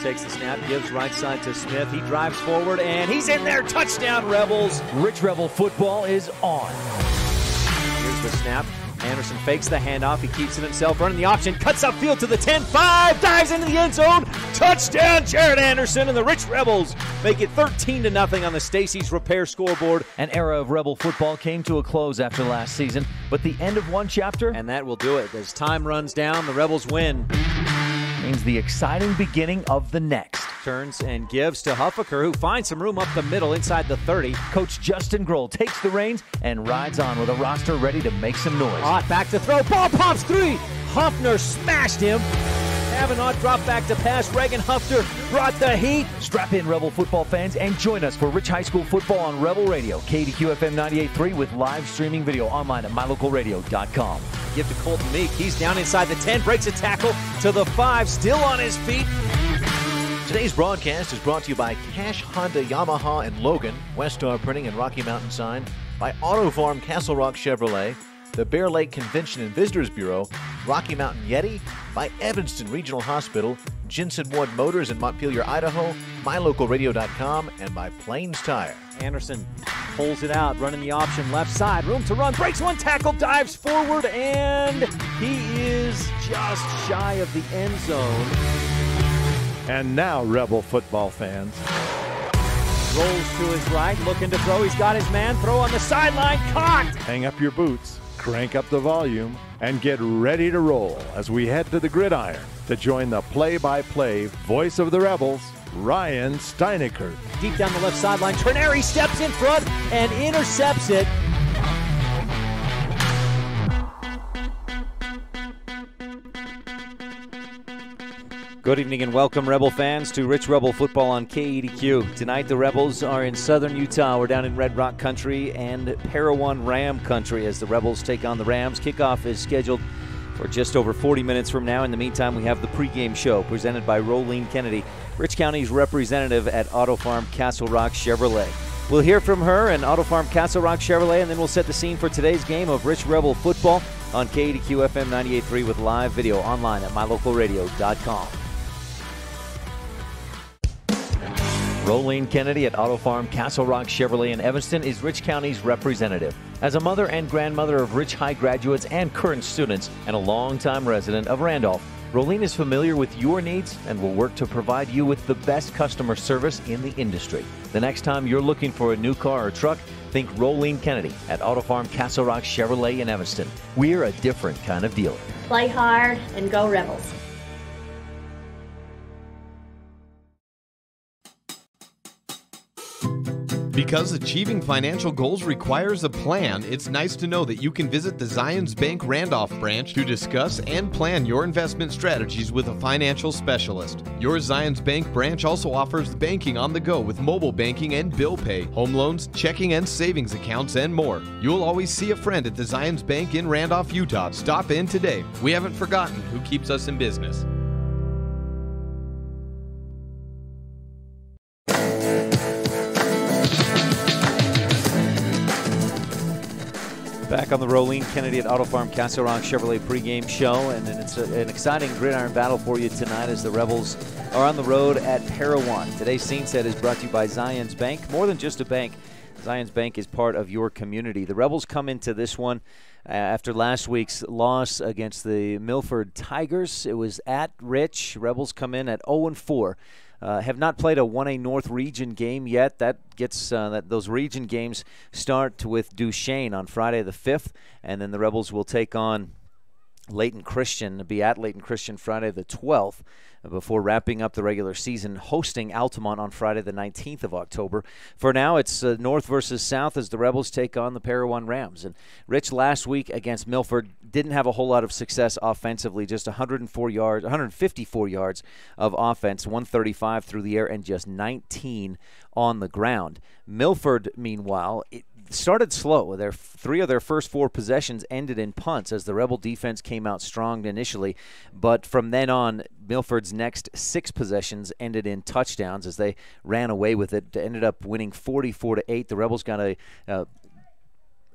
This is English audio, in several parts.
Takes the snap, gives right side to Smith. He drives forward, and he's in there. Touchdown, Rebels. Rich Rebel football is on. Here's the snap. Anderson fakes the handoff. He keeps it himself, running the option. Cuts upfield to the 10-5. Dives into the end zone. Touchdown, Jared Anderson, and the Rich Rebels make it 13-0 on the Stacy's Repair scoreboard. An era of Rebel football came to a close after last season, but the end of one chapter, and that will do it. As time runs down, the Rebels win. Means the exciting beginning of the next. Turns and gives to Huffaker, who finds some room up the middle inside the 30. Coach Justin Grohl takes the reins and rides on with a roster ready to make some noise. Ott back to throw. Ball pops 3. Huffner smashed him. Kavanaugh dropped back to pass. Reagan Hufter brought the heat. Strap in, Rebel football fans, and join us for Rich High School football on Rebel Radio, KADQ FM 98.3, with live streaming video online at mylocalradio.com. Give to Colton Meek. He's down inside the 10, breaks a tackle to the 5, still on his feet. Today's broadcast is brought to you by Cash Honda, Yamaha, and Logan, West Star Printing and Rocky Mountain Sign, by Auto Farm Castle Rock Chevrolet, the Bear Lake Convention and Visitors Bureau, Rocky Mountain Yeti, by Evanston Regional Hospital, Jensen Wood Motors in Montpelier, Idaho, mylocalradio.com, and by Plains Tire. Anderson pulls it out, running the option left side, room to run, breaks one tackle, dives forward, and he is just shy of the end zone. And now, Rebel football fans. Rolls to his right, looking to throw. He's got his man. Throw on the sideline, caught. Hang up your boots, crank up the volume, and get ready to roll as we head to the gridiron to join the play-by-play voice of the Rebels, Ryan Steineckert. Deep down the left sideline, Trineri steps in front and intercepts it. Good evening and welcome, Rebel fans, to Rich Rebel Football on KADQ. Tonight, the Rebels are in southern Utah. We're down in Red Rock Country and Parowan Ram Country as the Rebels take on the Rams. Kickoff is scheduled for just over 40 minutes from now. In the meantime, we have the pregame show presented by Rolene Kennedy, Rich County's representative at Auto Farm Castle Rock Chevrolet. We'll hear from her and Auto Farm Castle Rock Chevrolet, and then we'll set the scene for today's game of Rich Rebel Football on KADQ FM 98.3 with live video online at mylocalradio.com. Rolene Kennedy at Auto Farm Castle Rock Chevrolet in Evanston is Rich County's representative. As a mother and grandmother of Rich High graduates and current students, and a longtime resident of Randolph, Rolene is familiar with your needs and will work to provide you with the best customer service in the industry. The next time you're looking for a new car or truck, think Rolene Kennedy at Auto Farm Castle Rock Chevrolet in Evanston. We're a different kind of dealer. Play hard and go Rebels. Because achieving financial goals requires a plan, it's nice to know that you can visit the Zions Bank Randolph branch to discuss and plan your investment strategies with a financial specialist. Your Zions Bank branch also offers banking on the go with mobile banking and bill pay, home loans, checking and savings accounts, and more. You'll always see a friend at the Zions Bank in Randolph, Utah. Stop in today. We haven't forgotten who keeps us in business. Back on the Rolene Kennedy at Auto Farm Castle Rock Chevrolet pregame show, and it's an exciting gridiron battle for you tonight as the Rebels are on the road at Parowan. Today's scene set is brought to you by Zions Bank. More than just a bank, Zions Bank is part of your community. The Rebels come into this one after last week's loss against the Milford Tigers. It was at Rich. Rebels come in at 0-4. Have not played a 1A North region game yet. That gets those region games start with Duchesne on Friday the 5th, and then the Rebels will take on Layton Christian, be at Layton Christian Friday the 12th, before wrapping up the regular season, hosting Altamont on Friday the 19th of October. For now, it's North versus South as the Rebels take on the Parowan Rams. And Rich last week against Milford didn't have a whole lot of success offensively, just 154 yards of offense, 135 through the air, and just 19 on the ground. Milford, meanwhile, started slow. Three of their first 4 possessions ended in punts as the Rebel defense came out strong initially. But from then on, Milford's next 6 possessions ended in touchdowns as they ran away with it. Ended up winning 44-8. The Rebels got a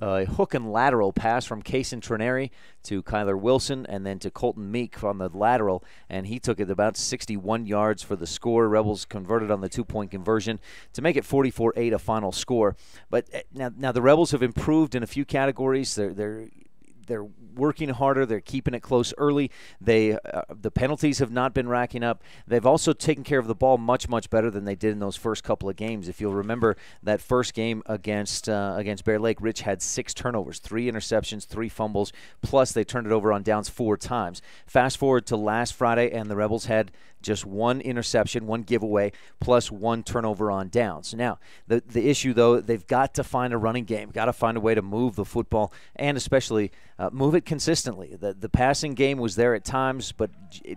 hook and lateral pass from Kaysen Trineri to Kyler Wilson and then to Colton Meek on the lateral, and he took it about 61 yards for the score. Rebels converted on the 2-point conversion to make it 44-8 a final score. But now the Rebels have improved in a few categories. They're working harder. They're keeping it close early. The penalties have not been racking up. They've also taken care of the ball much, much better than they did in those first couple of games. If you'll remember that first game against Bear Lake, Rich had 6 turnovers, 3 interceptions, 3 fumbles, plus they turned it over on downs 4 times. Fast forward to last Friday, and the Rebels had just 1 interception, 1 giveaway, plus 1 turnover on downs. Now, the issue, though, they've got to find a running game, got to find a way to move the football, and especially move it consistently. The passing game was there at times, but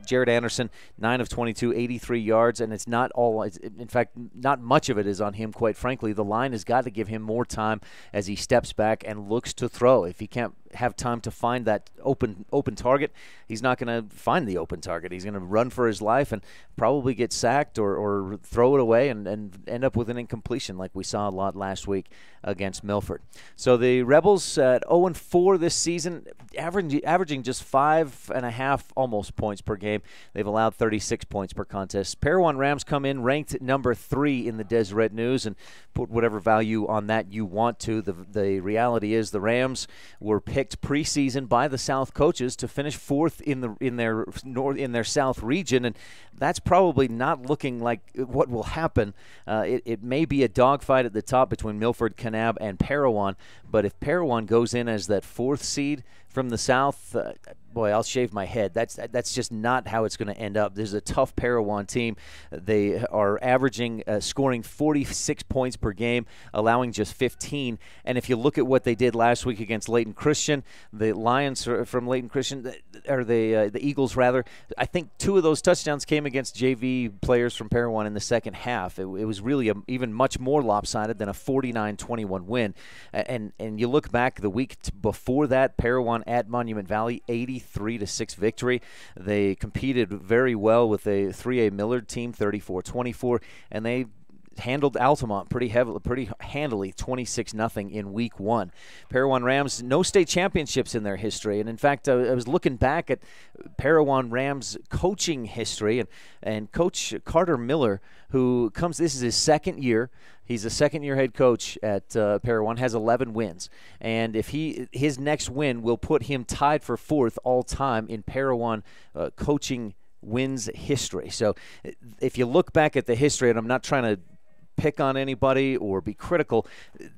Jared Anderson, 9 of 22, 83 yards, and it's not all. In fact, not much of it is on him, quite frankly. The line has got to give him more time as he steps back and looks to throw. If he can't have time to find that open target, he's not going to find the open target. He's going to run for his life and probably get sacked or throw it away and end up with an incompletion like we saw a lot last week against Milford. So the Rebels at 0-4 this season, averaging just 5.5 almost points per game. They've allowed 36 points per contest. Parowan Rams come in ranked number 3 in the Deseret News, and put whatever value on that you want to. The reality is the Rams were picked preseason by the South coaches to finish 4th in their South region, and that's probably not looking like what will happen. It may be a dogfight at the top between Milford, Kanab, and Parowan, but if Parowan goes in as that 4th seed from the South, boy, I'll shave my head. That's just not how it's going to end up. This is a tough Parowan team. They are averaging, scoring 46 points per game, allowing just 15. And if you look at what they did last week against Layton Christian, the Lions from Layton Christian, or the Eagles rather, I think 2 of those touchdowns came against JV players from Parowan in the second half. It was really even much more lopsided than a 49-21 win. And you look back the week before that, Parowan at Monument Valley, 83-6 victory. They competed very well with a 3A Millard team, 34-24, and they handled Altamont pretty handily, 26-0 in week 1. Parowan Rams, no state championships in their history, and in fact, I was looking back at Parowan Rams coaching history, and Coach Carter Miller, who this is his 2nd year. He's a 2nd-year head coach at Parowan, has 11 wins. And if his next win will put him tied for 4th all-time in Parowan coaching wins history. So if you look back at the history, and I'm not trying to pick on anybody or be critical,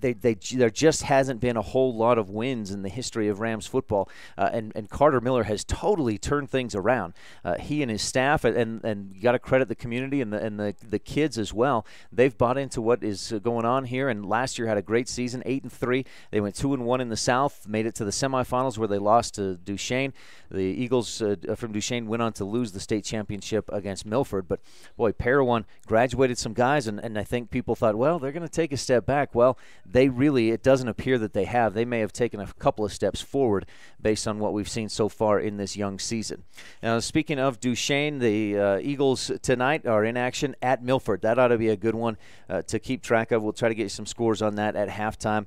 there just hasn't been a whole lot of wins in the history of Rams football, and Carter Miller has totally turned things around. He and his staff, and you got to credit the community and the kids as well. They've bought into what is going on here, and last year had a great season, 8-3. They went 2-1 in the South, made it to the semifinals where they lost to Duchesne. The Eagles from Duchesne went on to lose the state championship against Milford, but boy, Parowan graduated some guys, and I think people thought, well, they're going to take a step back. Well, it doesn't appear that they have. They may have taken a couple of steps forward based on what we've seen so far in this young season. Now, speaking of Duchesne, the Eagles tonight are in action at Milford. That ought to be a good one to keep track of. We'll try to get you some scores on that at halftime.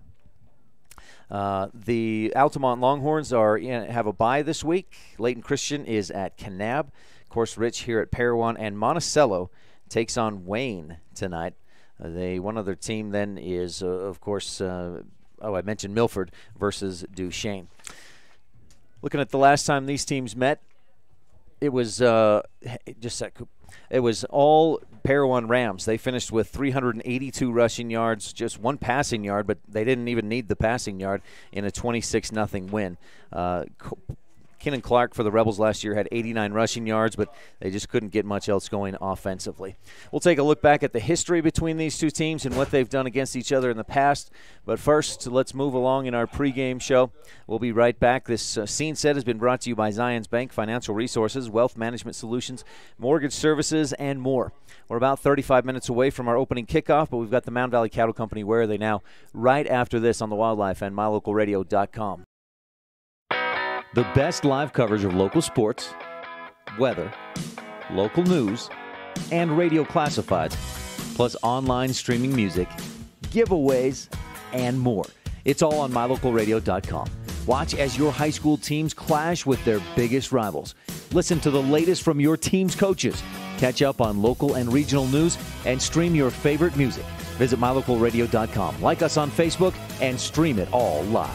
The Altamont Longhorns have a bye this week. Layton Christian is at Kanab. Of course, Rich here at Parowan, and Monticello takes on Wayne tonight. One other team then is, of course, I mentioned Milford versus Duchesne. Looking at the last time these teams met, it was it was all Parowan Rams. They finished with 382 rushing yards, just 1 passing yard, but they didn't even need the passing yard in a 26-0 win. Kennan Clark for the Rebels last year had 89 rushing yards, but they just couldn't get much else going offensively. We'll take a look back at the history between these two teams and what they've done against each other in the past. But first, let's move along in our pregame show. We'll be right back. This scene set has been brought to you by Zions Bank, Financial Resources, Wealth Management Solutions, Mortgage Services, and more. We're about 35 minutes away from our opening kickoff, but we've got the Mound Valley Cattle Company, Where Are They Now, right after this on the Wildlife and MyLocalRadio.com. The best live coverage of local sports, weather, local news, and radio classifieds, plus online streaming music, giveaways, and more. It's all on MyLocalRadio.com. Watch as your high school teams clash with their biggest rivals. Listen to the latest from your team's coaches. Catch up on local and regional news and stream your favorite music. Visit MyLocalRadio.com. Like us on Facebook and stream it all live.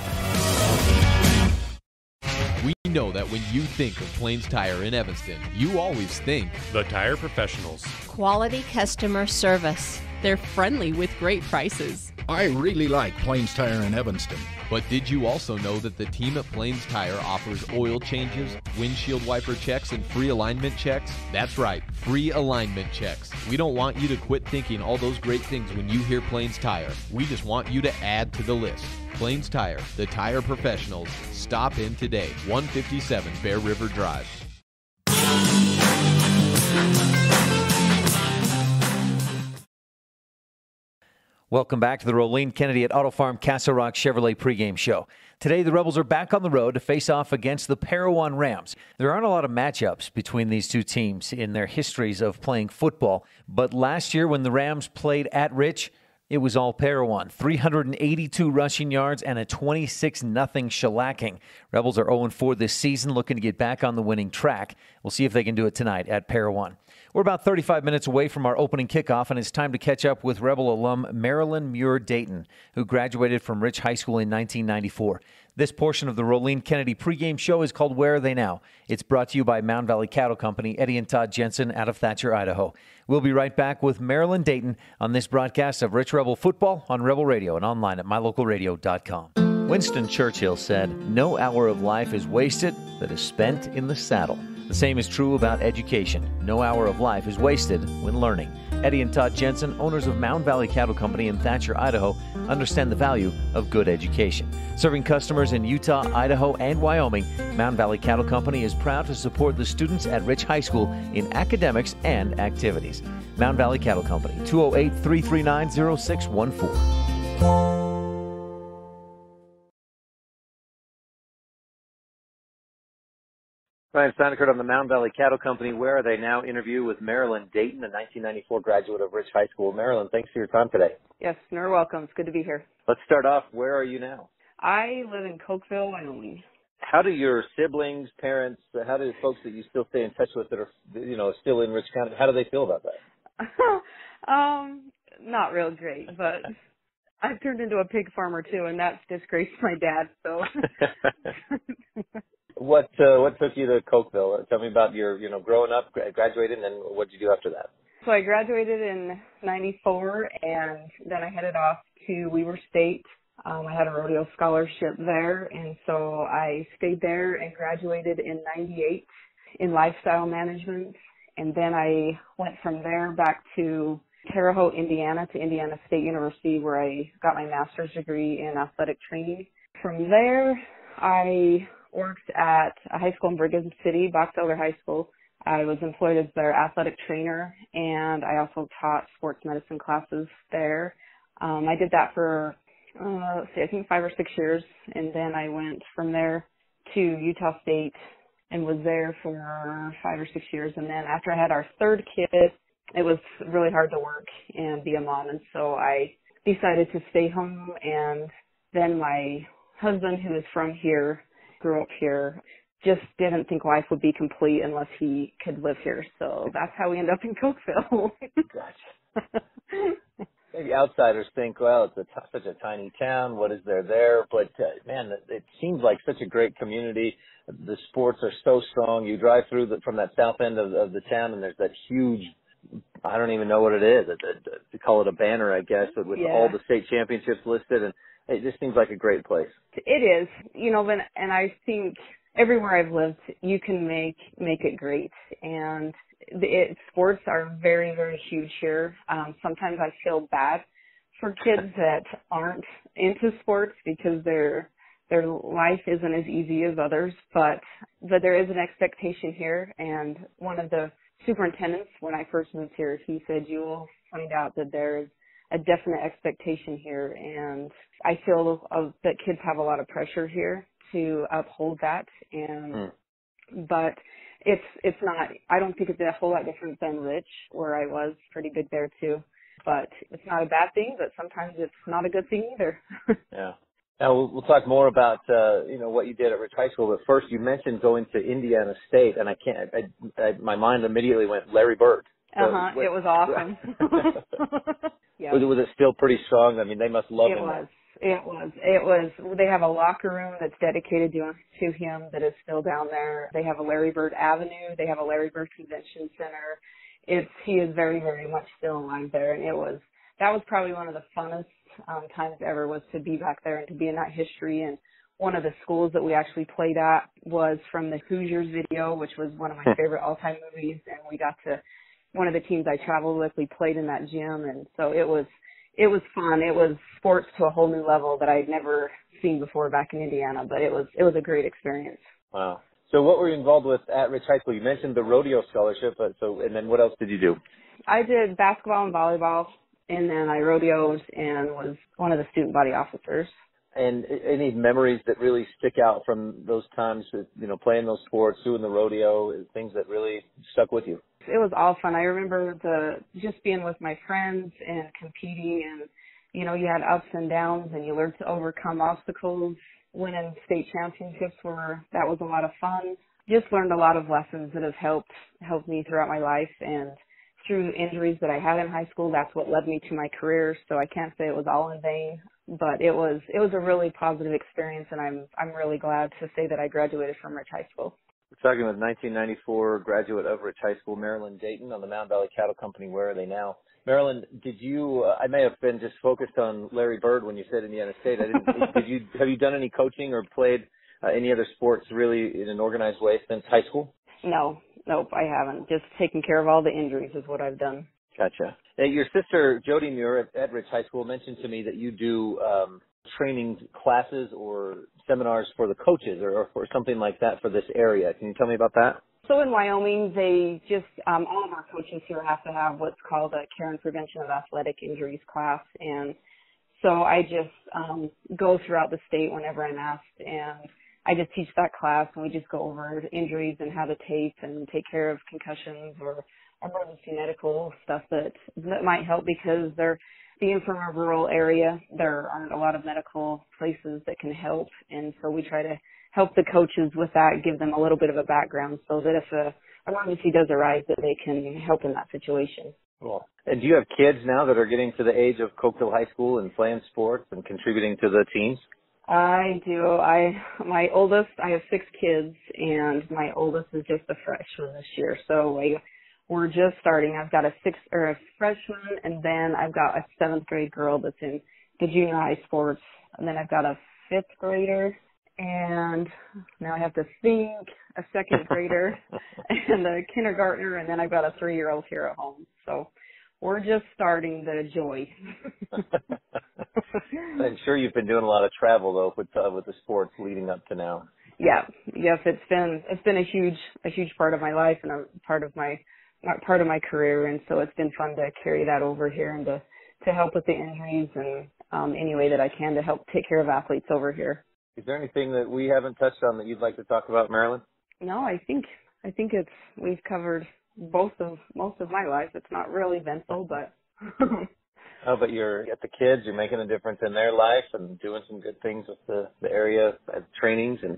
We know that when you think of Plains Tire in Evanston, you always think The Tire Professionals. Quality customer service. They're friendly with great prices. I really like Plains Tire in Evanston. But did you also know that the team at Plains Tire offers oil changes, windshield wiper checks, and free alignment checks? That's right, free alignment checks. We don't want you to quit thinking all those great things when you hear Plains Tire. We just want you to add to the list. Plains Tire, the tire professionals. Stop in today, 157 Bear River Drive. Welcome back to the Rolene Kennedy at Auto Farm Castle Rock Chevrolet pregame show. Today, the Rebels are back on the road to face off against the Parowan Rams. There aren't a lot of matchups between these two teams in their histories of playing football, but last year when the Rams played at Rich, it was all Parowan. 382 rushing yards and a 26-0 shellacking. Rebels are 0-4 this season, looking to get back on the winning track. We'll see if they can do it tonight at Parowan. We're about 35 minutes away from our opening kickoff, and it's time to catch up with Rebel alum Marilyn Muir-Dayton, who graduated from Rich High School in 1994. This portion of the Rolene Kennedy pregame show is called Where Are They Now? It's brought to you by Mound Valley Cattle Company, Eddie and Todd Jensen out of Thatcher, Idaho. We'll be right back with Marilyn Dayton on this broadcast of Rich Rebel football on Rebel Radio and online at MyLocalRadio.com. Winston Churchill said, "No hour of life is wasted that is spent in the saddle." The same is true about education. No hour of life is wasted when learning. Eddie and Todd Jensen, owners of Mound Valley Cattle Company in Thatcher, Idaho, understand the value of good education. Serving customers in Utah, Idaho, and Wyoming, Mound Valley Cattle Company is proud to support the students at Rich High School in academics and activities. Mound Valley Cattle Company, 208-339-0614. Ryan Steineckert on the Mound Valley Cattle Company. Where Are They Now? Interview with Marilyn Dayton, a 1994 graduate of Rich High School. Marilyn, thanks for your time today. Yes, you're welcome. It's good to be here. Let's start off. Where are you now? I live in Cokeville, Wyoming. How do your siblings, parents, how do folks that you still stay in touch with that are, still in Rich County, how do they feel about that? Not real great, but I've turned into a pig farmer too, and that's disgraced my dad, so. What took you to Cokeville? Tell me about your, growing up, graduating, and what did you do after that? So I graduated in 94, and then I headed off to Weaver State. I had a rodeo scholarship there, and so I stayed there and graduated in 98 in lifestyle management. And then I went from there back to Terre Haute, Indiana, to Indiana State University, where I got my master's degree in athletic training. From there, I worked at a high school in Brigham City, Box Elder High School. I was employed as their athletic trainer, and I also taught sports medicine classes there. I did that for, I think 5 or 6 years, and then I went from there to Utah State and was there for 5 or 6 years. And then after I had our third kid, it was really hard to work and be a mom, and so I decided to stay home. And then my husband, who is from here, grew up here, just didn't think life would be complete unless he could live here. So that's how we ended up in Cokeville. Gotcha. Maybe outsiders think, well, it's such a tiny town. What is there? But, man, it seems like such a great community. The sports are so strong. You drive through from that south end of the town, and there's that huge, I don't even know what it is. They call it a banner, I guess, but with all the state championships listed. And it just seems like a great place. It is, and I think everywhere I've lived, you can make it great. And sports are very, very huge here. Sometimes I feel bad for kids that aren't into sports because their life isn't as easy as others, but there is an expectation here. And one of the superintendents, when I first moved here, he said, you will find out that there's a definite expectation here. And I feel that kids have a lot of pressure here to uphold that. And but it's not, I don't think it's a whole lot different than Rich, where I was pretty big there too. But it's not a bad thing, but sometimes it's not a good thing either. Yeah. Now we'll talk more about what you did at Rich High School, but first you mentioned going to Indiana State, and my mind immediately went Larry Bird. So it was awesome. Yeah. Was it still pretty strong? I mean, they must love him. It was. They have a locker room that's dedicated to him that is still down there. They have a Larry Bird Avenue. They have a Larry Bird Convention Center. He is very, very much still alive there, and that was probably one of the funnest times ever, was to be back there and to be in that history. And one of the schools that we actually played at was from the Hoosiers video, which was one of my favorite all-time movies, and we got to one of the teams I traveled with. We played in that gym, and so it was fun. It was sports to a whole new level that I'd never seen before back in Indiana, but it was a great experience. Wow. So what were you involved with at Rich High School? You mentioned the rodeo scholarship, and then what else did you do? I did basketball and volleyball, and then I rodeoed and was one of the student body officers. And any memories that really stick out from those times, playing those sports, doing the rodeo, things that really stuck with you? It was all fun. I remember just being with my friends and competing, and you had ups and downs, and you learned to overcome obstacles. Winning state championships that was a lot of fun. Just learned a lot of lessons that have helped me throughout my life, and through injuries that I had in high school, that's what led me to my career. So I can't say it was all in vain, but it was a really positive experience, and I'm really glad to say that I graduated from Rich High School. We're talking with 1994 graduate of Rich High School, Marilyn Dayton, on the Mountain Valley Cattle Company. Where are they now? Marilyn, did you? I may have been just focused on Larry Bird when you said Indiana State. Have you done any coaching or played any other sports really in an organized way since high school? Nope, I haven't. Just taking care of all the injuries is what I've done. Gotcha. Your sister Jody Muir at Rich High School mentioned to me that you do training classes or seminars for the coaches or for something like that for this area. Can you tell me about that? So in Wyoming, they just, all of our coaches here have to have what's called a Care and Prevention of Athletic Injuries class. And so I just go throughout the state whenever I'm asked, and I just teach that class, and we just go over injuries and how to tape and take care of concussions or emergency medical stuff that might help, because being from a rural area, there aren't a lot of medical places that can help. And so we try to help the coaches with that, give them a little bit of a background so that if an emergency does arise, that they can help in that situation. Cool. And do you have kids now that are getting to the age of Cokeville High School and playing sports and contributing to the teams? I do. I have 6 kids, and my oldest is just a freshman this year. So we're just starting. I've got a freshman, and then I've got a 7th grade girl that's in the junior high sports, and then I've got a 5th grader, and now I have to think, a 2nd grader, and a kindergartner, and then I've got a 3-year-old here at home. So we're just starting the joy. I'm sure you've been doing a lot of travel though with the sports leading up to now. Yeah, yes, it's been a huge part of my life and a part of my career, and so it's been fun to carry that over here and to help with the injuries and any way that I can to help take care of athletes over here. Is there anything that we haven't touched on that you'd like to talk about, Marilyn? No, I think we've covered most of my life. It's not really eventful, but. Oh, but you're at the kids. You're making a difference in their life and doing some good things with the area trainings and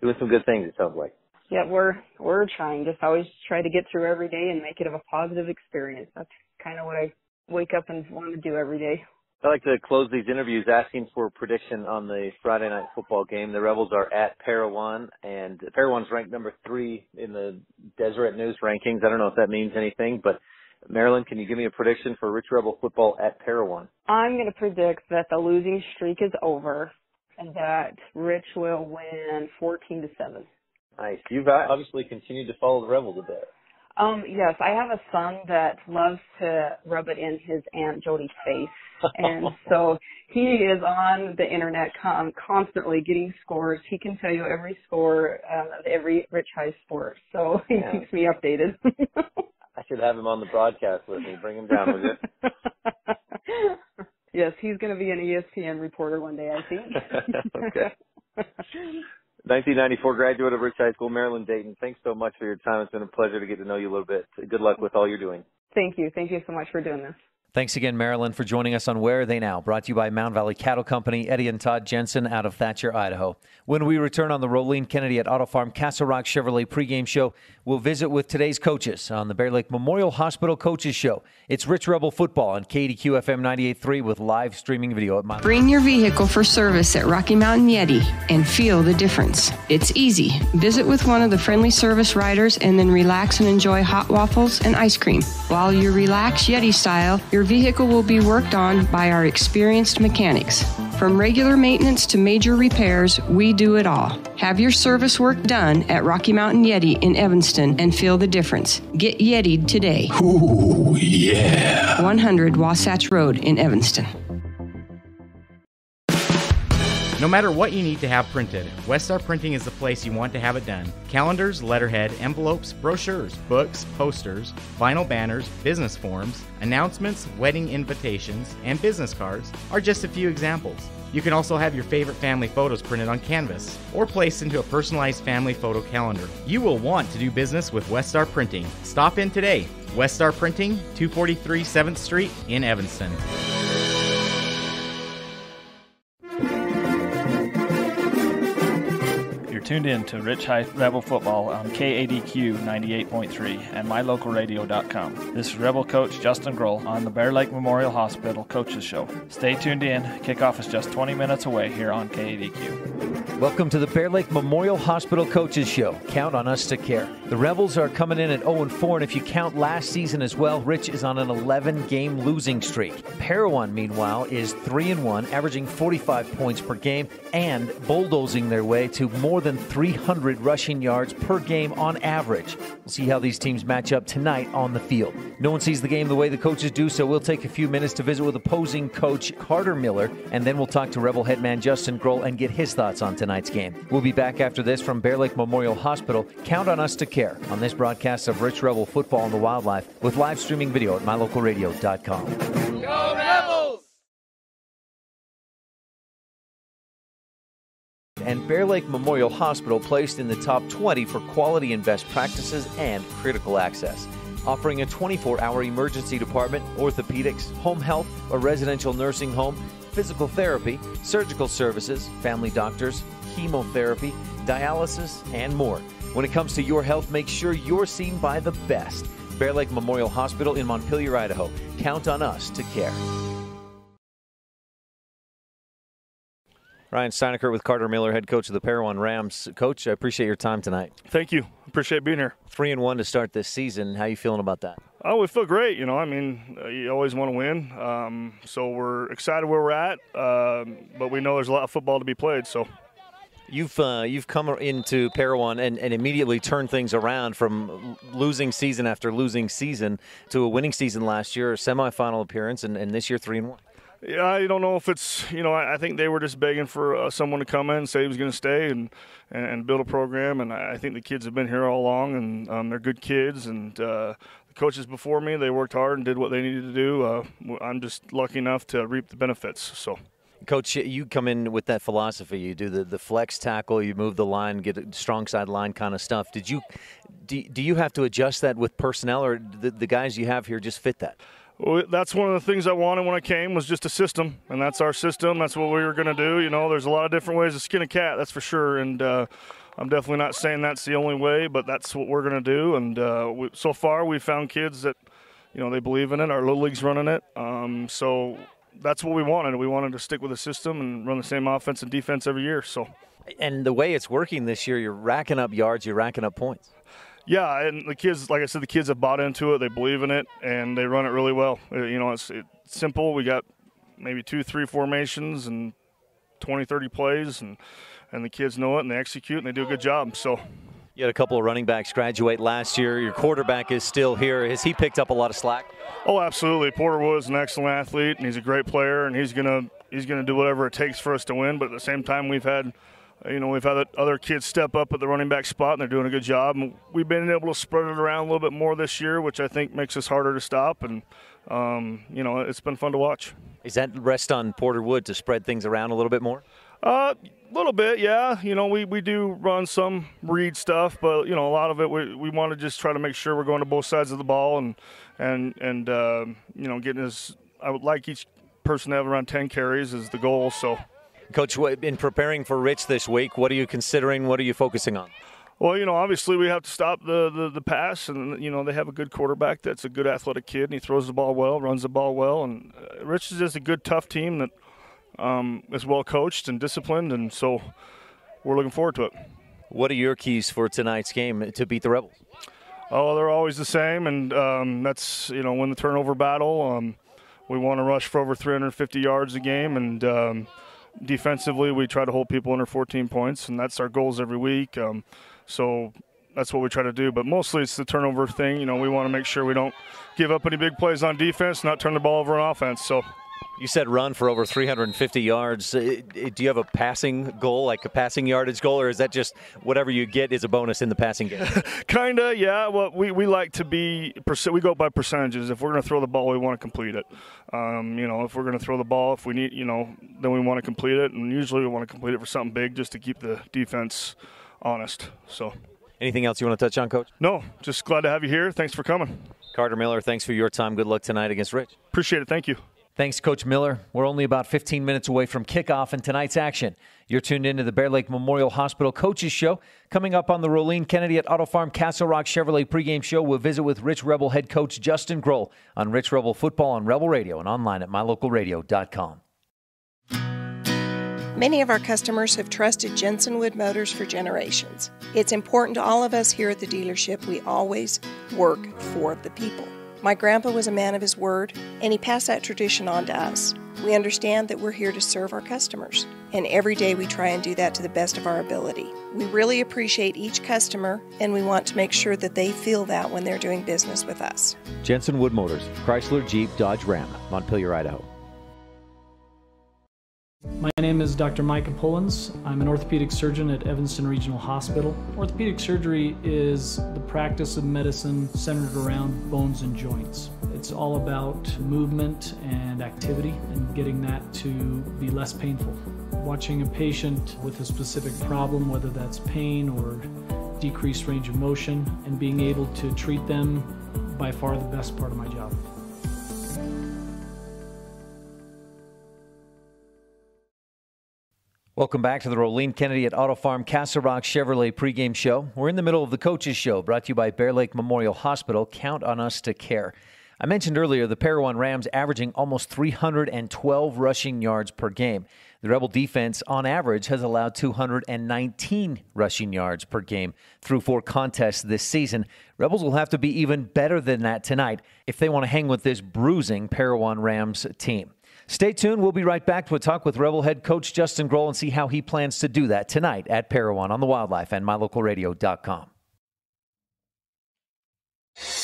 doing some good things. It sounds like. Yeah, we're trying. Just always try to get through every day and make it a positive experience. That's kind of what I wake up and want to do every day. I like to close these interviews asking for a prediction on the Friday night football game. The Rebels are at Parowan, and Parowan's ranked number 3 in the Deseret News rankings. I don't know if that means anything, but Marilyn, can you give me a prediction for Rich Rebel football at Parowan? I'm going to predict that the losing streak is over and that Rich will win 14-7. Nice. You've obviously continued to follow the Rebels a bit. Yes, I have a son that loves to rub it in his Aunt Jody's face. And so he is on the internet constantly getting scores. He can tell you every score of every Rich High sport. So he keeps me updated. I should have him on the broadcast with me. Bring him down with you. Yes, he's going to be an ESPN reporter one day, I think. Okay. 1994 graduate of Rich High School, Maryland Dayton. Thanks so much for your time. It's been a pleasure to get to know you a little bit. Good luck with all you're doing. Thank you. Thank you so much for doing this. Thanks again, Marilyn, for joining us on Where Are They Now? Brought to you by Mound Valley Cattle Company, Eddie and Todd Jensen out of Thatcher, Idaho. When we return on the Rolene Kennedy at Auto Farm Castle Rock Chevrolet pregame show, we'll visit with today's coaches on the Bear Lake Memorial Hospital Coaches Show. It's Rich Rebel Football on KADQ FM 98.3 with live streaming video at my. Bring your vehicle for service at Rocky Mountain Yeti and feel the difference. It's easy. Visit with one of the friendly service riders and then relax and enjoy hot waffles and ice cream. While you relax Yeti style, your vehicle will be worked on by our experienced mechanics. From regular maintenance to major repairs, we do it all. Have your service work done at Rocky Mountain Yeti in Evanston and feel the difference. Get Yeti'd today. Ooh, yeah. 100 Wasatch Road in Evanston. No matter what you need to have printed, Westar Printing is the place you want to have it done. Calendars, letterhead, envelopes, brochures, books, posters, vinyl banners, business forms, announcements, wedding invitations, and business cards are just a few examples. You can also have your favorite family photos printed on canvas or placed into a personalized family photo calendar. You will want to do business with Westar Printing. Stop in today. Westar Printing, 243 7th Street in Evanston. Tuned in to Rich High Rebel Football on KADQ 98.3 and mylocalradio.com. This is Rebel coach Justin Grohl on the Bear Lake Memorial Hospital Coaches Show. Stay tuned in. Kickoff is just 20 minutes away here on KADQ. Welcome to the Bear Lake Memorial Hospital Coaches Show. Count on us to care. The Rebels are coming in at 0-4, and if you count last season as well, Rich is on an 11-game losing streak. Parowan, meanwhile, is 3-1, averaging 45 points per game and bulldozing their way to more than 300 rushing yards per game on average. We'll see how these teams match up tonight on the field. No one sees the game the way the coaches do, so we'll take a few minutes to visit with opposing coach Carter Miller, and then we'll talk to Rebel head man Justin Grohl and get his thoughts on tonight's game. We'll be back after this from Bear Lake Memorial Hospital. Count on us to care on this broadcast of Rich Rebel Football and the Wildlife with live streaming video at mylocalradio.com. Go Rebels! And Bear Lake Memorial Hospital placed in the top 20 for quality and best practices and critical access. Offering a 24-hour emergency department, orthopedics, home health, a residential nursing home, physical therapy, surgical services, family doctors, chemotherapy, dialysis, and more. When it comes to your health, make sure you're seen by the best. Bear Lake Memorial Hospital in Montpelier, Idaho. Count on us to care. Ryan Steineckert with Carter Miller, head coach of the Parowan Rams. Coach, I appreciate your time tonight. Thank you. Appreciate being here. 3-1 to start this season. How are you feeling about that? Oh, we feel great. You know, I mean, you always want to win. So we're excited where we're at, but we know there's a lot of football to be played. So you've come into Parowan and immediately turned things around from losing season after losing season to a winning season last year, a semifinal appearance, and this year 3-1. Yeah, I don't know if it's, you know, I think they were just begging for someone to come in and say he was going to stay and build a program. And I think the kids have been here all along, and they're good kids. And the coaches before me, they worked hard and did what they needed to do. I'm just lucky enough to reap the benefits. So, Coach, you come in with that philosophy. You do the flex tackle, you move the line, get a strong side line kind of stuff. Do you have to adjust that with personnel, or the guys you have here just fit that? Well, that's one of the things I wanted when I came, was just a system, and that's our system. That's what we were going to do. You know, there's a lot of different ways to skin a cat, that's for sure, and I'm definitely not saying that's the only way, but that's what we're going to do. And so far we've found kids that, you know, they believe in it. Our little league's running it, so that's what we wanted. We wanted to stick with the system and run the same offense and defense every year. So, and the way it's working this year, you're racking up yards, you're racking up points. Yeah, and the kids, like I said, the kids have bought into it. They believe in it, and they run it really well. You know, it's simple. We got maybe 2-3 formations and 20-30 plays, and the kids know it, and they execute, and they do a good job. So, You had a couple of running backs graduate last year. Your quarterback is still here. Has he picked up a lot of slack? Oh, absolutely. Porter Wood's an excellent athlete, and he's a great player, and he's gonna do whatever it takes for us to win. But at the same time, we've had other kids step up at the running back spot, and they're doing a good job. And we've been able to spread it around a little bit more this year, which I think makes us harder to stop. And it's been fun to watch. Is that rest on Porter Wood to spread things around a little bit more? A little bit, yeah. We do run some read stuff, but a lot of it we want to just try to make sure we're going to both sides of the ball and getting as I would like each person to have around 10 carries is the goal. So, Coach, in preparing for Rich this week, what are you considering? What are you focusing on? Well, obviously we have to stop the pass, and they have a good quarterback that's a good athletic kid, and he throws the ball well, runs the ball well, and Rich is just a good, tough team that is well coached and disciplined, and so we're looking forward to it. What are your keys for tonight's game to beat the Rebels? Oh, they're always the same, and that's win the turnover battle. We want to rush for over 350 yards a game, and defensively we try to hold people under 14 points, and that's our goals every week. So that's what we try to do, but mostly it's the turnover thing. We want to make sure we don't give up any big plays on defense, not turn the ball over on offense. So. You said run for over 350 yards. Do you have a passing goal, like a passing yardage goal, or is that just whatever you get is a bonus in the passing game? Kind of, yeah. Well, we like to be we go by percentages. If we're going to throw the ball, we want to complete it. If we're going to throw the ball, if we need, then we want to complete it, and usually we want to complete it for something big just to keep the defense honest. So. Anything else you want to touch on, Coach? No, just glad to have you here. Thanks for coming. Carter Miller, thanks for your time. Good luck tonight against Rich. Appreciate it. Thank you. Thanks, Coach Miller. We're only about 15 minutes away from kickoff in tonight's action. You're tuned into the Bear Lake Memorial Hospital Coaches Show. Coming up on the Rolene Kennedy at Auto Farm Castle Rock Chevrolet pregame show, we'll visit with Rich Rebel head coach Justin Grohl on Rich Rebel Football on Rebel Radio and online at mylocalradio.com. Many of our customers have trusted Jensen Wood Motors for generations. It's important to all of us here at the dealership we always work for the people. My grandpa was a man of his word, and he passed that tradition on to us. We understand that we're here to serve our customers, and every day we try and do that to the best of our ability. We really appreciate each customer, and we want to make sure that they feel that when they're doing business with us. Jensen Wood Motors, Chrysler, Jeep, Dodge, Ram, Montpelier, Idaho. My name is Dr. Micah Pullins. I'm an orthopedic surgeon at Evanston Regional Hospital. Orthopedic surgery is the practice of medicine centered around bones and joints. It's all about movement and activity and getting that to be less painful. Watching a patient with a specific problem, whether that's pain or decreased range of motion, and being able to treat them, by far the best part of my job. Welcome back to the Rolene Kennedy at Auto Farm Castle Rock Chevrolet pregame show. We're in the middle of the Coaches Show, brought to you by Bear Lake Memorial Hospital. Count on us to care. I mentioned earlier the Parowan Rams averaging almost 312 rushing yards per game. The Rebel defense, on average, has allowed 219 rushing yards per game through 4 contests this season. Rebels will have to be even better than that tonight if they want to hang with this bruising Parowan Rams team. Stay tuned. We'll be right back to a talk with Rebel head coach Justin Grohl and see how he plans to do that tonight at Parowan on the Wildlife and mylocalradio.com.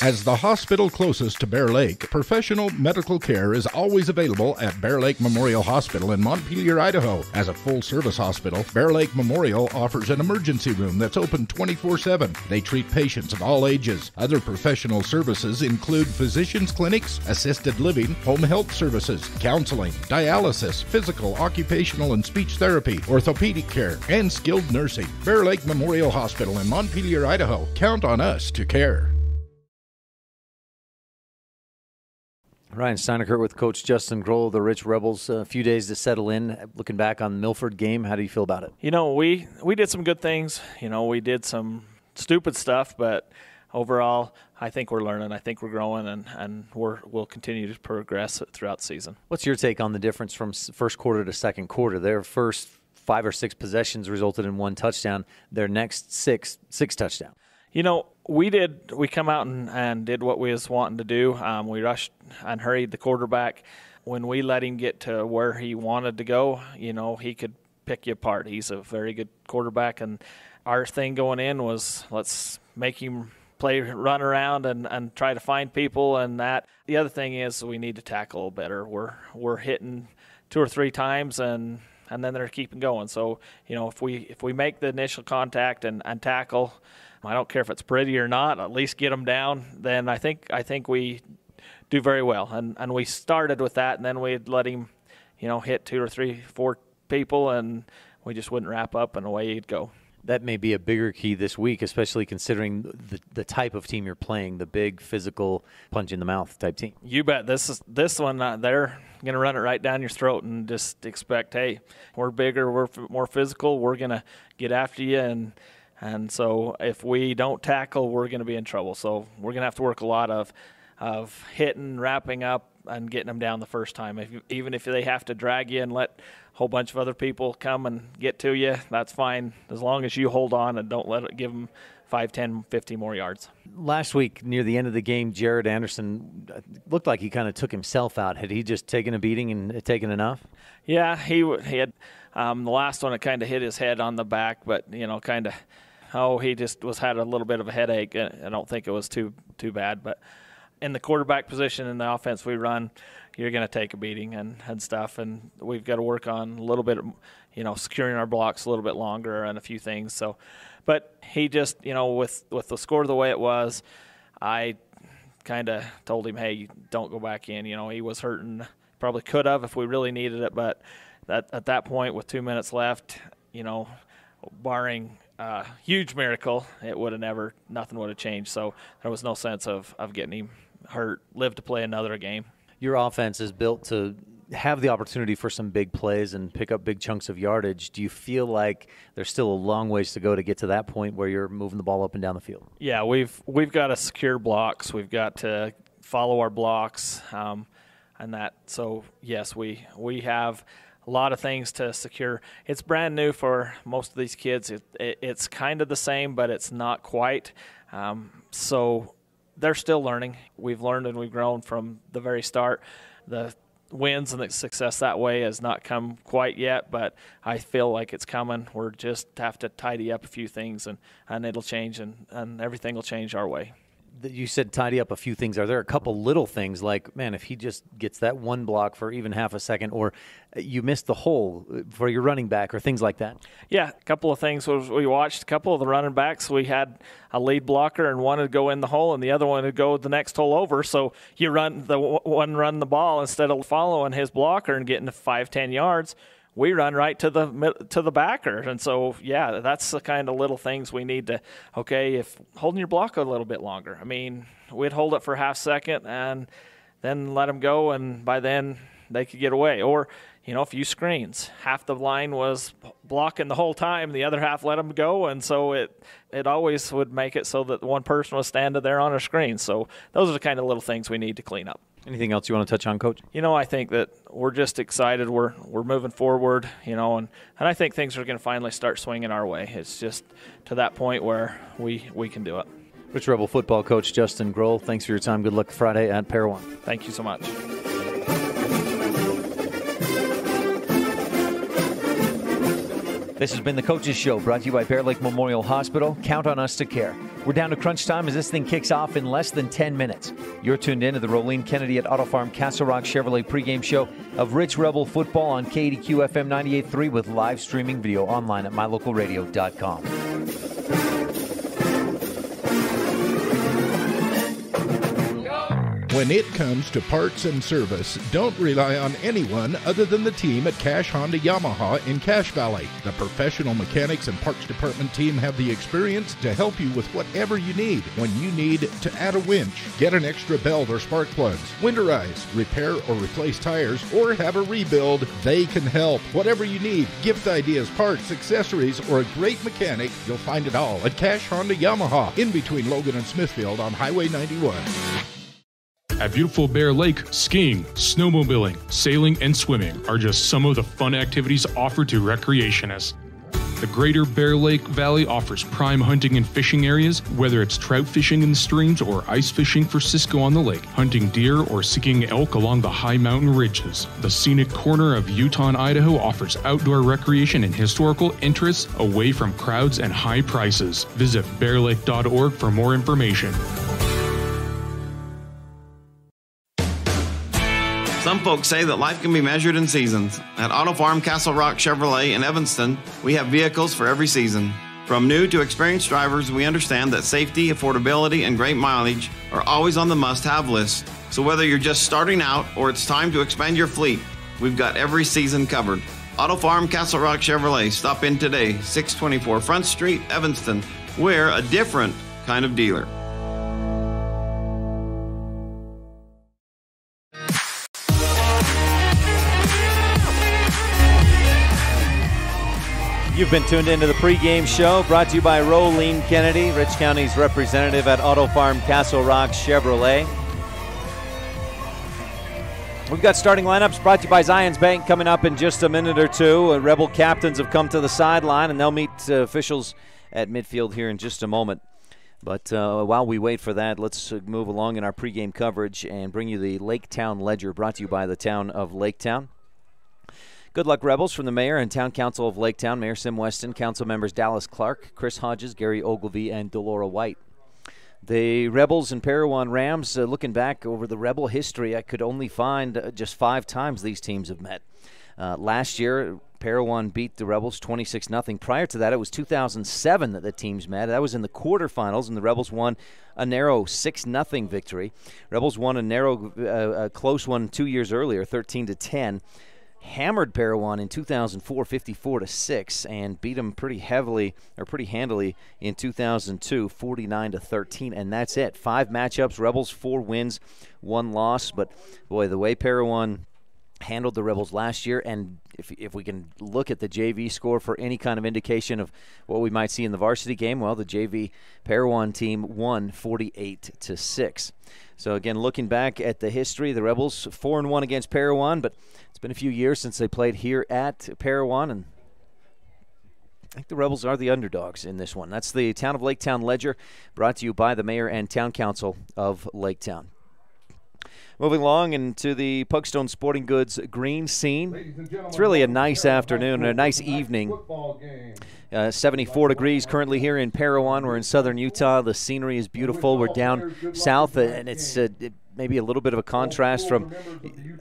As the hospital closest to Bear Lake, professional medical care is always available at Bear Lake Memorial Hospital in Montpelier, Idaho. As a full-service hospital, Bear Lake Memorial offers an emergency room that's open 24/7. They treat patients of all ages. Other professional services include physicians' clinics, assisted living, home health services, counseling, dialysis, physical, occupational, and speech therapy, orthopedic care, and skilled nursing. Bear Lake Memorial Hospital in Montpelier, Idaho. Count on us to care. Ryan Steineckert with Coach Justin Grohl, the Rich Rebels. A few days to settle in. Looking back on the Milford game, how do you feel about it? We did some good things. We did some stupid stuff, but overall, I think we're learning. I think we're growing, and we'll continue to progress throughout the season. What's your take on the difference from first quarter to second quarter? Their first 5 or 6 possessions resulted in 1 touchdown. Their next 6 touchdowns. We come out and did what we was wanting to do. We rushed and hurried the quarterback. When we let him get to where he wanted to go, he could pick you apart. He's a very good quarterback, and our thing going in was let's make him run around and try to find people. And that the other thing is we need to tackle a little better. We're hitting 2 or 3 times and then they're keeping going. So if we make the initial contact and tackle, I don't care if it's pretty or not, at least get them down. Then I think we do very well. And we started with that, and then we'd let him hit 2 or 3, 4 people, and we just wouldn't wrap up, and away he'd go. That may be a bigger key this week, especially considering the type of team you're playing, the big, physical, punch-in-the-mouth type team. You bet. This one, they're going to run it right down your throat and just expect, hey, we're bigger, we're more physical, we're going to get after you. And so if we don't tackle, we're going to be in trouble. So we're going to have to work a lot of hitting, wrapping up, and getting them down the first time. Even if they have to drag you and let a whole bunch of other people come and get to you, that's fine, as long as you hold on and don't let it give them 5, 10, 50 more yards. Last week, near the end of the game, Jared Anderson looked like he kind of took himself out. Had he just taken a beating and taken enough? Yeah, he had the last one, it kind of hit his head on the back, but, he just had a little bit of a headache. I don't think it was too bad, but in the quarterback position in the offense we run, you're going to take a beating and stuff, and we've got to work on a little bit, securing our blocks a little bit longer and a few things. So, but he just, with the score the way it was, I kind of told him, hey, don't go back in. He was hurting, probably could have if we really needed it, but at that point with 2 minutes left, barring a huge miracle, nothing would have changed. So there was no sense of getting him hurt, live to play another game. Your offense is built to have the opportunity for some big plays and pick up big chunks of yardage. Do you feel like there's still a long ways to go to get to that point where you're moving the ball up and down the field? Yeah, we've got to secure blocks. We've got to follow our blocks, and that. So yes, we have a lot of things to secure. It's brand new for most of these kids. It's kind of the same, but it's not quite. So they're still learning. We've learned and we've grown from the very start. The wins and the success that way has not come quite yet, but I feel like it's coming. We're just have to tidy up a few things, and it'll change, and everything will change our way. You said tidy up a few things. Are there a couple little things like, man, if he just gets that one block for even half a second, or you missed the hole for your running back, or things like that? Yeah, a couple of things. We watched a couple of the running backs. We had a lead blocker, and one would go in the hole, and the other one would go the next hole over. So you run the ball instead of following his blocker and getting 5, 10 yards. We run right to the backer. And so, yeah, that's the kind of little things we need to, if holding your block a little bit longer. I mean, we'd hold it for a half second and then let them go, and by then they could get away. Or, a few screens. Half the line was blocking the whole time, the other half let them go, and so it always would make it so that one person was standing there on a screen. So those are the kind of little things we need to clean up. Anything else you want to touch on, Coach? I think that we're just excited. We're moving forward, and I think things are going to finally start swinging our way. It's just to that point where we can do it. Rich Rebel football coach Justin Grohl, thanks for your time. Good luck Friday at Parowan. Thank you so much. This has been the Coaches Show, brought to you by Bear Lake Memorial Hospital. Count on us to care. We're down to crunch time as this thing kicks off in less than 10 minutes. You're tuned in to the Rolene Kennedy at Auto Farm Castle Rock Chevrolet pregame show of Rich Rebel football on KADQ FM 98.3 with live streaming video online at mylocalradio.com. When it comes to parts and service, don't rely on anyone other than the team at Cash Honda Yamaha in Cache Valley. The professional mechanics and parts department team have the experience to help you with whatever you need. When you need to add a winch, get an extra belt or spark plugs, winterize, repair or replace tires, or have a rebuild, they can help. Whatever you need, gift ideas, parts, accessories, or a great mechanic, you'll find it all at Cash Honda Yamaha in between Logan and Smithfield on Highway 91. At beautiful Bear Lake, skiing, snowmobiling, sailing, and swimming are just some of the fun activities offered to recreationists. The greater Bear Lake Valley offers prime hunting and fishing areas, whether it's trout fishing in the streams or ice fishing for Cisco on the lake, hunting deer or seeking elk along the high mountain ridges. The scenic corner of Utah and Idaho offers outdoor recreation and historical interests away from crowds and high prices. Visit bearlake.org for more information. Some folks say that life can be measured in seasons. At Auto Farm Castle Rock Chevrolet in Evanston, we have vehicles for every season. From new to experienced drivers, we understand that safety, affordability, and great mileage are always on the must-have list. So whether you're just starting out or it's time to expand your fleet, we've got every season covered. Auto Farm Castle Rock Chevrolet. Stop in today, 624 Front Street, Evanston. We're a different kind of dealer. You've been tuned into the pregame show brought to you by Rolene Kennedy, Rich County's representative at Auto Farm Castle Rock Chevrolet. We've got starting lineups brought to you by Zions Bank coming up in just a minute or two. Rebel captains have come to the sideline, and they'll meet officials at midfield here in just a moment. But while we wait for that, let's move along in our pregame coverage and bring you the Laketown Ledger brought to you by the town of Laketown. Good luck, Rebels, from the Mayor and Town Council of Laketown, Mayor Sim Weston, Council members Dallas Clark, Chris Hodges, Gary Ogilvie, and Delora White. The Rebels and Parowan Rams, looking back over the Rebel history, I could only find just 5 times these teams have met. Last year, Parowan beat the Rebels 26-0. Prior to that, it was 2007 that the teams met. That was in the quarterfinals, and the Rebels won a narrow 6-0 victory. Rebels won a narrow, close one 2 years earlier, 13-10. Hammered Parowan in 2004, 54-6, and beat them pretty heavily, or pretty handily, in 2002, 49-13, and that's it. 5 matchups, Rebels 4 wins, 1 loss. But boy, the way Parowan handled the Rebels last year, and if we can look at the JV score for any kind of indication of what we might see in the varsity game, well, the JV Parowan team won 48-6. So again, looking back at the history, the Rebels 4-1 against Parowan, but it's been a few years since they played here at Parowan, and I think the Rebels are the underdogs in this one. That's the Town of Laketown Ledger, brought to you by the Mayor and Town Council of Laketown. Moving along into the Pugstone Sporting Goods green scene. It's really a nice afternoon, a nice evening. 74 degrees currently here in Parowan. We're in southern Utah. The scenery is beautiful. We're down south, and it's maybe a little bit of a contrast from,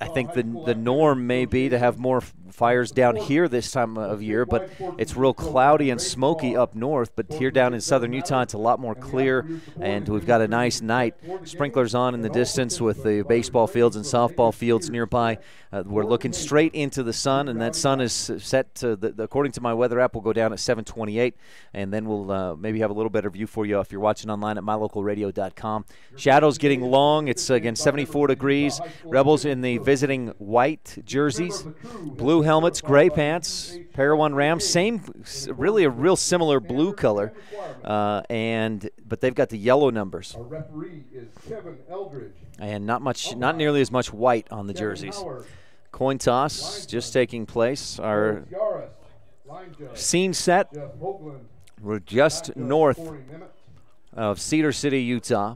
I think the norm may be to have more fires down here this time of year, but it's real cloudy and smoky up north. But here down in southern Utah, it's a lot more clear, and we've got a nice night. Sprinklers on in the distance with the baseball fields and softball fields nearby. We're looking straight into the sun, and that sun is set to, according to my weather app, will go down at 7:28, and then we'll maybe have a little better view for you if you're watching online at mylocalradio.com. Shadows getting long. It's, again, 74 degrees. Rebels in the visiting white jerseys, blue helmets, gray pants. Parowan Rams, same, really a real similar blue color, but they've got the yellow numbers. Our referee is Kevin Eldridge. And not nearly as much white on the jerseys. Coin toss just taking place. Our scene set. We're just north of Cedar City, Utah.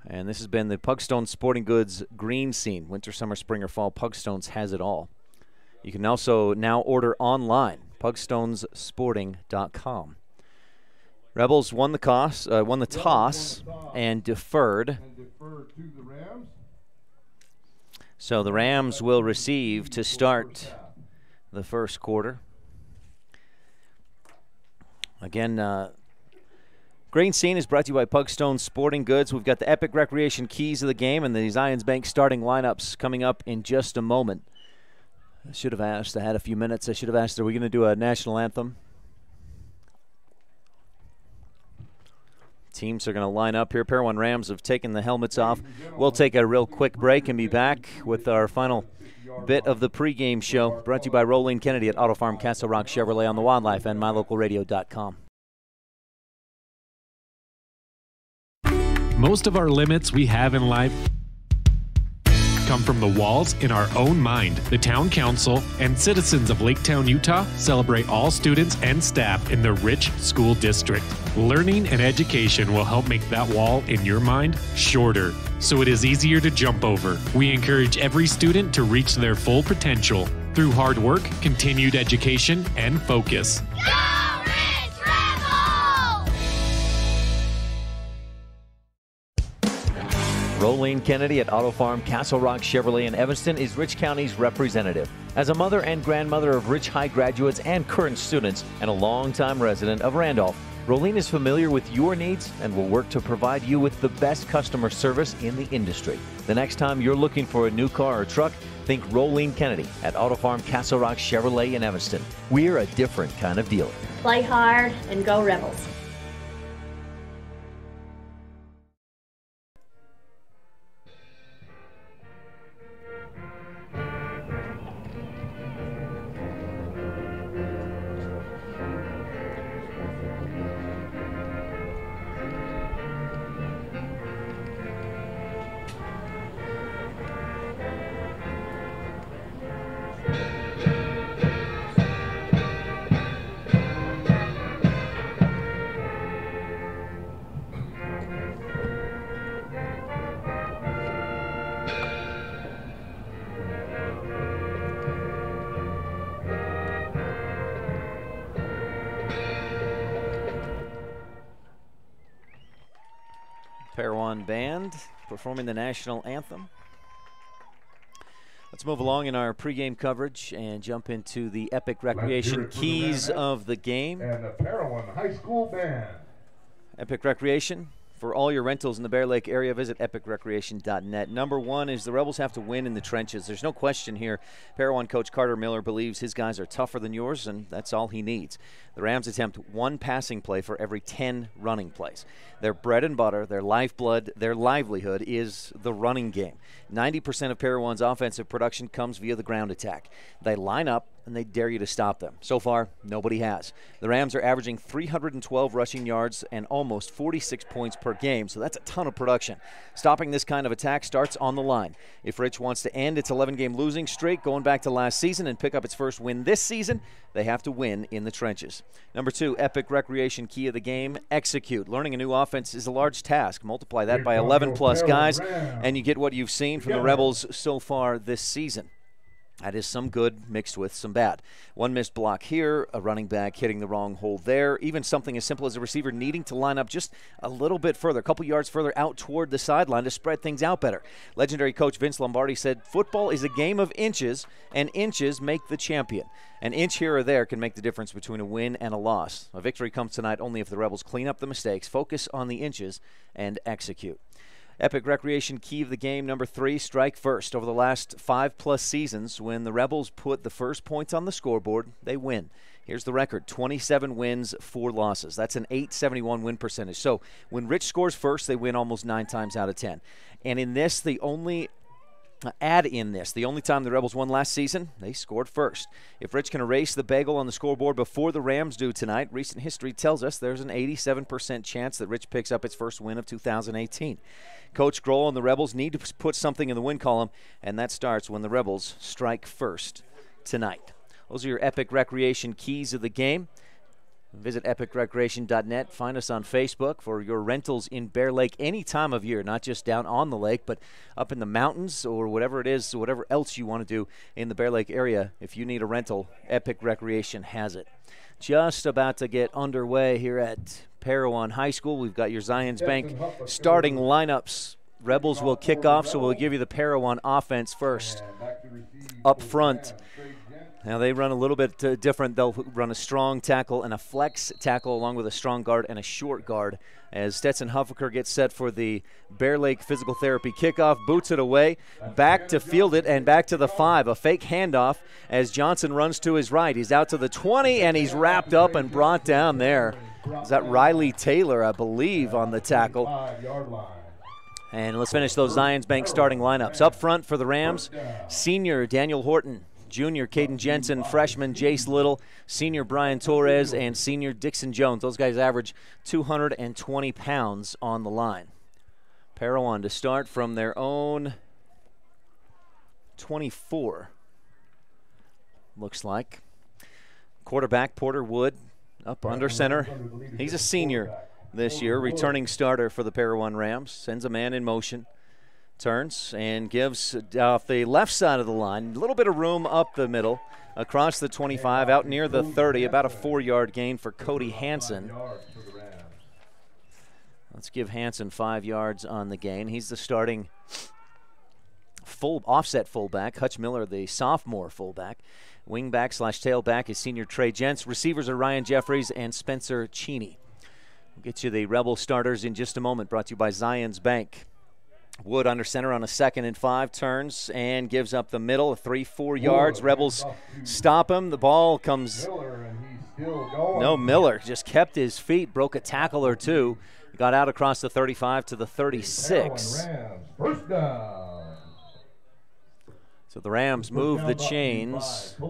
And this has been the Pugstone Sporting Goods green scene. Winter, summer, spring, or fall, Pugstones has it all. You can also now order online, pugstonesporting.com. Rebels won the toss and deferred. So the Rams will receive to start the first quarter. Again, green scene is brought to you by Pugstone Sporting Goods. We've got the Epic Recreation keys of the game and the Zions Bank starting lineups coming up in just a moment. I should have asked. I had a few minutes. I should have asked, are we going to do a national anthem? Teams are going to line up here. Parowan Rams have taken the helmets off. We'll take a real quick break and be back with our final bit of the pregame show, brought to you by Rolene Kennedy at Auto Farm Castle Rock Chevrolet on the Wildlife and mylocalradio.com. Most of our limits we have in life come from the walls in our own mind. The Town Council and citizens of Lake Town, Utah celebrate all students and staff in the rich school district. Learning and education will help make that wall in your mind shorter, so it is easier to jump over. We encourage every student to reach their full potential through hard work, continued education, and focus. Rolene Kennedy at Auto Farm Castle Rock Chevrolet in Evanston is Rich County's representative. As a mother and grandmother of Rich High graduates and current students, and a longtime resident of Randolph, Rolene is familiar with your needs and will work to provide you with the best customer service in the industry. The next time you're looking for a new car or truck, think Rolene Kennedy at Auto Farm Castle Rock Chevrolet in Evanston. We're a different kind of dealer. Play hard and go Rebels. Parowan Band performing the national anthem. Let's move along in our pregame coverage and jump into the epic recreation keys of the game. And the Parowan High School Band. Epic Recreation. For all your rentals in the Bear Lake area, visit epicrecreation.net. Number one is the Rebels have to win in the trenches. There's no question here. Parowan coach Carter Miller believes his guys are tougher than yours, and that's all he needs. The Rams attempt one passing play for every 10 running plays. Their bread and butter, their lifeblood, their livelihood is the running game. 90% of Parowan's offensive production comes via the ground attack. They line up and they dare you to stop them. So far, nobody has. The Rams are averaging 312 rushing yards and almost 46 points per game, so that's a ton of production. Stopping this kind of attack starts on the line. If Rich wants to end its 11-game losing streak going back to last season and pick up its first win this season, they have to win in the trenches. Number two, epic recreation key of the game, execute. Learning a new offense is a large task. Multiply that by 11-plus guys, and you get what you've seen from the Rebels so far this season. That is some good mixed with some bad. One missed block here, a running back hitting the wrong hole there, even something as simple as a receiver needing to line up just a little bit further, a couple yards further out toward the sideline to spread things out better. Legendary coach Vince Lombardi said, football is a game of inches, and inches make the champion. An inch here or there can make the difference between a win and a loss. A victory comes tonight only if the Rebels clean up the mistakes, focus on the inches, and execute. Epic recreation key of the game, number three, strike first. Over the last 5+ seasons, when the Rebels put the first points on the scoreboard, they win. Here's the record, 27 wins, 4 losses. That's an .871 win percentage. So when Rich scores first, they win almost 9 times out of 10. And in this, the only time the Rebels won last season, they scored first. If Rich can erase the bagel on the scoreboard before the Rams do tonight, recent history tells us there's an 87% chance that Rich picks up its first win of 2018. Coach Grohl and the Rebels need to put something in the win column, and that starts when the Rebels strike first tonight. Those are your epic recreation keys of the game. Visit epicrecreation.net. Find us on Facebook for your rentals in Bear Lake any time of year, not just down on the lake, but up in the mountains or whatever it is, whatever else you want to do in the Bear Lake area. If you need a rental, Epic Recreation has it. Just about to get underway here at Parowan High School. We've got your Zions Bank starting lineups. Rebels will kick off, so we'll give you the Parowan offense first. Up front. Now they run a little bit different. They'll run a strong tackle and a flex tackle along with a strong guard and a short guard as Stetson Huffaker gets set for the Bear Lake physical therapy kickoff, boots it away, back to field it and back to the 5. A fake handoff as Johnson runs to his right. He's out to the 20 and he's wrapped up and brought down there. Is that Riley Taylor, I believe, on the tackle? And let's finish those Zions Bank starting lineups. Up front for the Rams, senior Daniel Horton, junior Caden Jensen, freshman Jace Little, senior Brian Torres, and senior Dixon Jones. Those guys average 220 pounds on the line. Parowan to start from their own 24, looks like. Quarterback Porter Wood up under center. He's a senior this year, returning starter for the Parowan Rams. Sends a man in motion, turns and gives off the left side of the line. A little bit of room up the middle, across the 25, out near the 30, about a 4-yard gain for Cody Hansen. Let's give Hansen 5 yards on the gain. He's the starting offset fullback. Hutch Miller, the sophomore fullback. Wingback / tailback is senior Trey Gents. Receivers are Ryan Jeffries and Spencer Cheney. We'll get you the Rebel starters in just a moment, brought to you by Zions Bank. Wood under center on a 2nd and 5, turns and gives up the middle, 3-4 yards. Rebels stop him. The ball comes. No, Miller just kept his feet, broke a tackle or two. Got out across the 35 to the 36. First down. So the Rams move the chains. A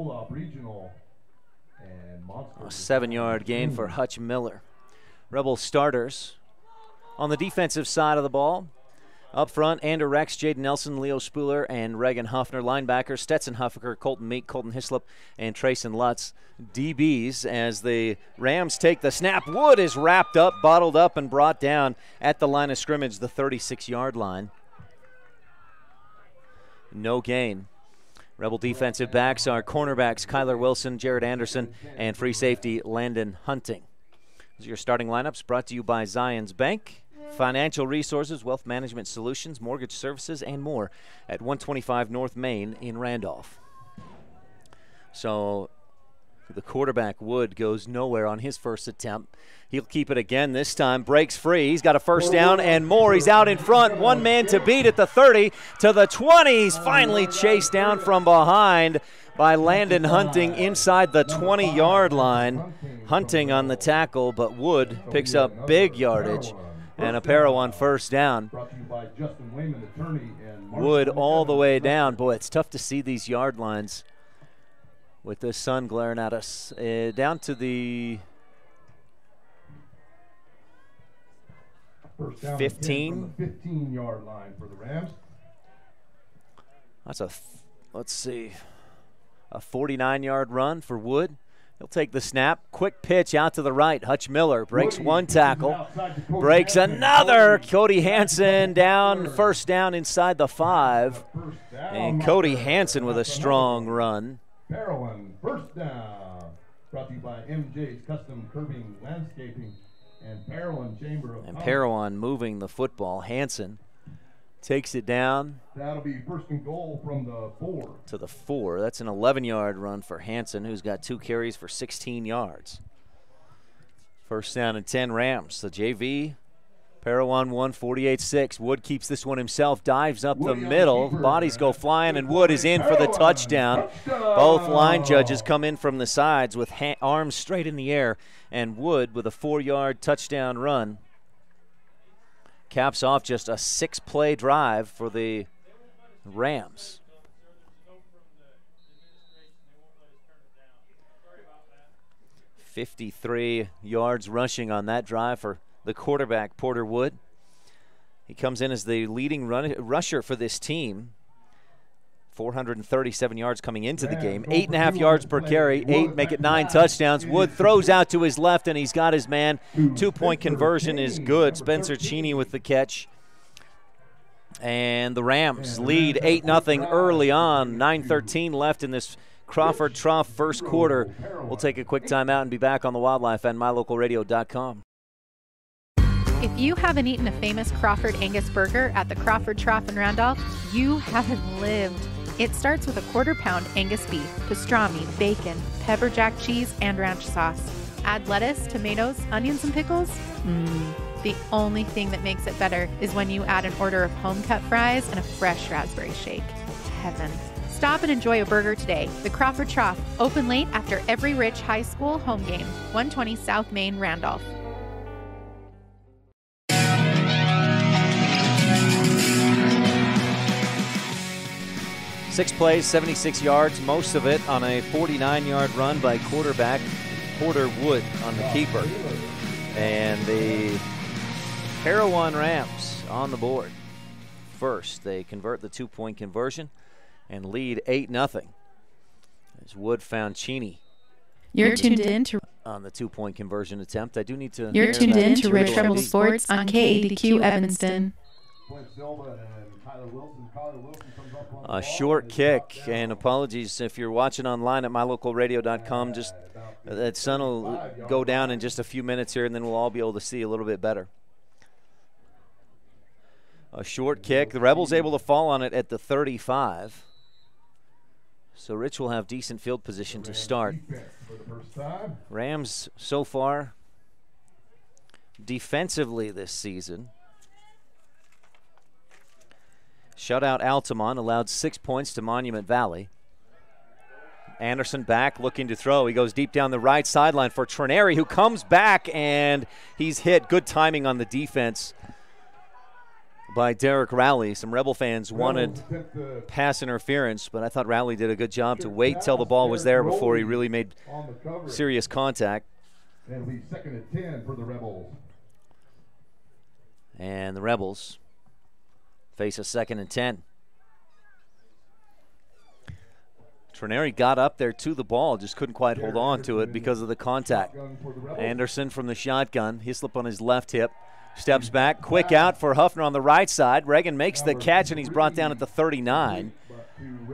7-yard gain for Hutch Miller. Rebel starters on the defensive side of the ball. Up front, Ander Rex, Jaden Nelson, Leo Spuler, and Reagan Huffner. Linebackers, Stetson Huffaker, Colton Meek, Colton Hislop, and Trayson Lutz. DBs as the Rams take the snap. Wood is wrapped up, bottled up, and brought down at the line of scrimmage, the 36-yard line. No gain. Rebel defensive backs are cornerbacks Kyler Wilson, Jared Anderson, and free safety Landon Hunting. Those are your starting lineups, brought to you by Zions Bank. Financial resources, wealth management solutions, mortgage services, and more at 125 North Main in Randolph. So the quarterback, Wood, goes nowhere on his first attempt. He'll keep it again this time, breaks free. He's got a first down and more. He's out in front, one man to beat at the 30 to the 20. He's finally chased down from behind by Landon Hunting inside the 20-yard line. Hunting on the tackle, but Wood picks up big yardage. And a Parowan first down. Wood all the way down. Boy, it's tough to see these yard lines with the sun glaring at us. Down to the 15. 15-yard line for the Rams. That's let's see, a 49-yard run for Wood. He'll take the snap. Quick pitch out to the right. Hutch Miller breaks one tackle, breaks another. Cody Hansen down, first down inside the 5. And Cody Hansen with a strong run. Parowan, first down. Brought to you by MJ's Custom Curbing Landscaping and Parowan Chamber of Commerce. And Parowan moving the football. Hansen takes it down. That'll be first and goal from the 4. To the 4. That's an 11-yard run for Hansen, who's got 2 carries for 16 yards. First down and 10 Rams. The JV, Parowan 1, 48-6. Wood keeps this one himself, dives up the middle. Bodies go flying, and Wood is in for the touchdown. Both line judges come in from the sides with arms straight in the air, and Wood with a 4-yard touchdown run caps off just a 6-play drive for the Rams. $53 yards rushing on that drive for the quarterback, Porter Wood. He comes in as the leading rusher for this team. 437 yards coming into the game. 8.5 yards per carry. 8 make it 9 touchdowns. Wood throws out to his left, and he's got his man. 2-point conversion is good. Spencer Cheney with the catch. And the Rams lead 8-0 early on. 9:13 left in this Crawford Trough first quarter. We'll take a quick timeout and be back on the Wildlife and mylocalradio.com. If you haven't eaten a famous Crawford Angus burger at the Crawford Trough in Randolph, you haven't lived. It starts with a 1/4-pound Angus beef, pastrami, bacon, pepper jack cheese, and ranch sauce. Add lettuce, tomatoes, onions, and pickles. The only thing that makes it better is when you add an order of home-cut fries and a fresh raspberry shake. Heaven. Stop and enjoy a burger today. The Crawford Trough, open late after every Rich High School home game. 120 South Main, Randolph. 6 plays, 76 yards, most of it on a 49-yard run by quarterback Porter Wood on the keeper. And the Parowan Rams on the board. First, they convert the 2-point conversion, and lead 8-0. As Wood found Cheney. You're tuned in to on the 2-point conversion attempt. I do need to. You're tuned in to Rich Rebel Sports on KADQ Evanston. A short kick, and apologies if you're watching online at mylocalradio.com. Just that sun will go down in just a few minutes here, and then we'll all be able to see a little bit better. A short kick. The Rebels able to fall on it at the 35. So Rich will have decent field position to start. Rams so far defensively this season. Shutout Altamont, allowed 6 points to Monument Valley. Anderson back looking to throw. He goes deep down the right sideline for Trenary, who comes back, and he's hit. Good timing on the defense by Derek Rowley. Some Rebel fans wanted pass interference, but I thought Rowley did a good job to wait till the ball was there before he really made serious contact. It'll be 2nd and 10 for the Rebels. And the Rebels face a 2nd and 10. Trenary got up there to the ball, just couldn't quite hold on to it because of the contact. Anderson from the shotgun, Hislop on his left hip. Steps back, quick out for Huffner on the right side. Reagan makes the catch, and he's brought down at the 39.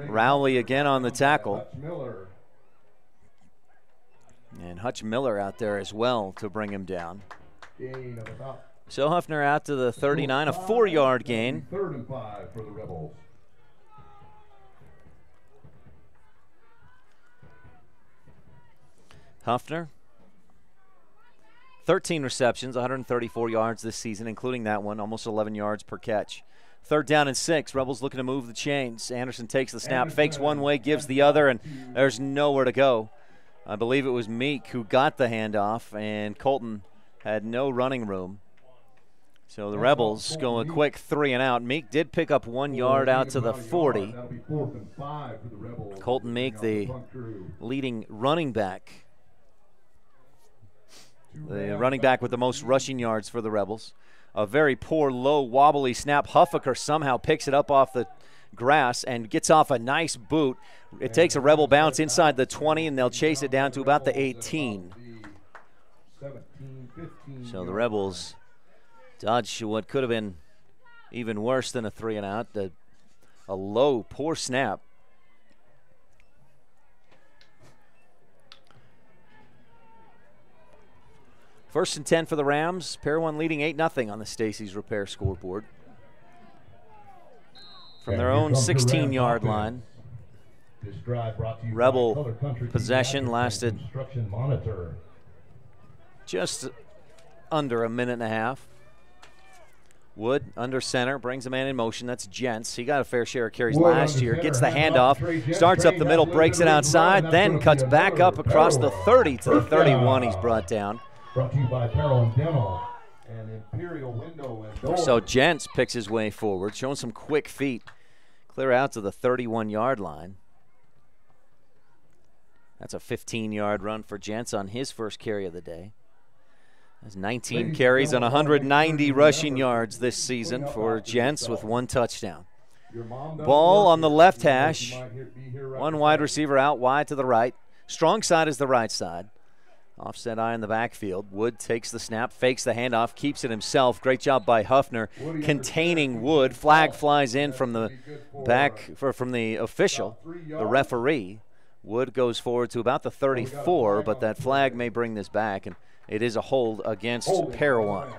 Rowley again on the tackle. And Hutch Miller out there as well to bring him down. So Huffner out to the 39, a 4-yard gain. 3rd and 5 for the Rebels. Huffner, 13 receptions, 134 yards this season, including that one, almost 11 yards per catch. 3rd down and 6. Rebels looking to move the chains. Anderson takes the snap, fakes one way, gives the other, and there's nowhere to go. I believe it was Meek who got the handoff, and Colton had no running room. So the Rebels go a quick 3 and out. Meek did pick up 1 yard out to the 40. Colton Meek, the leading running back. The running back with the most rushing yards for the Rebels. A very poor, low, wobbly snap. Huffaker somehow picks it up off the grass and gets off a nice boot. It takes a Rebel bounce inside the 20, and they'll chase it down to about the 18. So the Rebels dodge what could have been even worse than a 3 and out. A low, poor snap. First and 10 for the Rams. Parowan leading 8-0 on the Stacy's Repair scoreboard. From their own 16-yard line. Rebel possession lasted just under a minute and a half. Wood under center, brings a man in motion. That's Jentz. He got a fair share of carries last year. Gets the handoff, starts up the middle, breaks it outside, then cuts back up across the 30 to the 31. He's brought down. Brought to you by Parowan Dental and Imperial Window and Door. So Jentz picks his way forward, showing some quick feet. Clear out to the 31-yard line. That's a 15-yard run for Jentz on his first carry of the day. That's 19 carries and 190 rushing yards this season for Jentz with 1 touchdown. Ball on the left hash. 1 wide receiver out wide to the right. Strong side is the right side. Offset eye in the backfield. Wood takes the snap, fakes the handoff, keeps it himself. Great job by Huffner containing Wood. Flag flies in from the from the official, the referee. Wood goes forward to about the 34, but that flag may bring this back, and it is a hold against Parowan.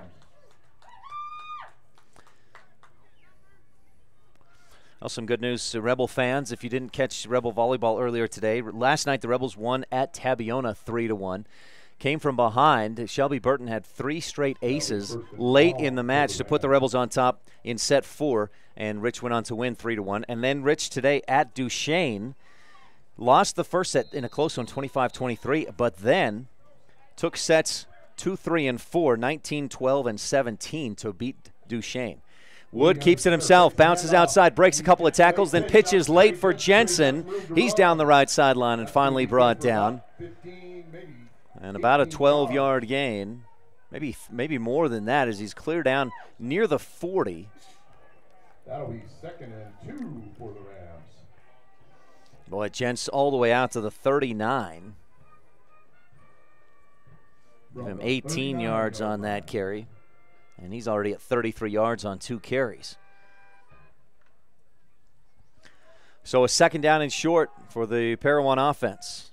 Well, some good news to Rebel fans. If you didn't catch Rebel volleyball earlier today, last night the Rebels won at Tabiona 3-1. Came from behind. Shelby Burton had 3 straight aces late in the match to put the Rebels on top in set 4, and Rich went on to win 3-1. And then Rich today at Duchesne lost the first set in a close one, 25-23, but then took sets 2, 3, and 4, 19, 12, and 17 to beat Duchesne. Wood keeps it himself, bounces outside, breaks a couple of tackles, then pitches late for Jensen. He's down the right sideline and finally brought down. And about a 12-yard gain, maybe more than that, as he's clear down near the 40. That'll be 2nd and 2 for the Rams. Boy, Gents all the way out to the 39. Give him 18 yards on that carry. And he's already at 33 yards on 2 carries. So a 2nd down and short for the Parowan offense.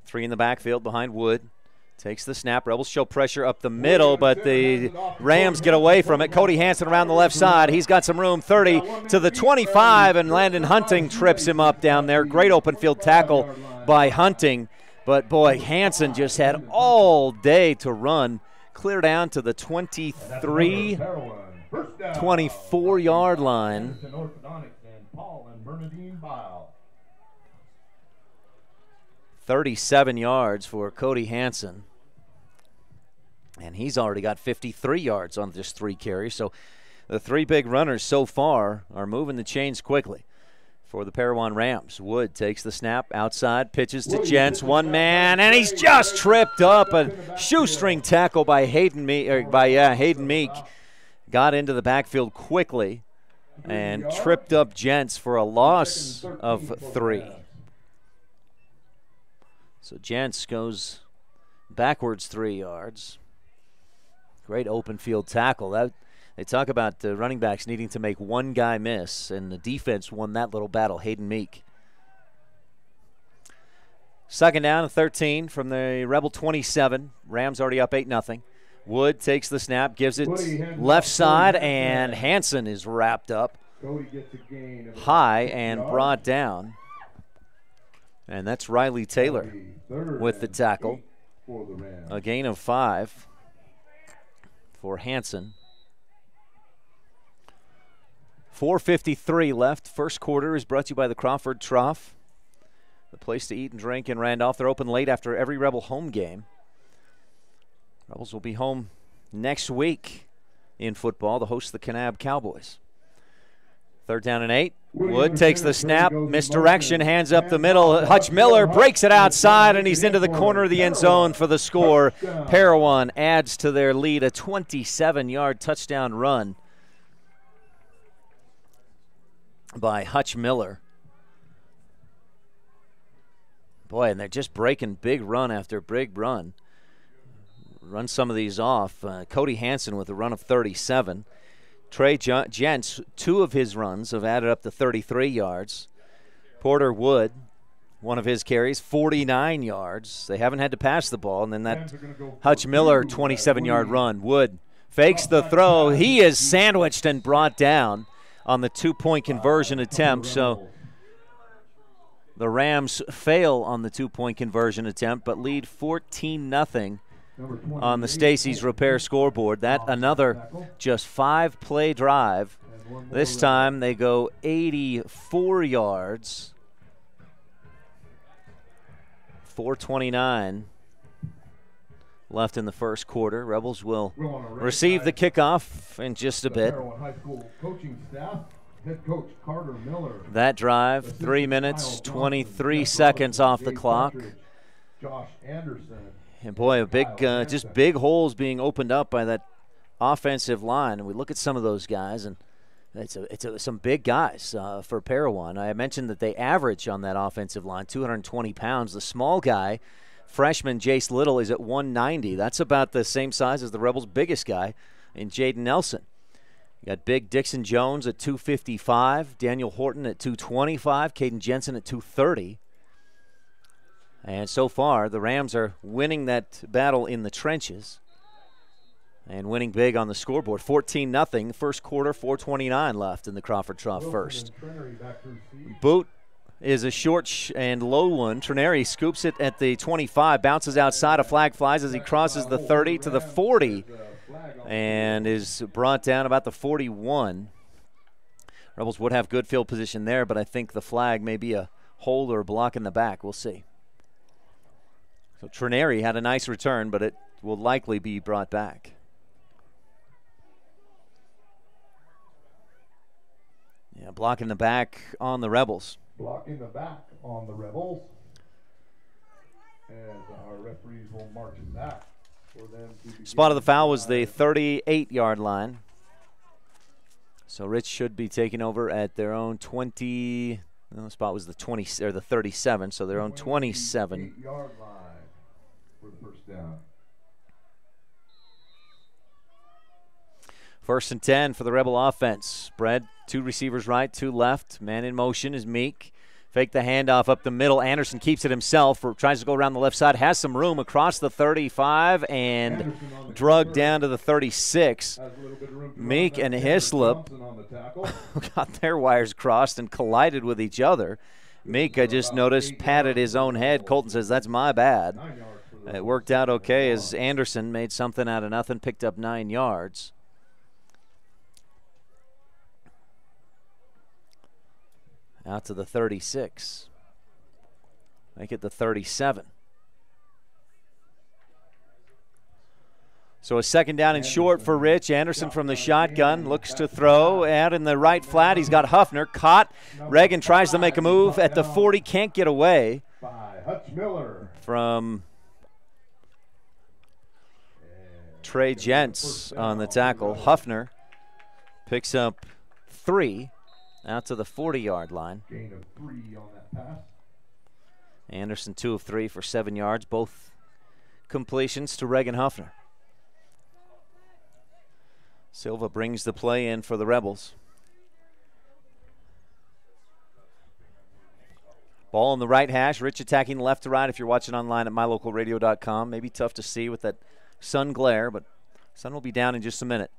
3 in the backfield behind Wood. Takes the snap. Rebels show pressure up the middle, but the Rams get away from it. Cody Hansen around the left side. He's got some room. 30 to the 25, and Landon Hunting trips him up down there. Great open field tackle by Hunting. But, boy, Hansen just had all day to run. Clear down to the 23, 24-yard line. 37 yards for Cody Hansen. And he's already got 53 yards on just 3 carries. So the 3 big runners so far are moving the chains quickly for the Parowan Rams. Wood takes the snap outside, pitches to Gents, 1 man, and he's just tripped up. A shoestring tackle by Hayden Meek. Got into the backfield quickly and tripped up Gents for a loss of 3. So Gents goes backwards 3 yards. Great open field tackle. They talk about the running backs needing to make 1 guy miss, and the defense won that little battle. Hayden Meek. 2nd down and 13 from the Rebel 27. Rams already up 8-0. Wood takes the snap, gives it left side, and Hansen is wrapped up high and brought down. And that's Riley Taylor with the tackle. A gain of 5 for Hansen. 4:53 left. First quarter is brought to you by the Crawford Trough, the place to eat and drink in Randolph. They're open late after every Rebel home game. Rebels will be home next week in football to host the Kanab Cowboys. 3rd down and 8. Wood takes the snap, misdirection, hands up the middle. Hutch Miller breaks it outside, and he's into the corner of the end zone for the score. Parowan adds to their lead, a 27-yard touchdown run by Hutch Miller. Boy, and they're just breaking big run after big run. Run some of these off. Cody Hansen with a run of 37. Trey Gents, 2 of his runs have added up to 33 yards. Porter Wood, 1 of his carries, 49 yards. They haven't had to pass the ball. And then that Hutch Miller 27-yard run. Wood fakes the throw. He is sandwiched and brought down on the 2-point conversion attempt. So the Rams fail on the 2-point conversion attempt, but lead 14-0 on the Stacy's Repair scoreboard. That another just 5-play drive. This time they go 84 yards. 4:29 left in the first quarter. Rebels will receive the kickoff in just a bit. That drive, 3 minutes, 23 seconds off the clock. And boy, a big, just big holes being opened up by that offensive line. And we look at some of those guys, and it's some big guys for Parowan. I mentioned that they average on that offensive line 220 pounds. The small guy, freshman Jace Little, is at 190. That's about the same size as the Rebels' biggest guy in Jaden Nelson. You got big Dixon Jones at 255, Daniel Horton at 225, Caden Jensen at 230. And so far, the Rams are winning that battle in the trenches and winning big on the scoreboard. 14-0, first quarter, 4:29 left in the Crawford Trough first. Boot is a short and low one. Trineri scoops it at the 25, bounces outside. A flag flies as he crosses the 30 to the 40 and is brought down about the 41. Rebels would have good field position there, but I think the flag may be a hold or a block in the back. We'll see. So Trineri had a nice return, but it will likely be brought back. Yeah, block in the back on the Rebels. Block in the back on the Rebels. As our referees will march it back for them to begin. Spot of the foul was the 38-yard line. So Rich should be taking over at their own 20. No, the spot was the 20 or the 37, so their own 27. 28-yard line for the first down. First and 10 for the Rebel offense. Spread, 2 receivers right, 2 left. Man in motion is Meek. Fake the handoff up the middle. Anderson keeps it himself. Tries to go around the left side. Has some room across the 35 and drug down to the 36. Meek and Hislop got their wires crossed and collided with each other. Meek, I just noticed, patted his own head. Colton says, that's my bad. It worked out okay as Anderson made something out of nothing, picked up 9 yards. Out to the 36. Make it the 37. So a second down and short for Rich. Anderson from the shotgun looks to throw. Out in the right flat, he's got Huffner. Caught. Reagan tries to make a move at the 40. Can't get away from Trey Gents on the tackle. Huffner picks up 3. Out to the 40-yard line. Gain of 3 on that pass. Anderson 2 of 3 for 7 yards. Both completions to Reagan Huffner. Silva brings the play in for the Rebels. Ball on the right hash. Rich attacking left to right if you're watching online at mylocalradio.com. Maybe tough to see with that sun glare, but sun will be down in just a minute.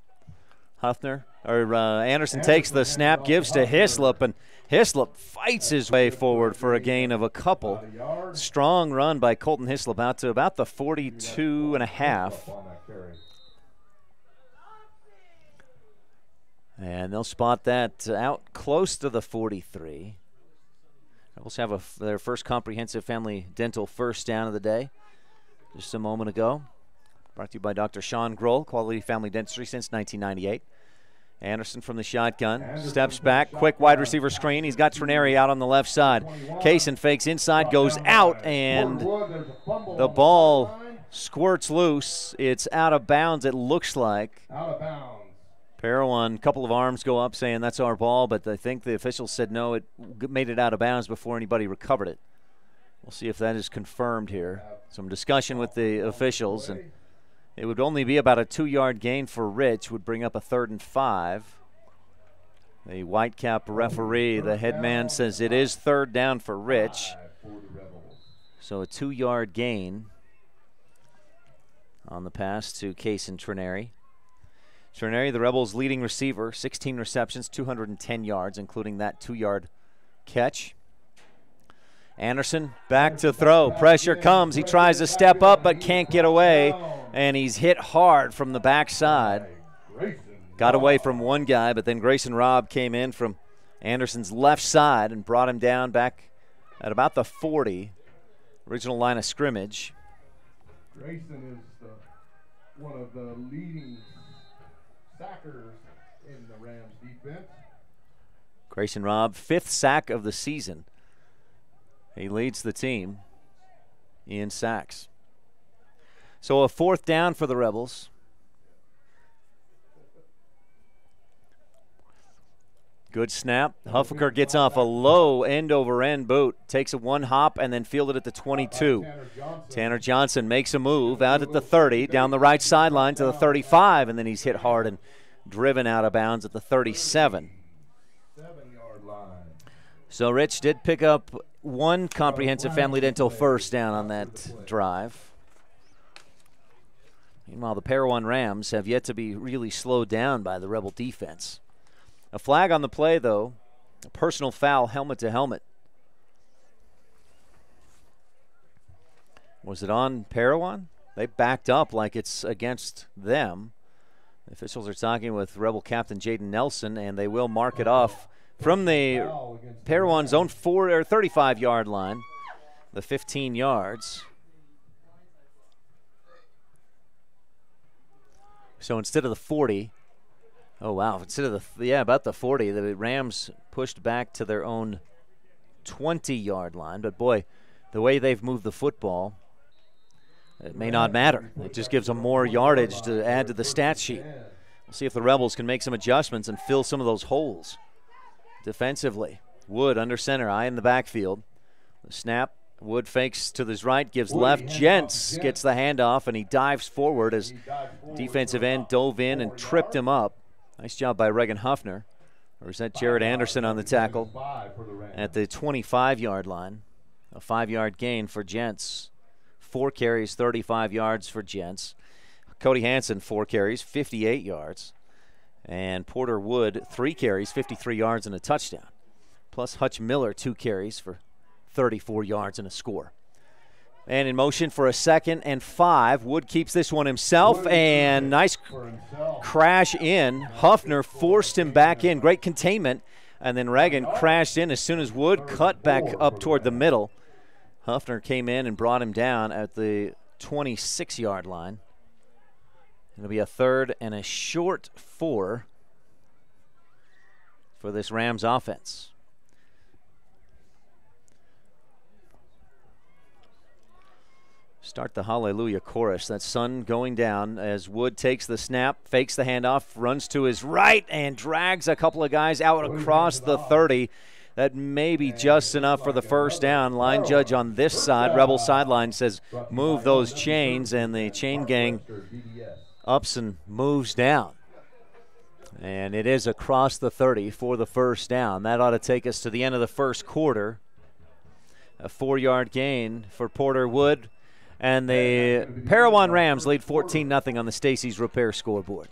Anderson takes the snap, gives to Hislop, and Hislop fights his way forward for a gain of a couple. Strong run by Colton Hislop out to about the 42.5. And they'll spot that out close to the 43. Rebels have their first comprehensive family dental first down of the day just a moment ago. Brought to you by Dr. Sean Grohl, Quality Family Dentistry since 1998. Anderson from the shotgun, steps back, quick wide receiver screen. He's got Trineri out on the left side. Kaysen fakes inside, goes out, and the ball squirts loose. It's out of bounds, it looks like. Out of bounds. Parowan, a couple of arms go up saying that's our ball, but I think the officials said no, it made it out of bounds before anybody recovered it. We'll see if that is confirmed here. Some discussion with the officials, and it would only be about a 2-yard gain for Rich, would bring up a 3rd and 5. The Whitecap referee, the head man, says it is 3rd down for Rich. So a 2-yard gain on the pass to Kaysen Trineri. Trineri, the Rebels' leading receiver, 16 receptions, 210 yards, including that 2-yard catch. Anderson back to throw. Pressure comes. He tries to step up but can't get away, and he's hit hard from the backside. Got away from one guy, but then Grayson Robb came in from Anderson's left side and brought him down back at about the 40, original line of scrimmage. Grayson is one of the leading sackers in the Rams defense. Grayson Robb, 5th sack of the season. He leads the team in sacks. So a 4th down for the Rebels. Good snap. Huffaker gets off a low end-over-end boot, takes a 1 hop, and then fielded at the 22. Tanner Johnson makes a move out at the 30, down the right sideline to the 35, and then he's hit hard and driven out of bounds at the 37. So Rich did pick up 1 comprehensive family dental first down on that drive. Meanwhile, the Parowan Rams have yet to be really slowed down by the Rebel defense. A flag on the play, though. A personal foul, helmet to helmet. Was it on Parowan? They backed up like it's against them. The officials are talking with Rebel captain Jaden Nelson, and they will mark it off from the Parowan's own 35-yard line, the 15 yards. So instead of the 40, oh wow, instead of about the 40, the Rams pushed back to their own 20-yard line. But boy, the way they've moved the football, it may not matter. It just gives them more yardage to add to the stat sheet. We'll see if the Rebels can make some adjustments and fill some of those holes defensively. Wood under center, eye in the backfield. The snap, Wood fakes to his right, gives left. Gents gets the handoff, and he dives forward as defensive end dove in and tripped him up. Nice job by Reagan Huffner. Or is that Jared Anderson on the tackle at the 25-yard line? A 5-yard gain for Gents. 4 carries, 35 yards for Gents. Cody Hansen, 4 carries, 58 yards. And Porter Wood, 3 carries, 53 yards and a touchdown. Plus Hutch Miller, 2 carries for 34 yards and a score. And in motion for a 2nd and 5. Wood keeps this one himself, and nice crash in. Huffner forced him back in. Great containment. And then Reagan crashed in as soon as Wood cut back up toward the middle. Huffner came in and brought him down at the 26-yard line. It'll be a 3rd and a short 4 for this Rams offense. Start the Hallelujah chorus. That sun going down as Wood takes the snap, fakes the handoff, runs to his right, and drags a couple of guys out across the 30. That may be just enough for the first down. Line judge on this side, Rebel sideline, says move those chains, and the chain gang ups and moves down. And it is across the 30 for the first down. That ought to take us to the end of the first quarter. A 4-yard gain for Porter Wood. And the Parowan Rams lead 14-0 on the Stacy's Repair scoreboard.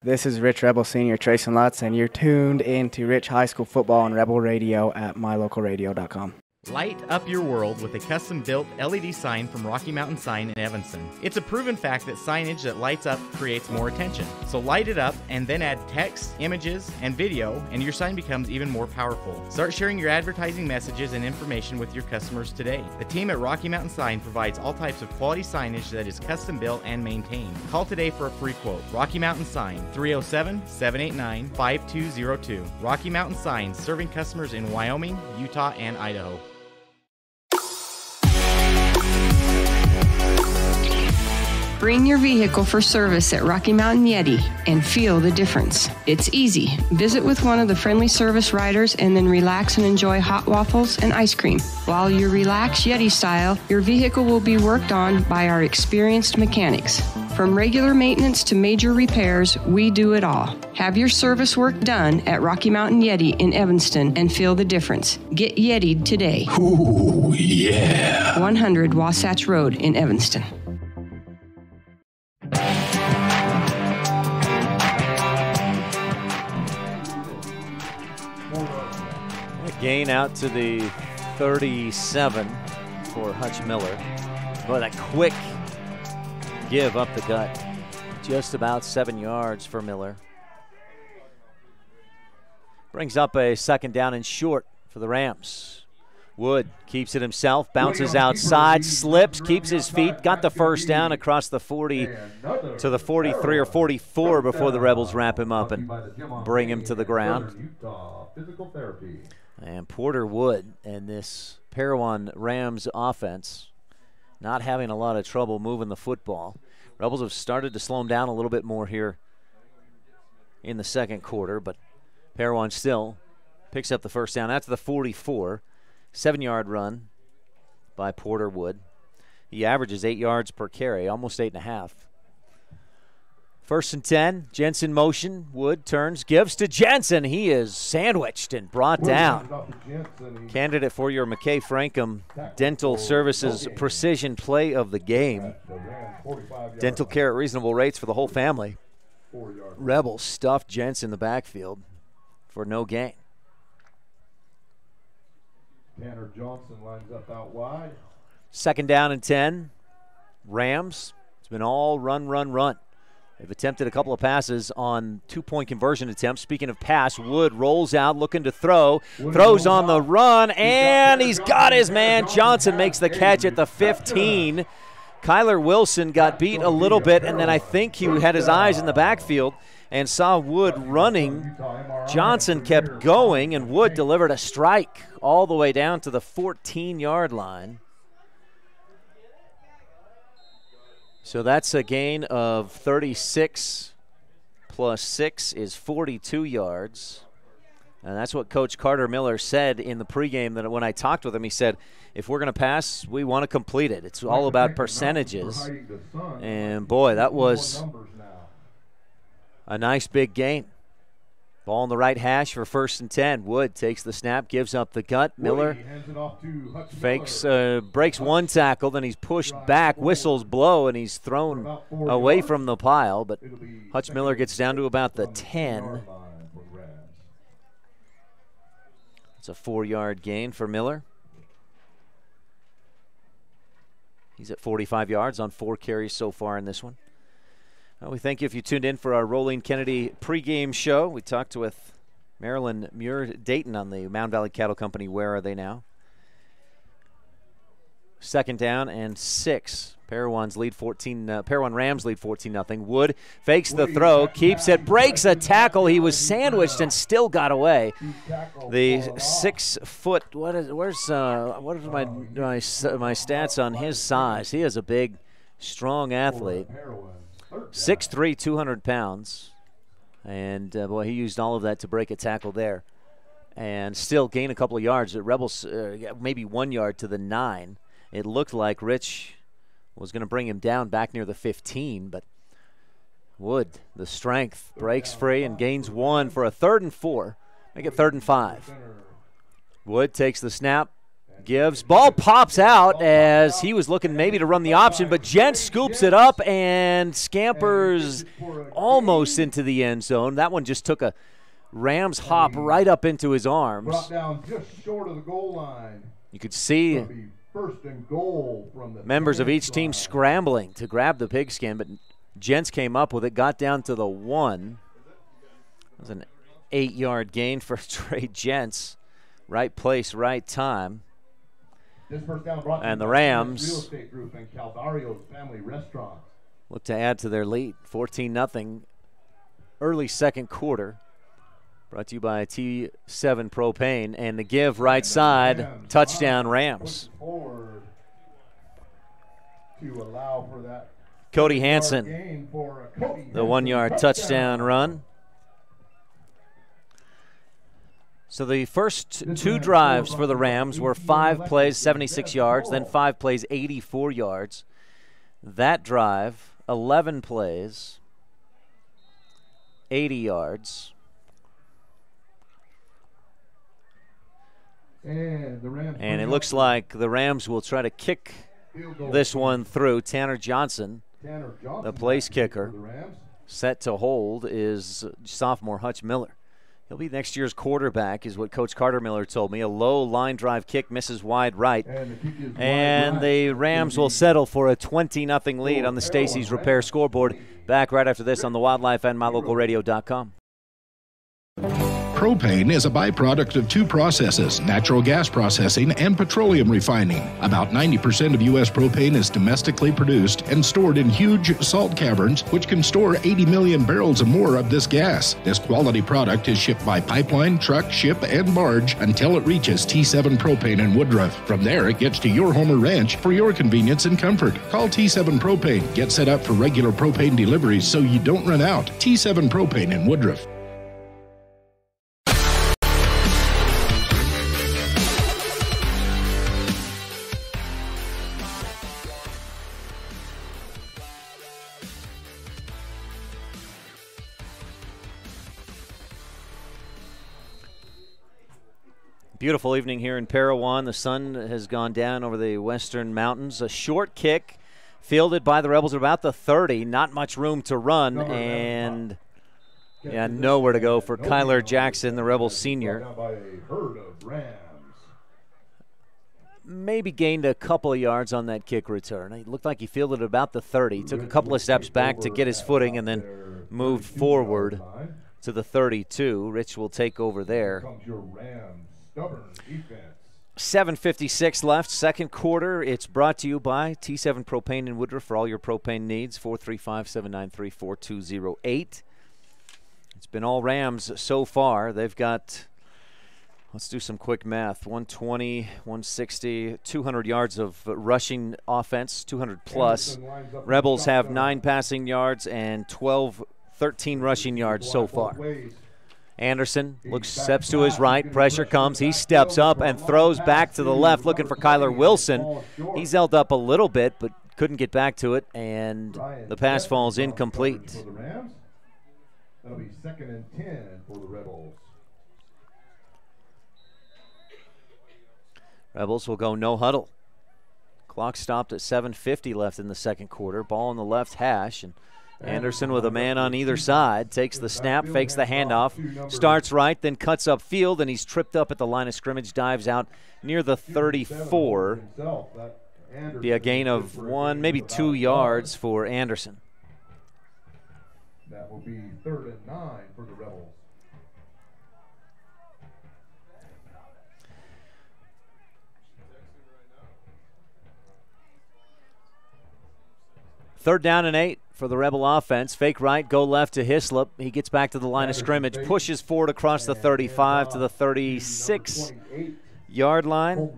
This is Rich Rebel Senior Trayson Lutz, and you're tuned into Rich High School Football on Rebel Radio at mylocalradio.com. Light up your world with a custom-built LED sign from Rocky Mountain Sign in Evanston. It's a proven fact that signage that lights up creates more attention. So light it up and then add text, images, and video, and your sign becomes even more powerful. Start sharing your advertising messages and information with your customers today. The team at Rocky Mountain Sign provides all types of quality signage that is custom-built and maintained. Call today for a free quote. Rocky Mountain Sign, 307-789-5202. Rocky Mountain Sign, serving customers in Wyoming, Utah, and Idaho. Bring your vehicle for service at Rocky Mountain Yeti and feel the difference. It's easy. Visit with one of the friendly service riders and then relax and enjoy hot waffles and ice cream. While you relax Yeti style, your vehicle will be worked on by our experienced mechanics. From regular maintenance to major repairs, we do it all. Have your service work done at Rocky Mountain Yeti in Evanston and feel the difference. Get Yeti'd today. Ooh, yeah. 100 Wasatch Road in Evanston. Gain out to the 37 for Hutch Miller. Boy, that quick give up the gut. Just about 7 yards for Miller. Brings up a 2nd down and short for the Rams. Wood keeps it himself, bounces outside, slips, keeps his feet, got the first down across the 40 to the 43 or 44 before the Rebels wrap him up and bring him to the ground. And Porter Wood and this Parowan Rams offense not having a lot of trouble moving the football. Rebels have started to slow him down a little bit more here in the second quarter, but Parowan still picks up the first down. That's the 44. 7-yard run by Porter Wood. He averages 8 yards per carry, almost 8.5. 1st and 10, Jensen motion. Wood turns, gives to Jensen. He is sandwiched and brought down. Candidate for your McKay Frankham Dental Services Precision Play of the Game. Dental care at reasonable rates for the whole family. Rebels stuffed Jensen in the backfield for no gain. Tanner Johnson lines up out wide. 2nd down and 10. Rams. It's been all run, run, run. They've attempted a couple of passes on 2-point conversion attempts. Speaking of pass, Wood rolls out looking to throw. Throws on the run, and he's got his man. Johnson makes the catch at the 15. Kyler Wilson got beat a little bit, and then I think he had his eyes in the backfield and saw Wood running. Johnson kept going, and Wood delivered a strike all the way down to the 14-yard line. So that's a gain of 36 plus 6 is 42 yards. And that's what Coach Carter Miller said in the pregame, that when I talked with him, he said, if we're going to pass, we want to complete it. It's all about percentages. And, boy, that was a nice big gain. Ball in the right hash for 1st and 10. Wood takes the snap, gives up the gut. Miller fakes, breaks one tackle, then he's pushed back, whistles blow, and he's thrown away from the pile. But Hutch Miller gets down to about the 10. It's a 4-yard gain for Miller. He's at 45 yards on 4 carries so far in this one. Well, we thank you if you tuned in for our Rolling Kennedy pregame show. We talked with Marilyn Muir-Dayton on the Mound Valley Cattle Company. Where are they now? 2nd down and 6. Parowan Rams lead 14-0. Wood fakes the throw, keeps it, breaks a tackle. He was sandwiched and still got away. The 6-foot. What are my stats on his size? He is a big, strong athlete. 6'3", 200 pounds. And, boy, he used all of that to break a tackle there. And still gain a couple of yards. The Rebels maybe 1 yard to the 9. It looked like Rich was going to bring him down back near the 15, but Wood, the strength, breaks free and gains 1 for a 3rd and 4. Make it 3rd and 5. Wood takes the snap. Gives. Ball pops out as he was looking maybe to run the option, but Jentz scoops it up and scampers almost into the end zone. That one just took a Rams hop right up into his arms. Brought down just short of the goal line. You could see first and goal from the members of each team scrambling to grab the pigskin, but Jentz came up with it, got down to the 1. It was an 8-yard gain for Trey Jentz. Right place, right time. And the Rams look to add to their lead, 14-0, early second quarter. Brought to you by T7 Propane, and the give right side, touchdown Rams. Cody Hansen, the 1-yard touchdown run. So the first 2 drives for the Rams were 5 plays, 76 yards, then 5 plays, 84 yards. That drive, 11 plays, 80 yards. And it looks like the Rams will try to kick this one through. Tanner Johnson, the place kicker, set to hold is sophomore Hutch Miller. He'll be next year's quarterback, is what Coach Carter Miller told me. A low line drive kick, misses wide right. And the Rams will settle for a 20-0 lead on the Stacy's Repair scoreboard. Back right after this on the Wildlife and MyLocalRadio.com. Propane is a byproduct of 2 processes, natural gas processing and petroleum refining. About 90% of U.S. propane is domestically produced and stored in huge salt caverns, which can store 80 million barrels or more of this gas. This quality product is shipped by pipeline, truck, ship, and barge until it reaches T7 Propane in Woodruff. From there, it gets to your home or ranch for your convenience and comfort. Call T7 Propane. Get set up for regular propane deliveries so you don't run out. T7 Propane in Woodruff. Beautiful evening here in Parowan. The sun has gone down over the western mountains. A short kick fielded by the Rebels at about the 30. Not much room to run, and nowhere to go for Kyler Jackson, the Rebels senior. Maybe gained a couple of yards on that kick return. It looked like he fielded about the 30. Took a couple of steps back to get his footing and then moved forward to the 32. Rich will take over there. 7:56 left, second quarter. It's brought to you by T7 Propane in Woodruff for all your propane needs. 435-793-4208. It's been all Rams so far. They've got, let's do some quick math, 120, 160, 200 yards of rushing offense, 200 plus. Rebels have 9 passing yards and 12 13 rushing yards so far. Anderson steps to his right. Pressure comes. He steps up and throws back to the left, looking for Kyler Wilson. He's held up a little bit, but couldn't get back to it, and the pass falls incomplete. That'll be 2nd and 10 for the Rebels. Rebels will go no huddle. Clock stopped at 7:50 left in the second quarter. Ball on the left hash, and Anderson with a man on either side takes the snap, fakes the handoff, starts right, then cuts up field, and he's tripped up at the line of scrimmage, dives out near the 34. Be a gain of 1, maybe 2 yards for Anderson. That will be 3rd and 9 for the Rebels. Third down and 8 for the Rebel offense. Fake right, go left to Hislop. He gets back to the line of scrimmage, pushes forward across the 35 to the 36-yard line.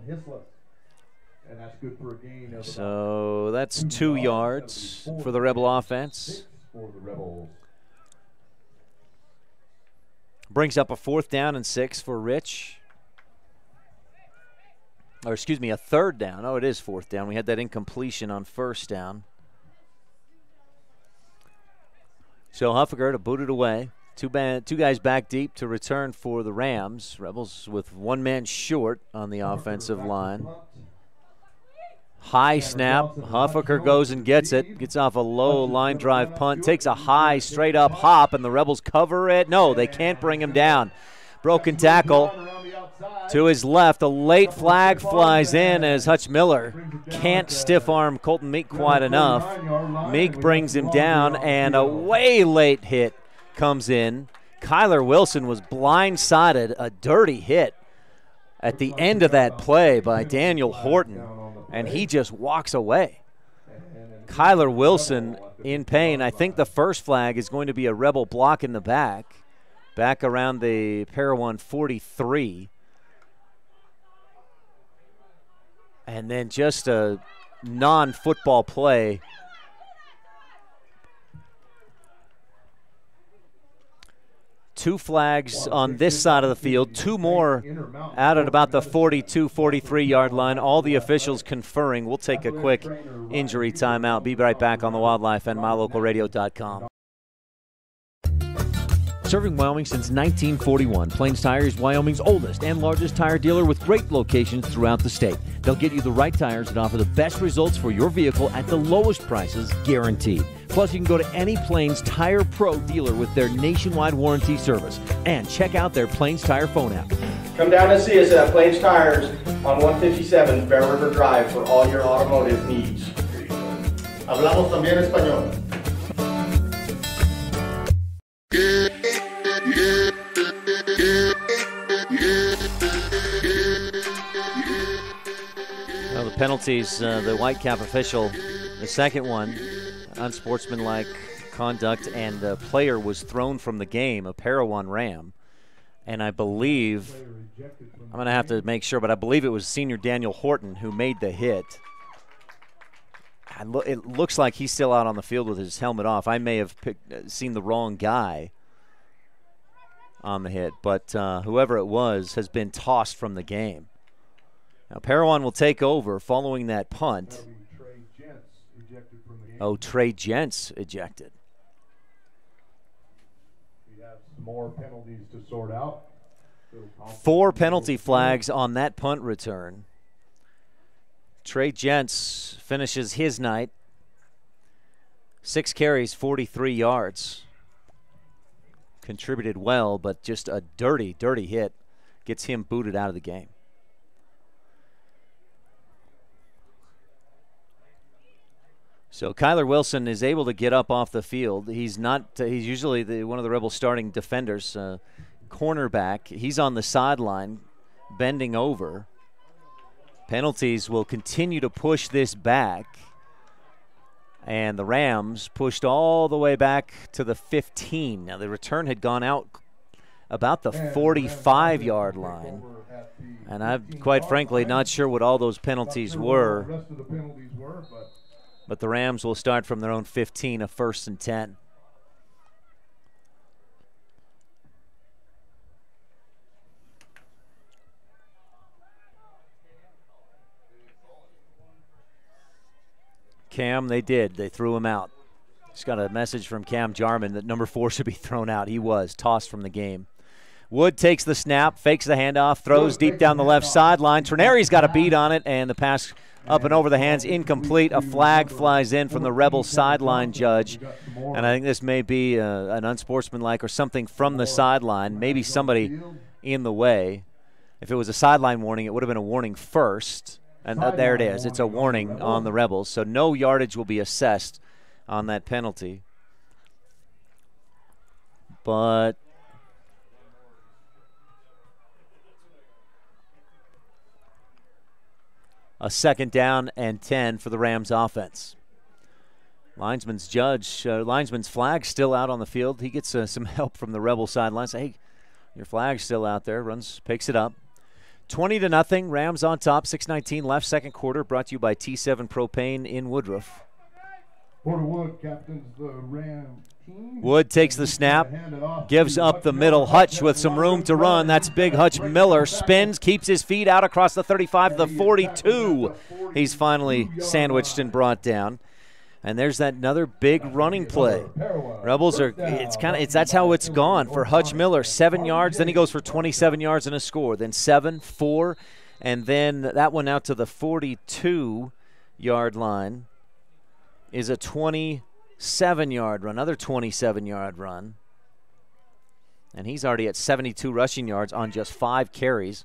So that's 2 yards for the Rebel offense. Brings up a 4th down and 6 for Rich. Or excuse me, a 3rd down. Oh, it is 4th down. We had that incompletion on 1st down. So Huffaker to boot it away. Two guys back deep to return for the Rams. Rebels with 1 man short on the offensive line. High snap. Huffaker goes and gets it. Gets off a low line drive punt. Takes a high straight up hop, and the Rebels cover it. No, they can't bring him down. Broken tackle. To his left, a late flag flies in as Hutch Miller can't stiff arm Colton Meek quite enough. Meek brings him down, and a way late hit comes in. Kyler Wilson was blindsided, a dirty hit at the end of that play by Daniel Horton, and he just walks away. Kyler Wilson in pain. I think the first flag is going to be a Rebel block in the back around the Parowan 43. And then just a non-football play. Two flags on this side of the field, 2 more out at about the 42, 43-yard line. All the officials conferring. We'll take a quick injury timeout. Be right back on the Wildlife and MyLocalRadio.com. Serving Wyoming since 1941, Plains Tire is Wyoming's oldest and largest tire dealer with great locations throughout the state. They'll get you the right tires that offer the best results for your vehicle at the lowest prices, guaranteed. Plus, you can go to any Plains Tire Pro dealer with their nationwide warranty service. And check out their Plains Tire phone app. Come down and see us at Plains Tires on 157 Bear River Drive for all your automotive needs. Hablamos también español. Well, the penalties, the Whitecap official, the second one, unsportsmanlike conduct, and the player was thrown from the game, a Parowan Ram. And I believe, I'm going to have to make sure, but I believe it was senior Daniel Horton who made the hit. It looks like he's still out on the field with his helmet off. I may have seen the wrong guy on the hit, but whoever it was has been tossed from the game. Now Parowan will take over following that punt. Oh, Trey Gents ejected. We have some more penalties to sort out. 4 penalty flags on that punt return. Trey Gents finishes his night. 6 carries, 43 yards. Contributed well, but just a dirty, dirty hit gets him booted out of the game. So Kyler Wilson is able to get up off the field. He's not. He's usually one of the Rebels' starting defenders, cornerback. He's on the sideline, bending over. Penalties will continue to push this back. And the Rams pushed all the way back to the 15. Now the return had gone out about the 45-yard line. And I'm quite frankly not sure what all those penalties were. But the Rams will start from their own 15, a 1st and 10. Cam, they did. They threw him out. Just got a message from Cam Jarman that number 4 should be thrown out. He was tossed from the game. Wood takes the snap, fakes the handoff, throws deep down the left sideline. Trineri's got a beat on it, and the pass up and over the hands, incomplete. A flag flies in from the Rebel sideline judge. And I think this may be an unsportsmanlike or something from the sideline, maybe somebody in the way. If it was a sideline warning, it would have been a warning first. And there it is. It's a warning on the Rebels. So no yardage will be assessed on that penalty. But a 2nd down and 10 for the Rams offense. Linesman's flag still out on the field. He gets some help from the Rebel sidelines. Hey, your flag's still out there. Picks it up. 20-0. Rams on top. 6:19 left, second quarter. Brought to you by T7 Propane in Woodruff. Porter Wood captains the Ram team. Wood takes the snap, gives up the middle. Hutch with some room to run. That's big Hutch Miller. Spins, keeps his feet out across the 35 to the 42. He's finally sandwiched and brought down. And there's that another big running play. Rebels are, that's how it's gone for Hutch Miller. 7 yards, then he goes for 27 yards and a score. Then 7, 4, and then that one out to the 42-yard line is a 27-yard run, another 27-yard run. And he's already at 72 rushing yards on just 5 carries.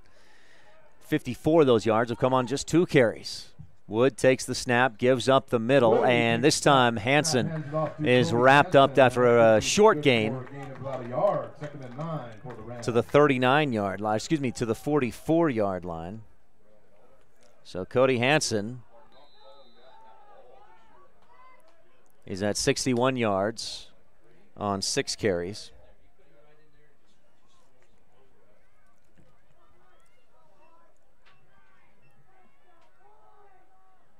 54 of those yards have come on just 2 carries. Wood takes the snap, gives up the middle, and this time Hansen is wrapped up after a short gain to the 39-yard line, to the 44-yard line. So Cody Hansen is at 61 yards on 6 carries.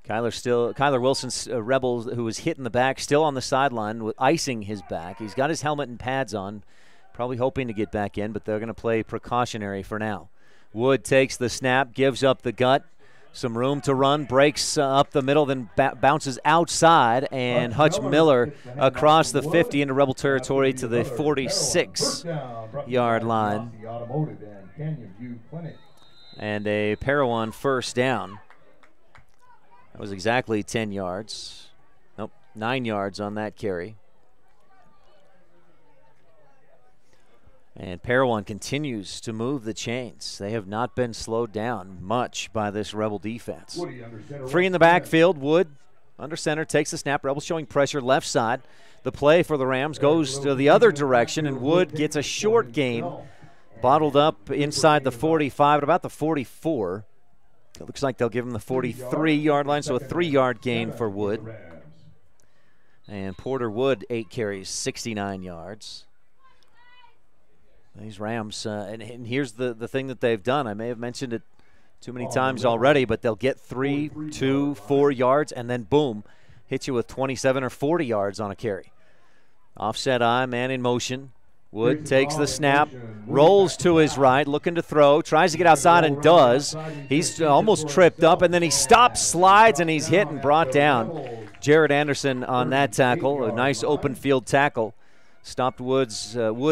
Kyler Wilson's Rebels, who was hit in the back, still on the sideline with icing his back. He's got his helmet and pads on, probably hoping to get back in, but they're going to play precautionary for now. Wood takes the snap, gives up the gut, some room to run, breaks up the middle, then bounces outside, and Hutch Miller across the 50 into Rebel territory to the 46-yard line. And a Parowan first down. That was exactly 10 yards. Nope, 9 yards on that carry. And Parowan continues to move the chains. They have not been slowed down much by this Rebel defense. Free in the backfield, Wood under center, takes the snap. Rebels showing pressure left side. The play for the Rams goes to the other direction, and Wood gets a short gain, bottled up inside the 45 at about the 44. It looks like they'll give him the 43-yard line, so a 3-yard gain for Wood. And Porter Wood, 8 carries, 69 yards. These Rams, and here's the thing that they've done. I may have mentioned it too many times already, but they'll get 3, 2, 4 yards, and then boom, hit you with 27 or 40 yards on a carry. Offset eye, man in motion. Wood takes the snap, rolls to his right, looking to throw, tries to get outside and does. He's almost tripped up, and then he stops, slides, and he's hit and brought down. Jared Anderson on that tackle, a nice open field tackle. Stopped Wood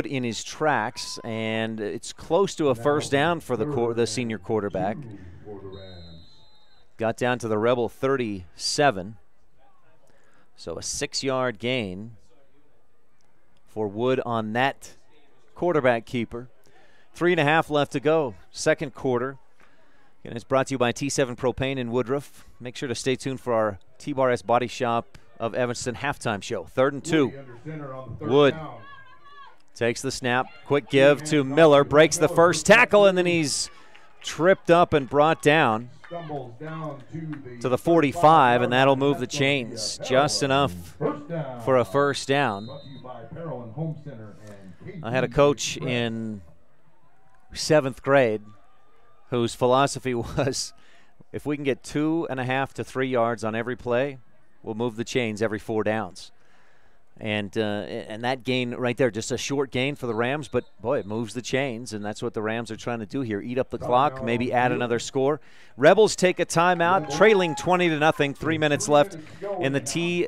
in his tracks, and it's close to a first down for the senior quarterback. Got down to the Rebel 37. So a 6-yard gain for Wood on that quarterback keeper. 3.5 left to go, second quarter. And it's brought to you by T7 Propane in Woodruff. Make sure to stay tuned for our T-Bar S Body Shop of Evanston halftime show. 3rd and 2. Wood takes the snap, quick give to Miller, breaks the first tackle, and then he's tripped up and brought down to the 45, and that'll move the chains just enough for a first down. I had a coach in 7th grade whose philosophy was, if we can get 2.5 to 3 yards on every play, we'll move the chains every 4 downs. And that gain right there, just a short gain for the Rams, but, boy, it moves the chains, and that's what the Rams are trying to do here. Eat up the clock, maybe add another score. Rebels take a timeout, trailing 20-0, 3 minutes left in the T7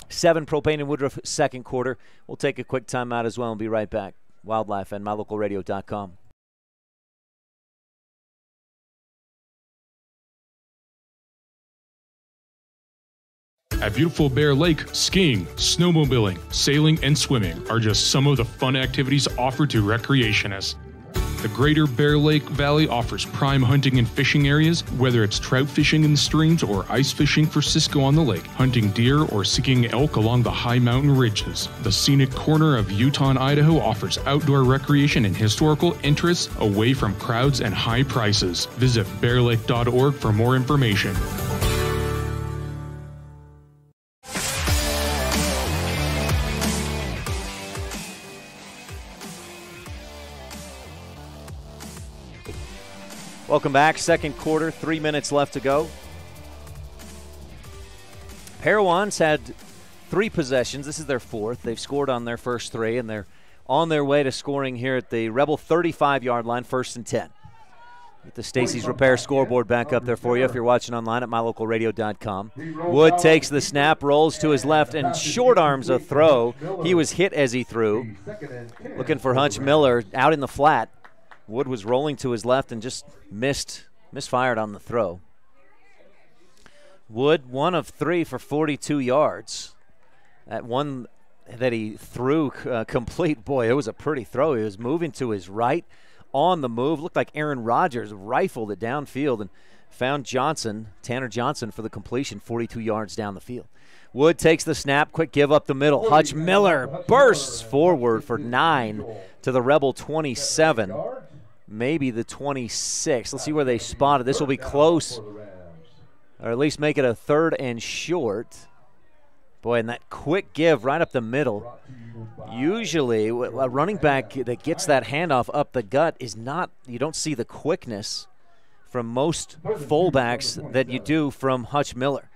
Propane and Woodruff second quarter. We'll take a quick timeout as well and be right back. Wildlife and mylocalradio.com. At beautiful Bear Lake, skiing, snowmobiling, sailing, and swimming are just some of the fun activities offered to recreationists. The Greater Bear Lake Valley offers prime hunting and fishing areas, whether it's trout fishing in the streams or ice fishing for Cisco on the lake, hunting deer or seeking elk along the high mountain ridges. The scenic corner of Utah and Idaho offers outdoor recreation and historical interests away from crowds and high prices. Visit bearlake.org for more information. Welcome back. Second quarter, 3 minutes left to go. Parowan's had 3 possessions. This is their 4th. They've scored on their first 3, and they're on their way to scoring here at the Rebel 35-yard line, 1st and 10. Get the Stacy's Repair scoreboard back up there for you if you're watching online at mylocalradio.com. Wood takes the snap, rolls to his left, and short arms a throw. He was hit as he threw. Looking for Hutch Miller out in the flat. Wood was rolling to his left and just misfired on the throw. Wood, 1 of 3 for 42 yards. That one that he threw complete, boy, it was a pretty throw. He was moving to his right on the move. Looked like Aaron Rodgers rifled it downfield and found Tanner Johnson for the completion, 42 yards down the field. Wood takes the snap, quick give up the middle. Hutch Miller bursts forward for 9 to the Rebel 27. Maybe the 26. Let's see where they spotted. This will be close, or at least make it a 3rd and short. Boy, and that quick give right up the middle. Usually, a running back that gets that handoff up the gut is not, you don't see the quickness from most fullbacks that you do from Hutch Miller.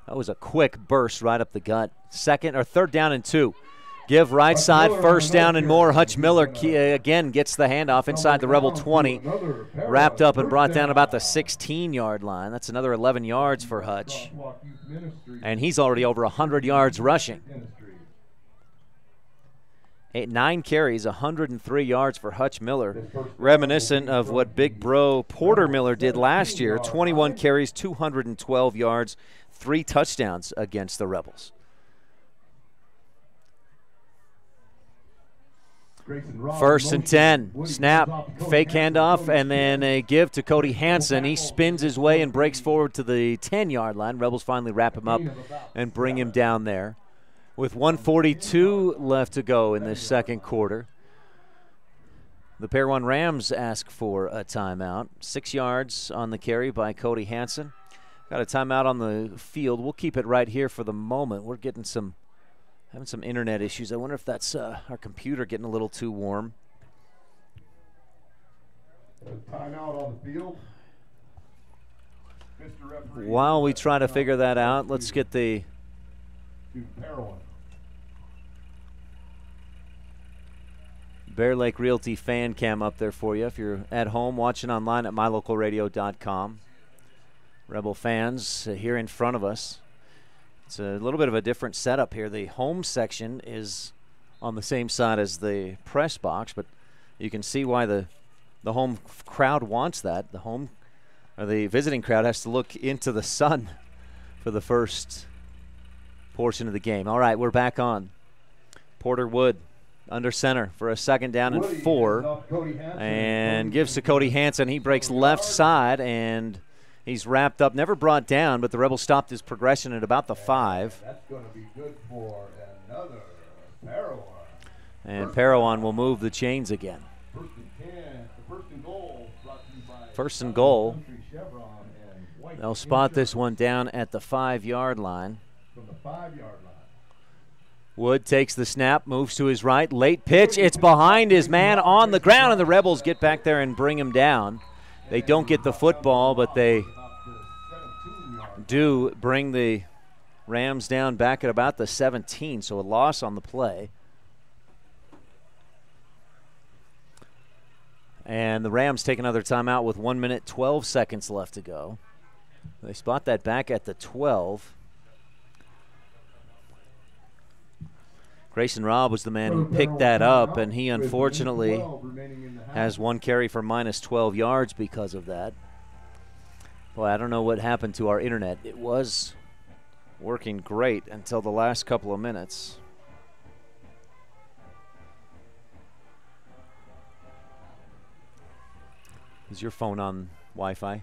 That was a quick burst right up the gut. 3rd down and 2. Give right side, 1st down and more. Hutch Miller again gets the handoff inside the Rebel 20. Wrapped up and brought down about the 16-yard line. That's another 11 yards for Hutch. And he's already over 100 yards rushing. 9 carries, 103 yards for Hutch Miller. Reminiscent of what Big Bro Porter Miller did last year. 21 carries, 212 yards, 3 touchdowns against the Rebels. 1st and 10. Snap, fake handoff, and then a give to Cody Hansen. He spins his way and breaks forward to the 10-yard line. Rebels finally wrap him up and bring him down there. With 1:42 left to go in this second quarter, the Parowan Rams ask for a timeout. 6 yards on the carry by Cody Hansen. Got a timeout on the field. We'll keep it right here for the moment. We're getting having some internet issues. I wonder if that's our computer getting a little too warm. Timeout on the field. While we try to figure that out, let's get the Bear Lake Realty fan cam up there for you if you're at home watching online at mylocalradio.com. Rebel fans here in front of us. It's a little bit of a different setup here. The home section is on the same side as the press box, but you can see why the home crowd wants that. The visiting crowd has to look into the sun for the first portion of the game. All right, we're back on. Porter Wood under center for a 2nd down and 4, and gives to Cody Hansen. He breaks left side, and he's wrapped up, never brought down, but the Rebels stopped his progression at about the 5. That's going to be good for another Parowan. And Parowan will move the chains again. 1st and goal. 1st and goal. They'll spot this one down at the 5-yard line. From the 5-yard line. Wood takes the snap, moves to his right. Late pitch. It's behind his man on the ground, and the Rebels get back there and bring him down. They don't get the football, but they do bring the Rams down back at about the 17, so a loss on the play. And the Rams take another timeout with 1 minute, 12 seconds left to go. They spot that back at the 12. Grayson Robb was the man who picked that up, and he unfortunately has one carry for minus 12 yards because of that. Boy, I don't know what happened to our internet. It was working great until the last couple of minutes. Is your phone on Wi-Fi?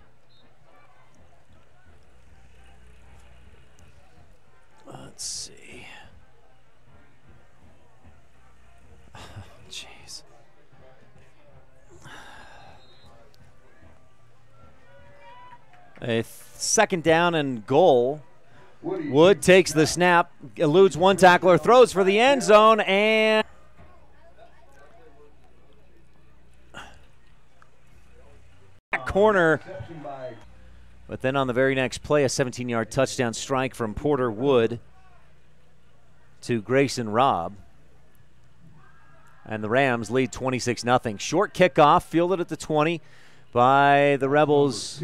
Let's see. Jeez. A second down and goal. Wood takes the snap, eludes one tackler, throws for the end zone, and corner. But then on the very next play, a 17-yard touchdown strike from Porter Wood to Grayson Robb. And the Rams lead 26-0. Short kickoff, fielded at the 20 by the Rebels.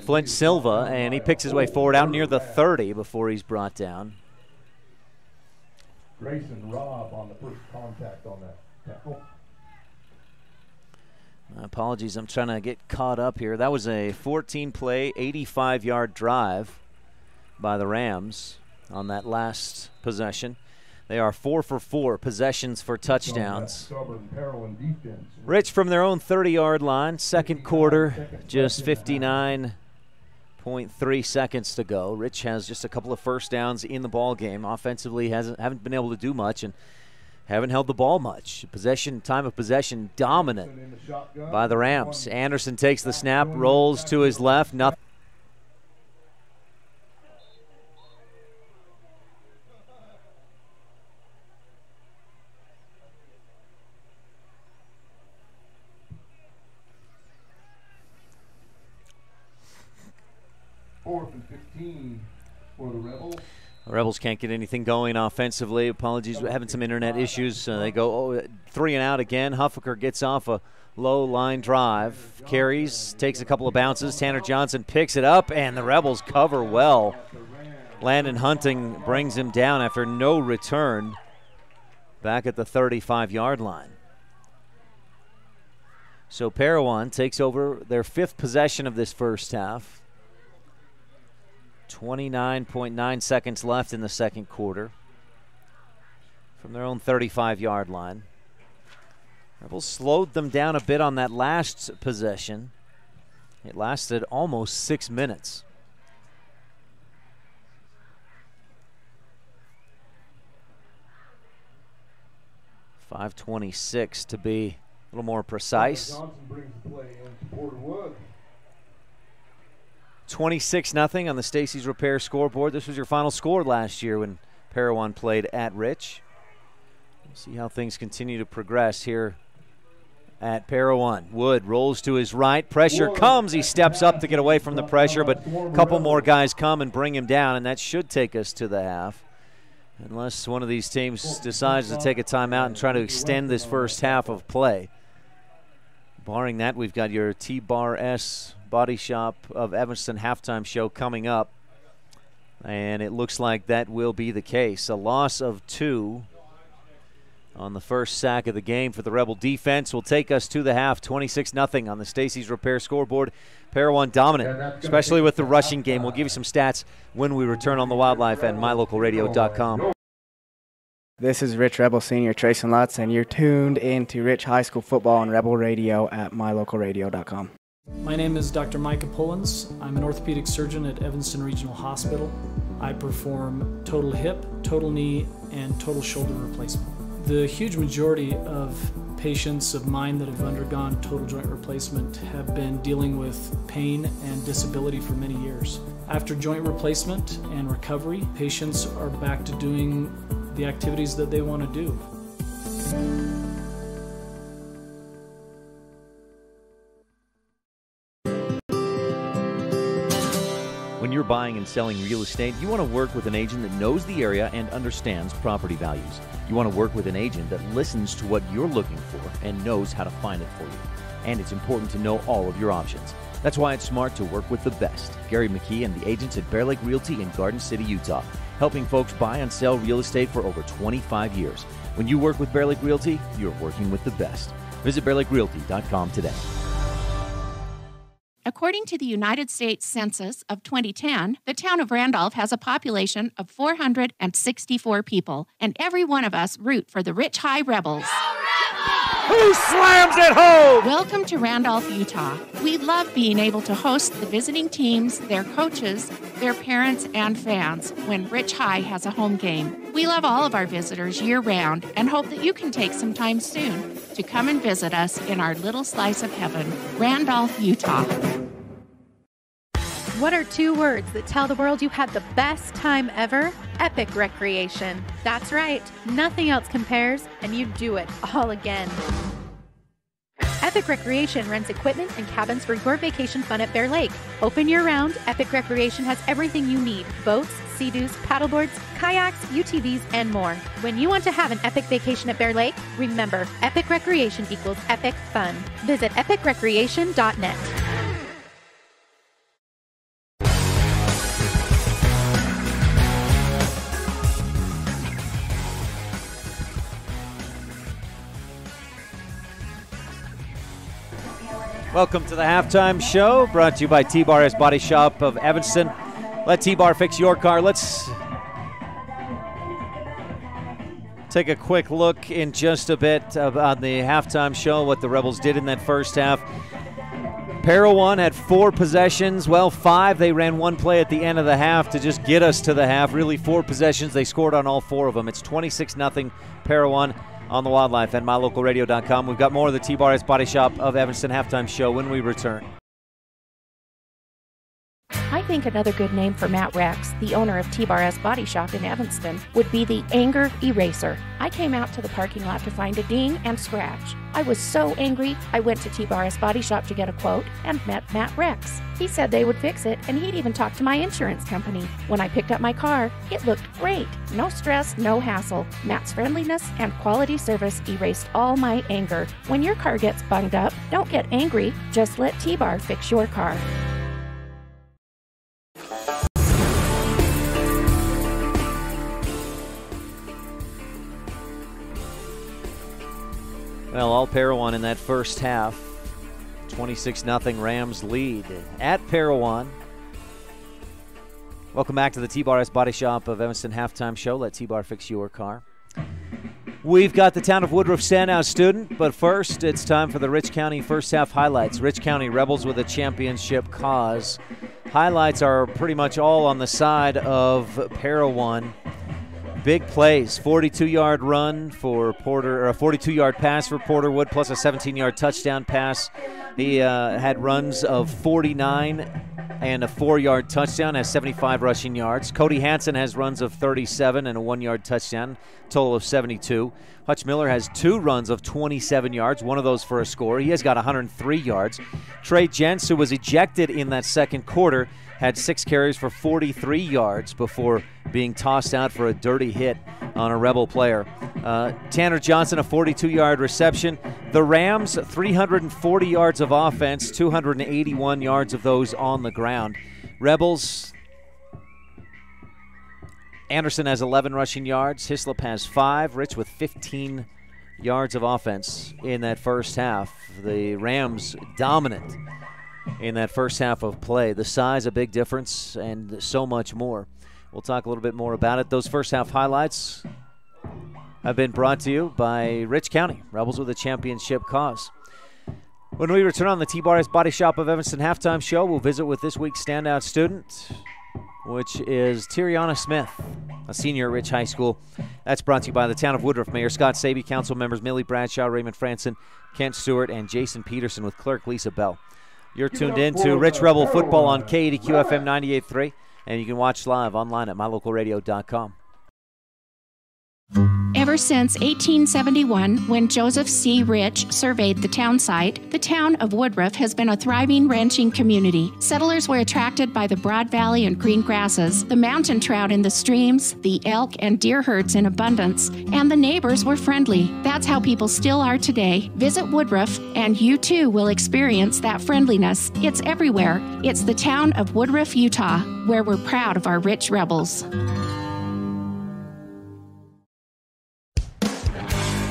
Flint Silva, and he picks his way forward out near the 30 before he's brought down. Grayson Robb on the first contact on that tackle. Apologies, I'm trying to get caught up here. That was a 14-play, 85-yard drive by the Rams on that last possession. They are 4 for 4 possessions for touchdowns. Rich from their own 30-yard line. Second quarter, just 59.3 seconds to go. Rich has just a couple of first downs in the ball game. Offensively, haven't been able to do much and haven't held the ball much. Time of possession dominant by the Rams. Anderson takes the snap, rolls to his left. Nothing. Fourth and 15 for the Rebels. The Rebels can't get anything going offensively. Apologies, we're having some internet issues. They go 3 and out again. Huffaker gets off a low line drive. Carries, takes a couple of bounces. Tanner Johnson picks it up, and the Rebels cover well. Landon Hunting brings him down after no return back at the 35-yard line. So Parowan takes over their 5th possession of this first half. 29.9 seconds left in the second quarter from their own 35-yard line. Rebels slowed them down a bit on that last possession. It lasted almost 6 minutes. .526 to be a little more precise. Johnson brings the play in to Porter Wood. 26-0 on the Stacy's Repair scoreboard. This was your final score last year when Parowan played at Rich. We'll see how things continue to progress here at Parowan. Wood rolls to his right. Pressure comes. He steps up to get away from the pressure, but a couple more guys come and bring him down, and that should take us to the half. Unless one of these teams decides to take a timeout and try to extend this first half of play. Barring that, we've got your T-Bar S Body Shop of Evanston halftime show coming up. And it looks like that will be the case. A loss of 2 on the first sack of the game for the Rebel defense will take us to the half. 26-0 on the Stacy's Repair scoreboard. Parowan dominant, especially with the rushing game. We'll give you some stats when we return on the Wildlife and mylocalradio.com. This is Rich Rebel Senior Trayson Lutz, and you're tuned in to Rich High School Football on Rebel Radio at mylocalradio.com. My name is Dr. Micah Pullins. I'm an orthopedic surgeon at Evanston Regional Hospital. I perform total hip, total knee, and total shoulder replacement. The huge majority of patients of mine that have undergone total joint replacement have been dealing with pain and disability for many years. After joint replacement and recovery, patients are back to doing the activities that they want to do. When When you're buying and selling real estate, you want to work with an agent that knows the area and understands property values. You want to work with an agent that listens to what you're looking for and knows how to find it for you. And it's important to know all of your options. That's why it's smart to work with the best. Gary McKee and the agents at Bear Lake Realty in Garden City, Utah, helping folks buy and sell real estate for over 25 years. When you work with Bear Lake Realty, you're working with the best. Visit BearLakeRealty.com today. According to the United States Census of 2010, the town of Randolph has a population of 464 people, and every one of us root for the Rich High Rebels. Who slams it home? Welcome to Randolph, Utah. We love being able to host the visiting teams, their coaches, their parents, and fans when Rich High has a home game. We love all of our visitors year-round and hope that you can take some time soon to come and visit us in our little slice of heaven, Randolph, Utah. What are 2 words that tell the world you had the best time ever? Epic Recreation. That's right. Nothing else compares, and you do it all again. Epic Recreation rents equipment and cabins for your vacation fun at Bear Lake. Open year-round, Epic Recreation has everything you need. Boats, sea-doos, paddleboards, kayaks, UTVs, and more. When you want to have an epic vacation at Bear Lake, remember, Epic Recreation equals epic fun. Visit epicrecreation.net. Welcome to the halftime show, brought to you by T-Bar Body Shop of Evanston. Let T-Bar fix your car. Let's take a quick look in just a bit on the halftime show, what the Rebels did in that first half. Parowan had 4 possessions. Well, 5. They ran 1 play at the end of the half to just get us to the half. Really 4 possessions. They scored on all 4 of them. It's 26-0 Parowan on the Wildlife and mylocalradio.com. We've got more of the T-Bar Body Shop of Evanston halftime show when we return. I think another good name for Matt Rex, the owner of T-Bar Body Shop in Evanston, would be the Anger Eraser. I came out to the parking lot to find a ding and scratch. I was so angry, I went to T-Bar Body Shop to get a quote and met Matt Rex. He said they would fix it, and he'd even talk to my insurance company. When I picked up my car, it looked great. No stress, no hassle. Matt's friendliness and quality service erased all my anger. When your car gets bunged up, don't get angry. Just let T-Bar fix your car. Well, all Parowan in that first half. 26-0 Rams lead at Parowan. Welcome back to the T-Bar Body Shop of Evanston halftime show. Let T-Bar fix your car. We've got the Town of Woodruff standout student, but first it's time for the Rich County first half highlights. Rich County Rebels with a championship cause. Highlights are pretty much all on the side of Parowan. Big plays, 42-yard run for Porter, or a 42-yard pass for Porter Wood, plus a 17-yard touchdown pass. He had runs of 49 and a 4-yard touchdown, has 75 rushing yards. Cody Hansen has runs of 37 and a 1-yard touchdown, total of 72. Hutch Miller has 2 runs of 27 yards, one of those for a score. He has got 103 yards. Trey Jentz, who was ejected in that second quarter, had 6 carries for 43 yards before being tossed out for a dirty hit on a Rebel player. Tanner Johnson, a 42-yard reception. The Rams, 340 yards of offense, 281 yards of those on the ground. Rebels, Anderson has 11 rushing yards. Hislop has 5. Rich with 15 yards of offense in that first half. The Rams dominant in that first half of play. The size, a big difference, and so much more. We'll talk a little bit more about it. Those first half highlights have been brought to you by Rich County, Rebels with a championship cause. When we return on the T-Bar Body Shop of Evanston halftime show, we'll visit with this week's standout student, which is Tiriana Smith, a senior at Rich High School. That's brought to you by the Town of Woodruff. Mayor Scott Sabey, council members Millie Bradshaw, Raymond Franson, Kent Stewart, and Jason Peterson with clerk Lisa Bell. You're tuned in to Rich Rebel Football on KADQ FM 98.3, and you can watch live online at mylocalradio.com. Ever since 1871, when Joseph C. Rich surveyed the town site, the town of Woodruff has been a thriving ranching community. Settlers were attracted by the broad valley and green grasses, the mountain trout in the streams, the elk and deer herds in abundance, and the neighbors were friendly. That's how people still are today. Visit Woodruff, and you too will experience that friendliness. It's everywhere. It's the town of Woodruff, Utah, where we're proud of our rich rebels.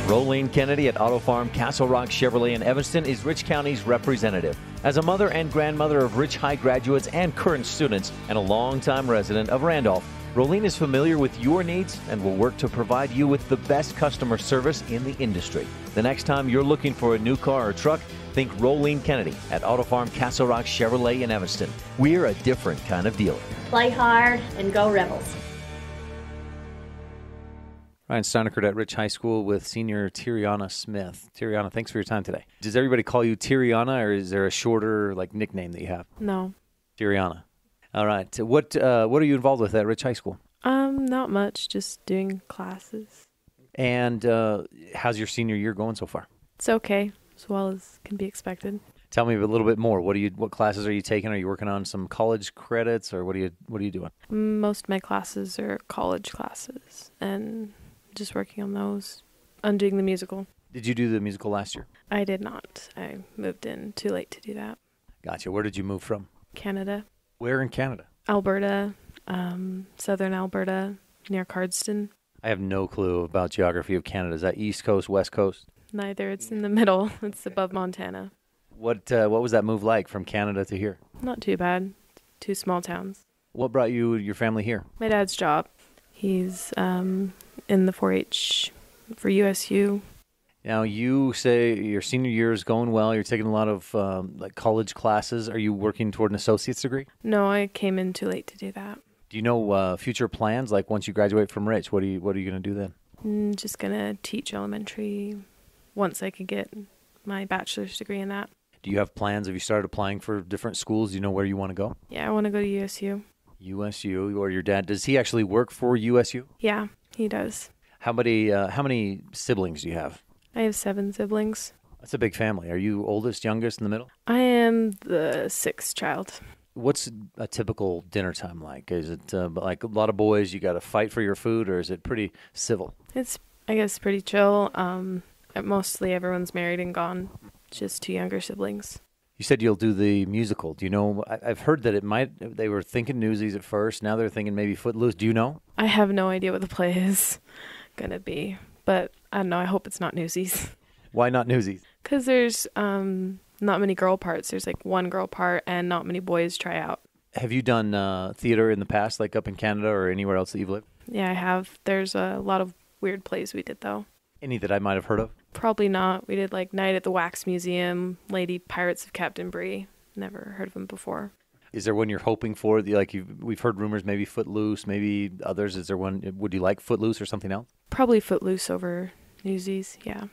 Rolene Kennedy at Auto Farm Castle Rock Chevrolet in Evanston is Rich County's representative. As a mother and grandmother of Rich High graduates and current students, and a longtime resident of Randolph, Rolene is familiar with your needs and will work to provide you with the best customer service in the industry. The next time you're looking for a new car or truck, think Rolene Kennedy at Auto Farm Castle Rock Chevrolet in Evanston. We're a different kind of dealer. Play hard and go Rebels. Ryan STEINECKERT at Rich High School with senior Tiriana Smith. Tiriana, thanks for your time today. Does everybody call you Tiriana, or is there a shorter nickname that you have? No. Tiriana. All right. What are you involved with at Rich High School? Not much, just doing classes. And how's your senior year going so far? It's okay, as well as can be expected. Tell me a little bit more. What classes are you taking? Are you working on some college credits, or what are you doing? Most of my classes are college classes, and just working on those. I'm doing the musical. Did you do the musical last year? I did not. I moved in too late to do that. Gotcha. Where did you move from? Canada. Where in Canada? Alberta, southern Alberta, near Cardston. I have no clue about geography of Canada. Is that East Coast, West Coast? Neither. It's in the middle. It's above Montana. What was that move like from Canada to here? Not too bad. 2 small towns. What brought your family here? My dad's job. He's in the 4-H for USU. Now, you say your senior year is going well. You're taking a lot of college classes. Are you working toward an associate's degree? No, I came in too late to do that. Do you know future plans? Like once you graduate from Rich, what are you going to do then? Just going to teach elementary once I could get my bachelor's degree in that. Do you have plans? Have you started applying for different schools? Do you know where you want to go? Yeah, I want to go to USU. USU, or your dad, does he actually work for USU? Yeah, he does. How many siblings do you have? I have 7 siblings. That's a big family. Are you oldest, youngest, in the middle? I am the 6th child. What's a typical dinner time like? Is it like a lot of boys, you got to fight for your food, or is it pretty civil? It's, I guess, pretty chill. Mostly everyone's married and gone. Just 2 younger siblings. You said you'll do the musical. Do you know, I've heard that they were thinking Newsies at first. Now they're thinking maybe Footloose. Do you know? I have no idea what the play is going to be. But I don't know. I hope it's not Newsies. Why not Newsies? Because there's not many girl parts. There's like 1 girl part and not many boys try out. Have you done theater in the past, like up in Canada or anywhere else that you've lived? Yeah, I have. There's a lot of weird plays we did, though. Any that I might have heard of? Probably not. We did like Night at the Wax Museum, Lady Pirates of Captain Bree. Never heard of them before. Is there one you're hoping for? We've heard rumors, maybe Footloose, maybe others. Is there one? Would you like Footloose or something else? Probably Footloose over Newsies, yeah.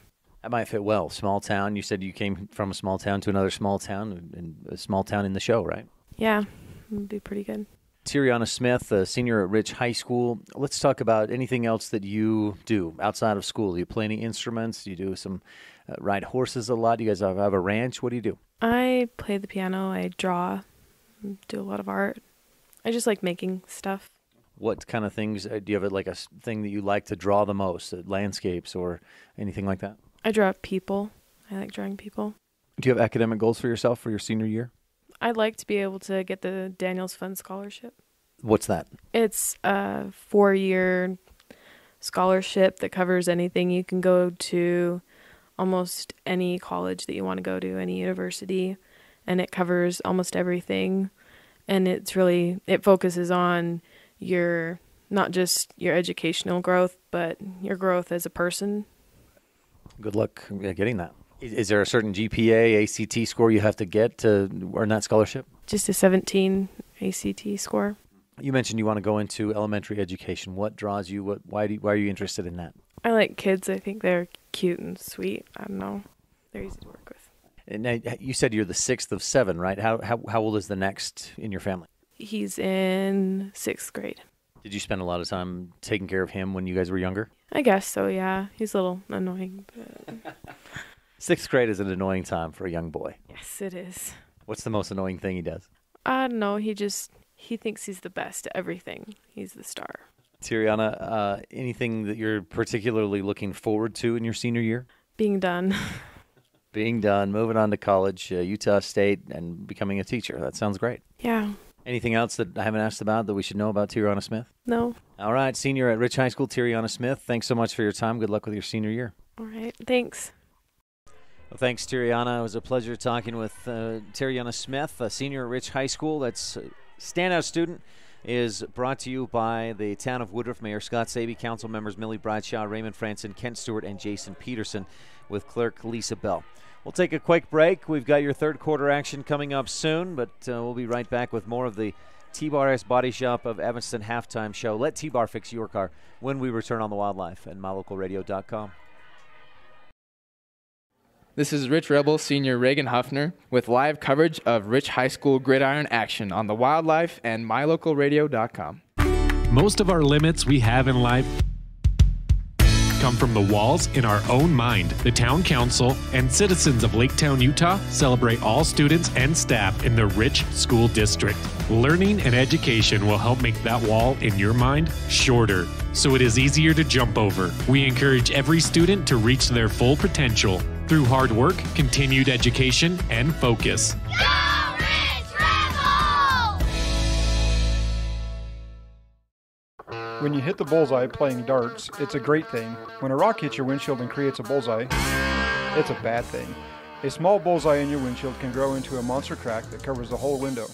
That might fit well. Small town. You said you came from a small town to another small town, and a small town in the show, right? Yeah, it would be pretty good. Tiriana Smith, a senior at Rich High School. Let's talk about anything else that you do outside of school. Do you play any instruments? Do you do some ride horses a lot? Do you guys have a ranch? What do you do? I play the piano. I draw, do a lot of art. I just like making stuff. What kind of things? Do you have like a thing that you like to draw the most? Landscapes or anything like that? I draw people. I like drawing people. Do you have academic goals for yourself for your senior year? I'd like to be able to get the Daniels Fund Scholarship. What's that? It's a 4-year scholarship that covers anything. You can go to almost any college that you want to go to, any university, and it covers almost everything. And it focuses on your, not just your educational growth, but your growth as a person. Good luck getting that. Is there a certain GPA, ACT score you have to get to earn that scholarship? Just a 17 ACT score. You mentioned you want to go into elementary education. What draws you? Why are you interested in that? I like kids. I think they're cute and sweet. I don't know. They're easy to work with. And now, you said you're the 6th of 7, right? How old is the next in your family? He's in 6th grade. Did you spend a lot of time taking care of him when you guys were younger? I guess so, yeah. He's a little annoying, but 6th grade is an annoying time for a young boy. yes, it is. What's the most annoying thing he does? I don't know. He thinks he's the best at everything. He's the star. Tiriana, anything that you're particularly looking forward to in your senior year? Being done. Being done, moving on to college, Utah State, and becoming a teacher. That sounds great. Yeah. Anything else that I haven't asked about that we should know about Tiriana Smith? No. All right, senior at Rich High School, Tiriana Smith. Thanks so much for your time. Good luck with your senior year. All right. Thanks. Well, thanks, Tiriana. It was a pleasure talking with Tiriana Smith, a senior at Rich High School. That's a standout student. Is brought to you by the town of Woodruff, Mayor Scott Sabey, council members Millie Bradshaw, Raymond Franson, Kent Stewart, and Jason Peterson, with clerk Lisa Bell. We'll take a quick break. We've got your third quarter action coming up soon, but we'll be right back with more of the T-Bar S Body Shop of Evanston halftime show. Let T-Bar fix your car when we return on the Wildlife and mylocalradio.com. This is Rich Rebel Senior Reagan Huffner with live coverage of Rich High School gridiron action on the Wildlife and mylocalradio.com. Most of our limits we have in life come from the walls in our own mind. The town council and citizens of Lake Town, Utah celebrate all students and staff in the Rich School District. Learning and education will help make that wall in your mind shorter, so it is easier to jump over. We encourage every student to reach their full potential through hard work, continued education, and focus. When you hit the bullseye playing darts, it's a great thing. When a rock hits your windshield and creates a bullseye, it's a bad thing. A small bullseye in your windshield can grow into a monster crack that covers the whole window.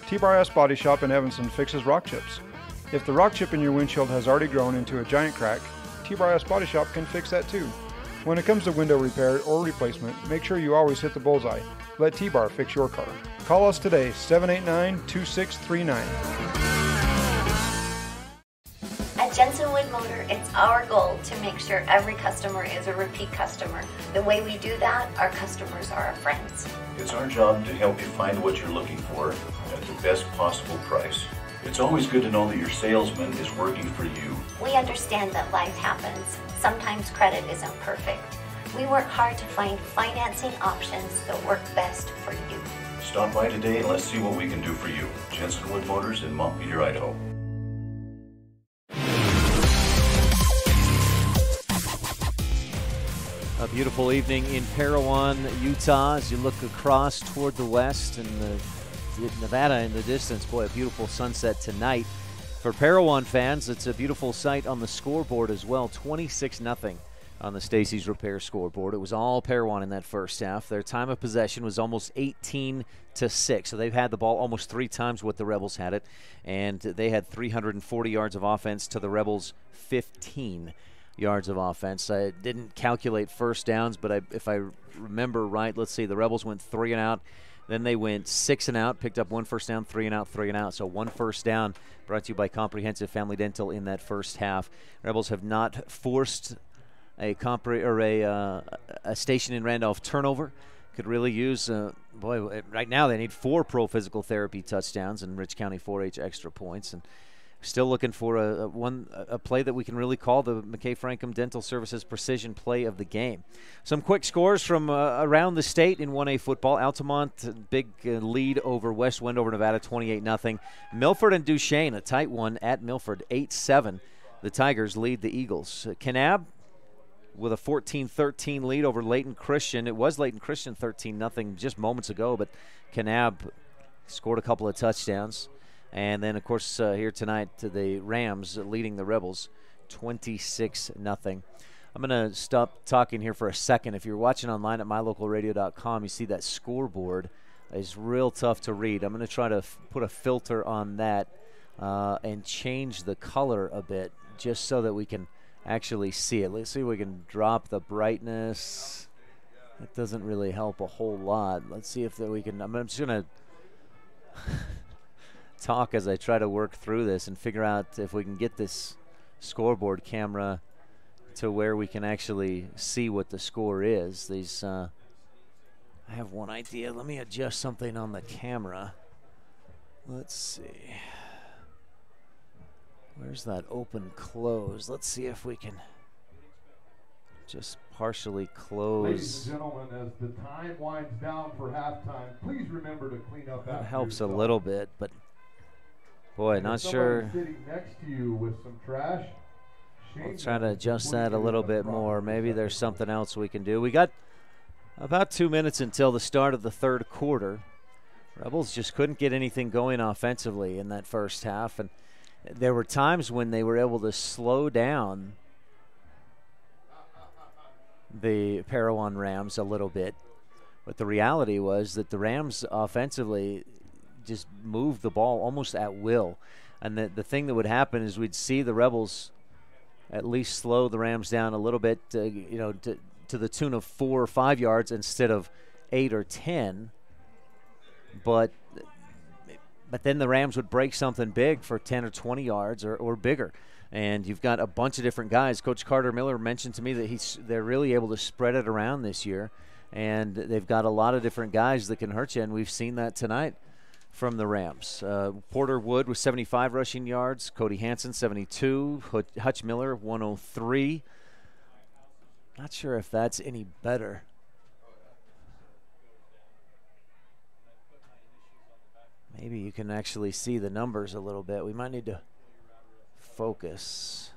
T-Bar S Body Shop in Evanston fixes rock chips. If the rock chip in your windshield has already grown into a giant crack, T-Bar S Body Shop can fix that too. When it comes to window repair or replacement, make sure you always hit the bullseye. Let T-Bar fix your car. Call us today, 789-2639. At Jensen Wood Motor, it's our goal to make sure every customer is a repeat customer. The way we do that, our customers are our friends. It's our job to help you find what you're looking for at the best possible price. It's always good to know that your salesman is working for you. We understand that life happens. Sometimes credit isn't perfect. We work hard to find financing options that work best for you. Stop by today and let's see what we can do for you. Jensen Wood Motors in Montpelier, Idaho. A beautiful evening in Parowan, Utah, as you look across toward the west and Nevada in the distance. Boy, a beautiful sunset tonight. For Parowan fans, it's a beautiful sight on the scoreboard as well. 26-0 on the Stacy's Repair scoreboard. It was all Parowan in that first half. Their time of possession was almost 18-6, so they've had the ball almost 3 times what the Rebels had it, and they had 340 yards of offense to the Rebels' 15 yards of offense. I didn't calculate first downs, but if I remember right, let's see, the Rebels went 3 and out. Then they went 6 and out, picked up 1 first down, 3 and out, 3 and out. So 1 first down brought to you by Comprehensive Family Dental in that first half. Rebels have not forced a station in Randolph turnover. Could really use, boy, right now they need 4 pro physical therapy touchdowns and Rich County 4-H extra points. And still looking for a play that we can really call the McKay Frankham Dental Services precision play of the game. Some quick scores from around the state in 1A football. Altamont, big lead over West Wendover, Nevada, 28-0. Milford and Duchesne, a tight one at Milford, 8-7. The Tigers lead the Eagles. Kanab with a 14-13 lead over Layton Christian. It was Layton Christian 13-0 just moments ago, but Kanab scored a couple of touchdowns. And then, of course, here tonight, the Rams leading the Rebels 26-0. I'm going to stop talking here for a second. If you're watching online at mylocalradio.com, you see that scoreboard is real tough to read. I'm going to try to put a filter on that and change the color a bit just so that we can actually see it. Let's see if we can drop the brightness. That doesn't really help a whole lot. Let's see if we can. I'm just going to talk as I try to work through this and figure out if we can get this scoreboard camera to where we can actually see what the score is. These I have one idea. Let me adjust something on the camera. Let's see. Where's that open close? Let's see if we can just partially Ladies close. and gentlemen, as the time winds down for halftime, please remember to clean up That after helps a yourself. little bit, but boy, And not if somebody's sure. sitting next to you with some trash, We'll shame try to them adjust before you that a get little in bit proper more. Maybe there's receptacle. something else we can do. We got about 2 minutes until the start of the third quarter. Rebels just couldn't get anything going offensively in that first half, and there were times when they were able to slow down the Parowan Rams a little bit. But the reality was that the Rams offensively just moved the ball almost at will. And the thing that would happen is we'd see the Rebels at least slow the Rams down a little bit, to the tune of 4 or 5 yards instead of 8 or 10. But then the Rams would break something big for 10 or 20 yards or bigger. And you've got a bunch of different guys. Coach Carter Miller mentioned to me that they're really able to spread it around this year. And they've got a lot of different guys that can hurt you, and we've seen that tonight from the Rams. Porter Wood with 75 rushing yards. Cody Hansen, 72. Hutch Miller, 103. Not sure if that's any better. Maybe you can actually see the numbers a little bit. We might need to focus.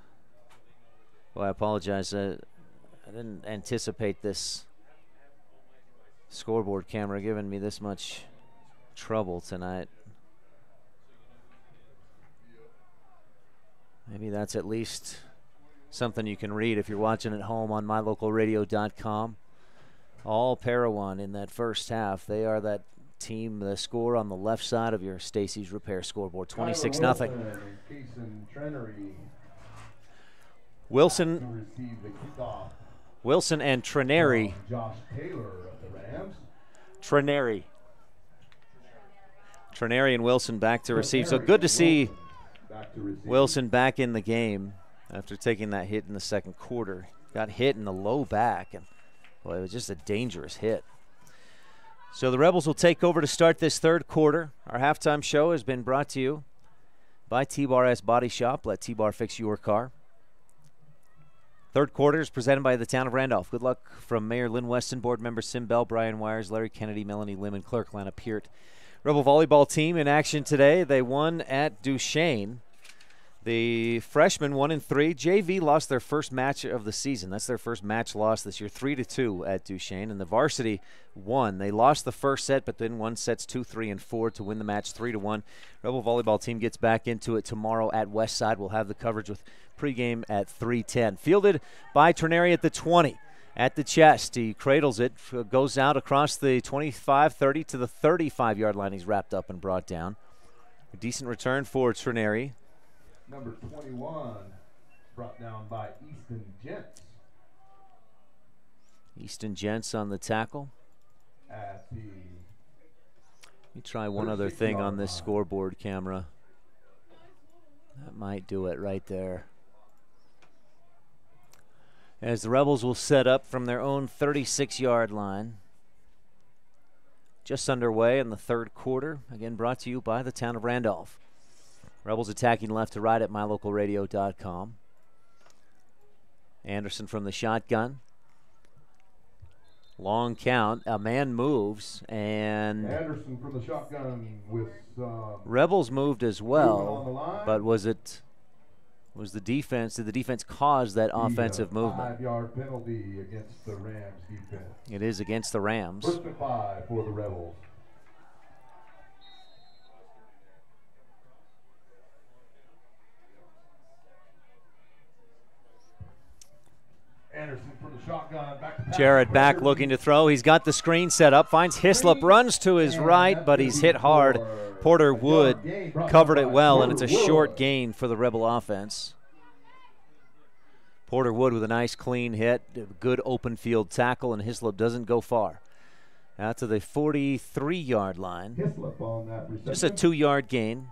Well, I apologize. I didn't anticipate this scoreboard camera giving me this much trouble tonight. Maybe that's at least something you can read if you're watching at home on mylocalradio.com. All Parowan in that first half. They are that team, the score on the left side of your Stacy's Repair scoreboard, 26-0. Wilson and Trenary. Josh Taylor of the Rams. Trenary and Wilson back to receive. So good to see Wilson back in the game after taking that hit in the second quarter. Got hit in the low back, and boy, it was just a dangerous hit. So the Rebels will take over to start this third quarter. Our halftime show has been brought to you by T-Bar S Body Shop. Let T-Bar fix your car. Third quarter is presented by the Town of Randolph. Good luck from Mayor Lynn Weston, board members Sim Bell, Brian Wires, Larry Kennedy, Melanie Lim, and Clerk Lana Peart. Rebel volleyball team in action today. They won at Duchesne. The freshmen 1-3. JV lost their first match of the season. That's their first match loss this year, 3-2 at Duchesne. And the varsity won. They lost the first set, but then won sets 2, 3, and 4 to win the match 3-1. Rebel volleyball team gets back into it tomorrow at Westside. We'll have the coverage with pregame at 3:10. Fielded by Trenary at the 20. At the chest, he cradles it, goes out across the 25-30 to the 35-yard line. He's wrapped up and brought down. A decent return for Trenary. Number 21, brought down by Easton Gents. Easton Gents on the tackle. At the Let me try one other thing on this scoreboard camera. That might do it right there. As the Rebels will set up from their own 36-yard line. Just underway in the third quarter. Again, brought to you by the Town of Randolph. Rebels attacking left to right at mylocalradio.com. Anderson from the shotgun. Long count. A man moves, and Anderson from the shotgun with Rebels moved as well, but was the defense? Did the defense cause that offensive movement? 5-yard penalty against the Rams defense. It is against the Rams. First and 5 for the Rebels. Anderson from the shotgun, back to Jared back looking to throw. He's got the screen set up, finds Hislop, runs to his right, but he's hit hard. Porter Wood covered it well, and it's a short gain for the Rebel offense. Porter Wood with a nice clean hit, good open field tackle, and Hislop doesn't go far. Out to the 43-yard line. Hislop on that reception. Just a 2-yard gain.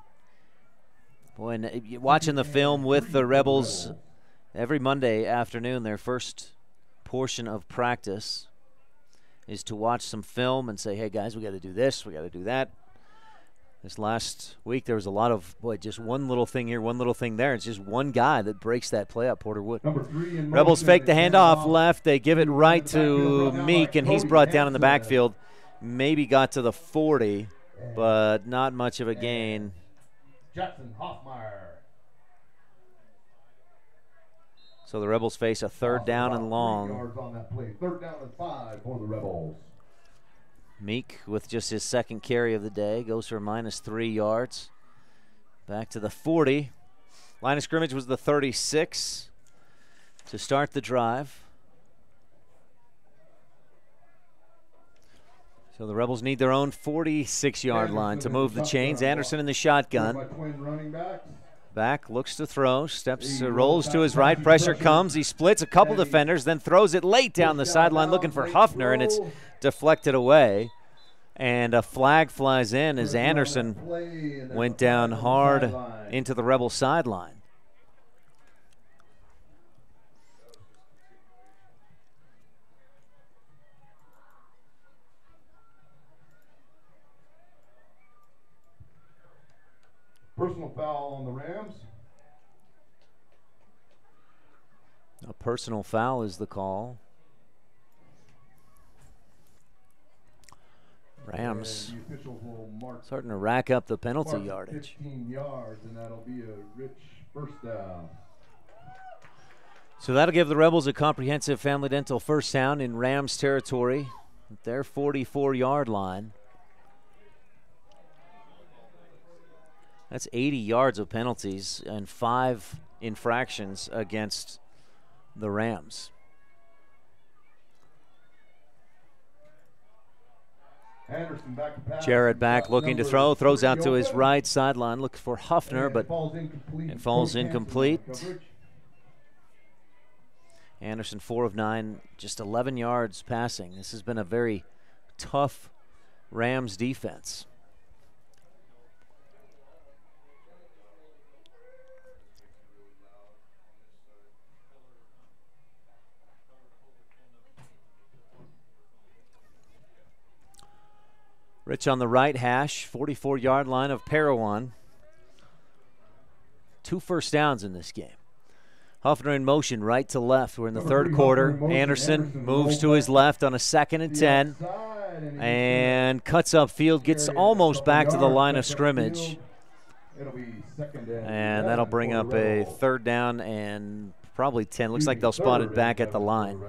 Boy, and watching the film with the Rebels every Monday afternoon, their first portion of practice is to watch some film and say, hey, guys, we got to do this, we got to do that. This last week, there was a lot of, just one little thing here, one little thing there. It's just one guy that breaks that play up, Porter Wood. Rebels fake the handoff left. They give it right to Meek, and he's brought down in the backfield. Maybe got to the 40, but not much of a gain. Jackson Hoffmeyer. So the Rebels face a third down and long. 3 yards on that play. 3rd down and 5 for the Rebels. Meek, with just his second carry of the day, goes for -3 yards. Back to the 40. Line of scrimmage was the 36 to start the drive. So the Rebels need their own 46-yard line to move the chains. Anderson in the shotgun. Back, looks to throw, steps, rolls to his right, pressure comes, he splits a couple defenders, then throws it late down the sideline looking for Huffner, and it's deflected away. And a flag flies in as Anderson went down hard into the Rebel sideline. Personal foul on the Rams. A personal foul is the call. Rams starting to rack up the penalty yardage. 15 yards, and that'll be a rich first down. So that'll give the Rebels a comprehensive Family Dental first down in Rams territory at their 44-yard line. That's 80 yards of penalties and 5 infractions against the Rams. Anderson back to pass. Jarrett back looking to throw, throws out to his right sideline, looking for Huffner, but it falls incomplete. Anderson 4 of 9, just 11 yards passing. This has been a very tough Rams defense. Rich on the right hash, 44-yard line of Parowan. 2 first downs in this game. Huffner in motion, right to left. We're in the third quarter. Anderson moves to his left on a 2nd and 10 and cuts upfield, gets almost back to the line of scrimmage. And that'll bring up a 3rd down and probably 10. Looks like they'll spot it back at the line.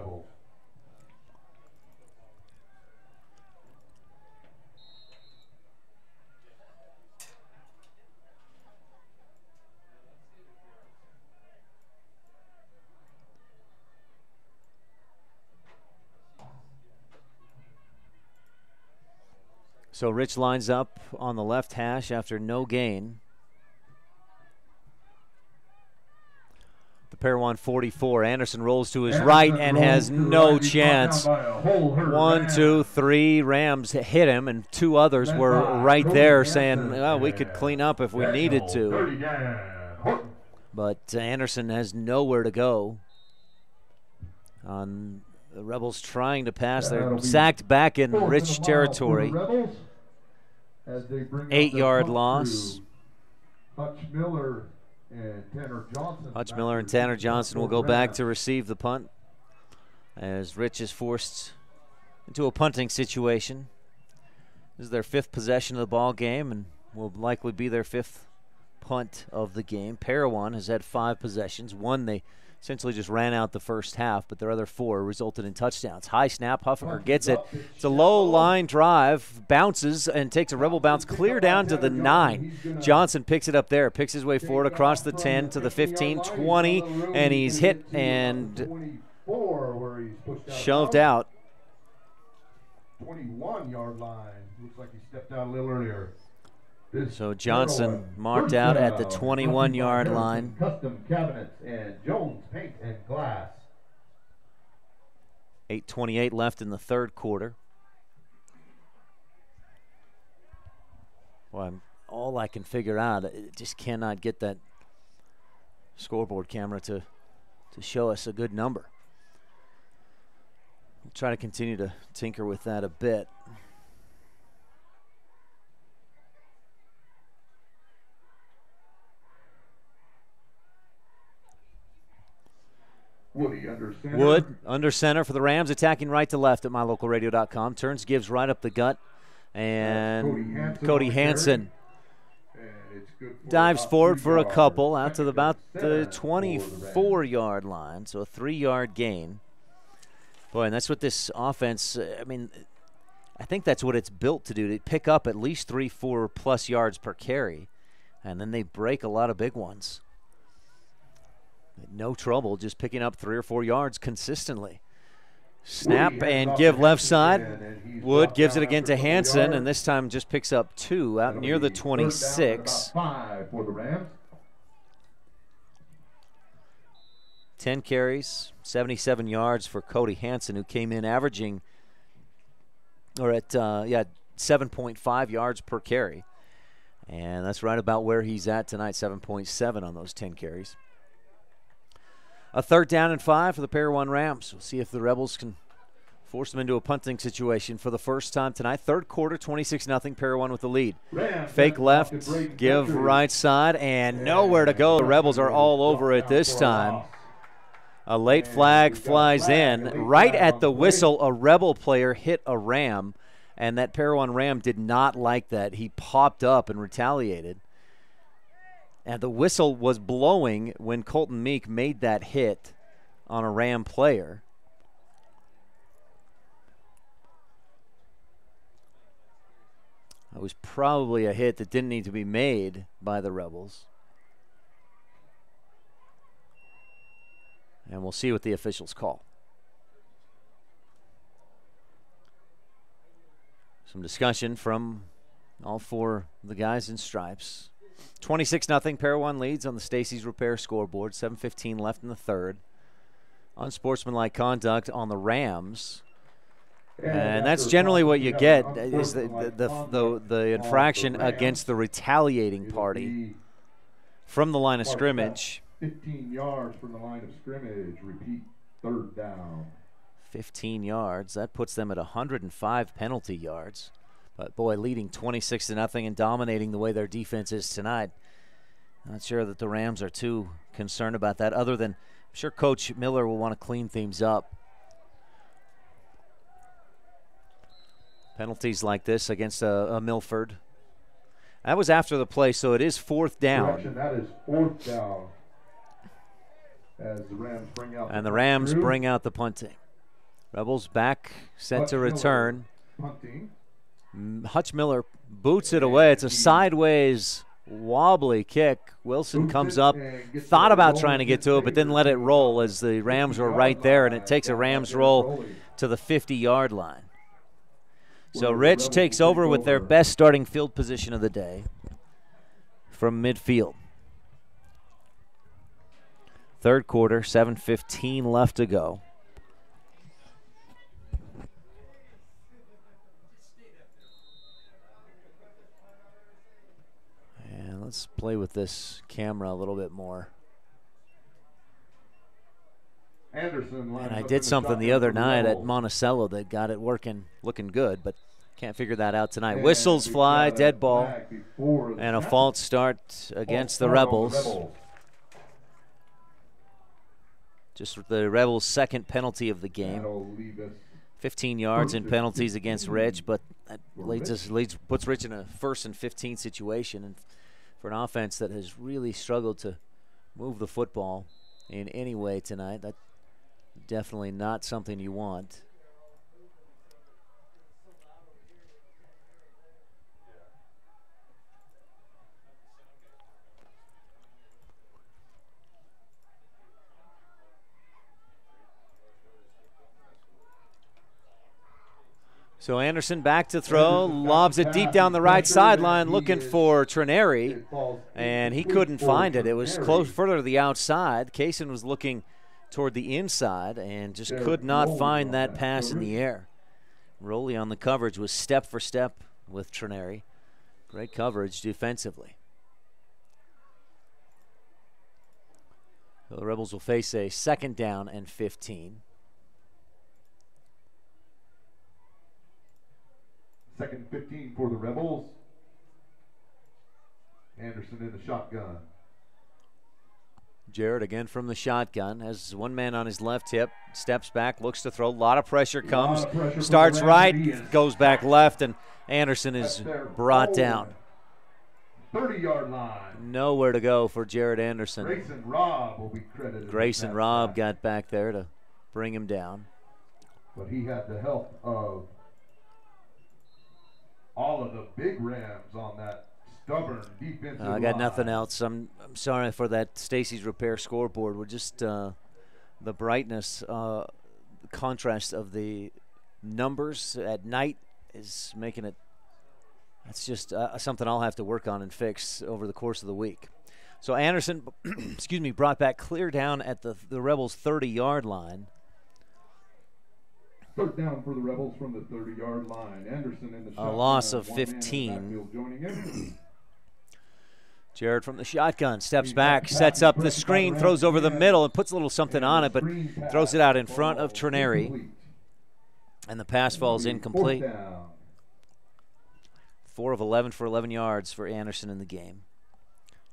So Rich lines up on the left hash after no gain. The Parowan 44. Anderson rolls to his right and has no chance. 1, 2, 3 Rams hit him, and 2 others were right there saying, well, we could clean up if we needed to. But Anderson has nowhere to go. On the Rebels trying to pass. They're sacked back in Rich territory. 8-yard loss. Hutch Miller and Tanner Johnson will go back to receive the punt as Rich is forced into a punting situation. This is their 5th possession of the ball game and will likely be their 5th punt of the game. Parowan has had 5 possessions. 1 they essentially just ran out the first half, but their other 4 resulted in touchdowns. High snap, Huffner gets it. It's a low line drive, bounces and takes a Rebel bounce clear down to the 9. Johnson picks it up there, picks his way forward across the 10 to the 15, 20, and he's hit and shoved out. 21-yard line. Looks like he stepped out a little earlier. So Johnson marked out at the 21-yard line. Custom cabinets and Jones Paint and Glass. 8:28 left in the third quarter. Well, all I can figure out, it just cannot get that scoreboard camera to show us a good number. We'll try to continue to tinker with that a bit. Wood under center for the Rams, attacking right to left at mylocalradio.com. Turns, gives right up the gut. And Cody Hansen dives forward for a couple out to about the 24-yard line, so a 3-yard gain. Boy, and that's what this offense, I mean, I think that's what it's built to do, to pick up at least 3-4+ yards per carry, and then they break a lot of big ones. No trouble just picking up 3 or 4 yards consistently. Snap and give left side. Wood gives it again to Hansen, and this time just picks up 2 out near the 26. 10 carries, 77 yards for Cody Hansen, who came in averaging, or at 7.5 yards per carry. And that's right about where he's at tonight, 7.7 on those 10 carries. A 3rd down and 5 for the Parowan Rams. We'll see if the Rebels can force them into a punting situation for the first time tonight. 3rd quarter, 26-0, Parowan with the lead. Fake left, give right side, and nowhere to go. The Rebels are all over it this time. A late flag flies in. Right at the whistle, a Rebel player hit a Ram, and that Parowan Ram did not like that. He popped up and retaliated. And the whistle was blowing when Colton Meek made that hit on a Ram player. It was probably a hit that didn't need to be made by the Rebels. And we'll see what the officials call. Some discussion from all 4 of the guys in stripes. 26-0, Parowan leads on the Stacy's Repair scoreboard. 7:15 left in the 3rd. Unsportsmanlike conduct on the Rams. And that's generally what you get, is the infraction against the retaliating party from the line of scrimmage. 15 yards from the line of scrimmage. Repeat, 3rd down. 15 yards. That puts them at 105 penalty yards. But, boy, leading 26-0 and dominating the way their defense is tonight. Not sure that the Rams are too concerned about that, other than I'm sure Coach Miller will want to clean things up. Penalties like this against a Milford. That was after the play, so it is 4th down. Correction, that is 4th down. As the Rams bring out and the Rams bring out the punting. Rebels back, set to return. Punting. Hutch Miller boots it away. It's a sideways wobbly kick. Wilson comes up, thought about trying to get to it, but didn't let it roll as the Rams were right there, and it takes a Rams roll to the 50-yard line. So Rich takes over with their best starting field position of the day from midfield. 3rd quarter, 7:15 left to go. And let's play with this camera a little bit more. Anderson, and I did something the other night at Monticello that got it working, looking good, but can't figure that out tonight. And whistles fly, dead ball, and a false start against the Rebels. Just the Rebels' 2nd penalty of the game. 15 yards in penalties against Rich, but that puts Rich in a 1st and 15 situation. And for an offense that has really struggled to move the football in any way tonight, that's definitely not something you want. So Anderson back to throw, lobs it deep down the right sideline, looking for Trineri, and he couldn't find it. It was close, further to the outside. Kaysen was looking toward the inside and just could not find that pass in the air. Rowley on the coverage was step for step with Trineri. Great coverage defensively. So the Rebels will face a 2nd down and 15. 2nd 15 for the Rebels. Anderson in the shotgun. Jared again from the shotgun, has one man on his left hip, steps back, looks to throw. A lot of pressure comes, starts right, goes back left, and Anderson is brought down. 30-yard line. Nowhere to go for Jared Anderson. Grayson Robb will be credited. Grayson Robb got back there to bring him down. But he had the help of all of the big Rams on that stubborn defensive I got line. nothing else. I'm sorry for that Stacy's Repair scoreboard. We're just the brightness, the contrast of the numbers at night is making it. That's just something I'll have to work on and fix over the course of the week. So Anderson, excuse me, brought back clear down at the Rebels' 30-yard line. Third down for the Rebels from the 30-yard line. Anderson in the shotgun. A loss of 15. Jared from the shotgun steps back, sets up the screen, throws over the middle, and puts a little something on it, but throws it out in front of Trineri. And the pass falls incomplete. 4 of 11 for 11 yards for Anderson in the game.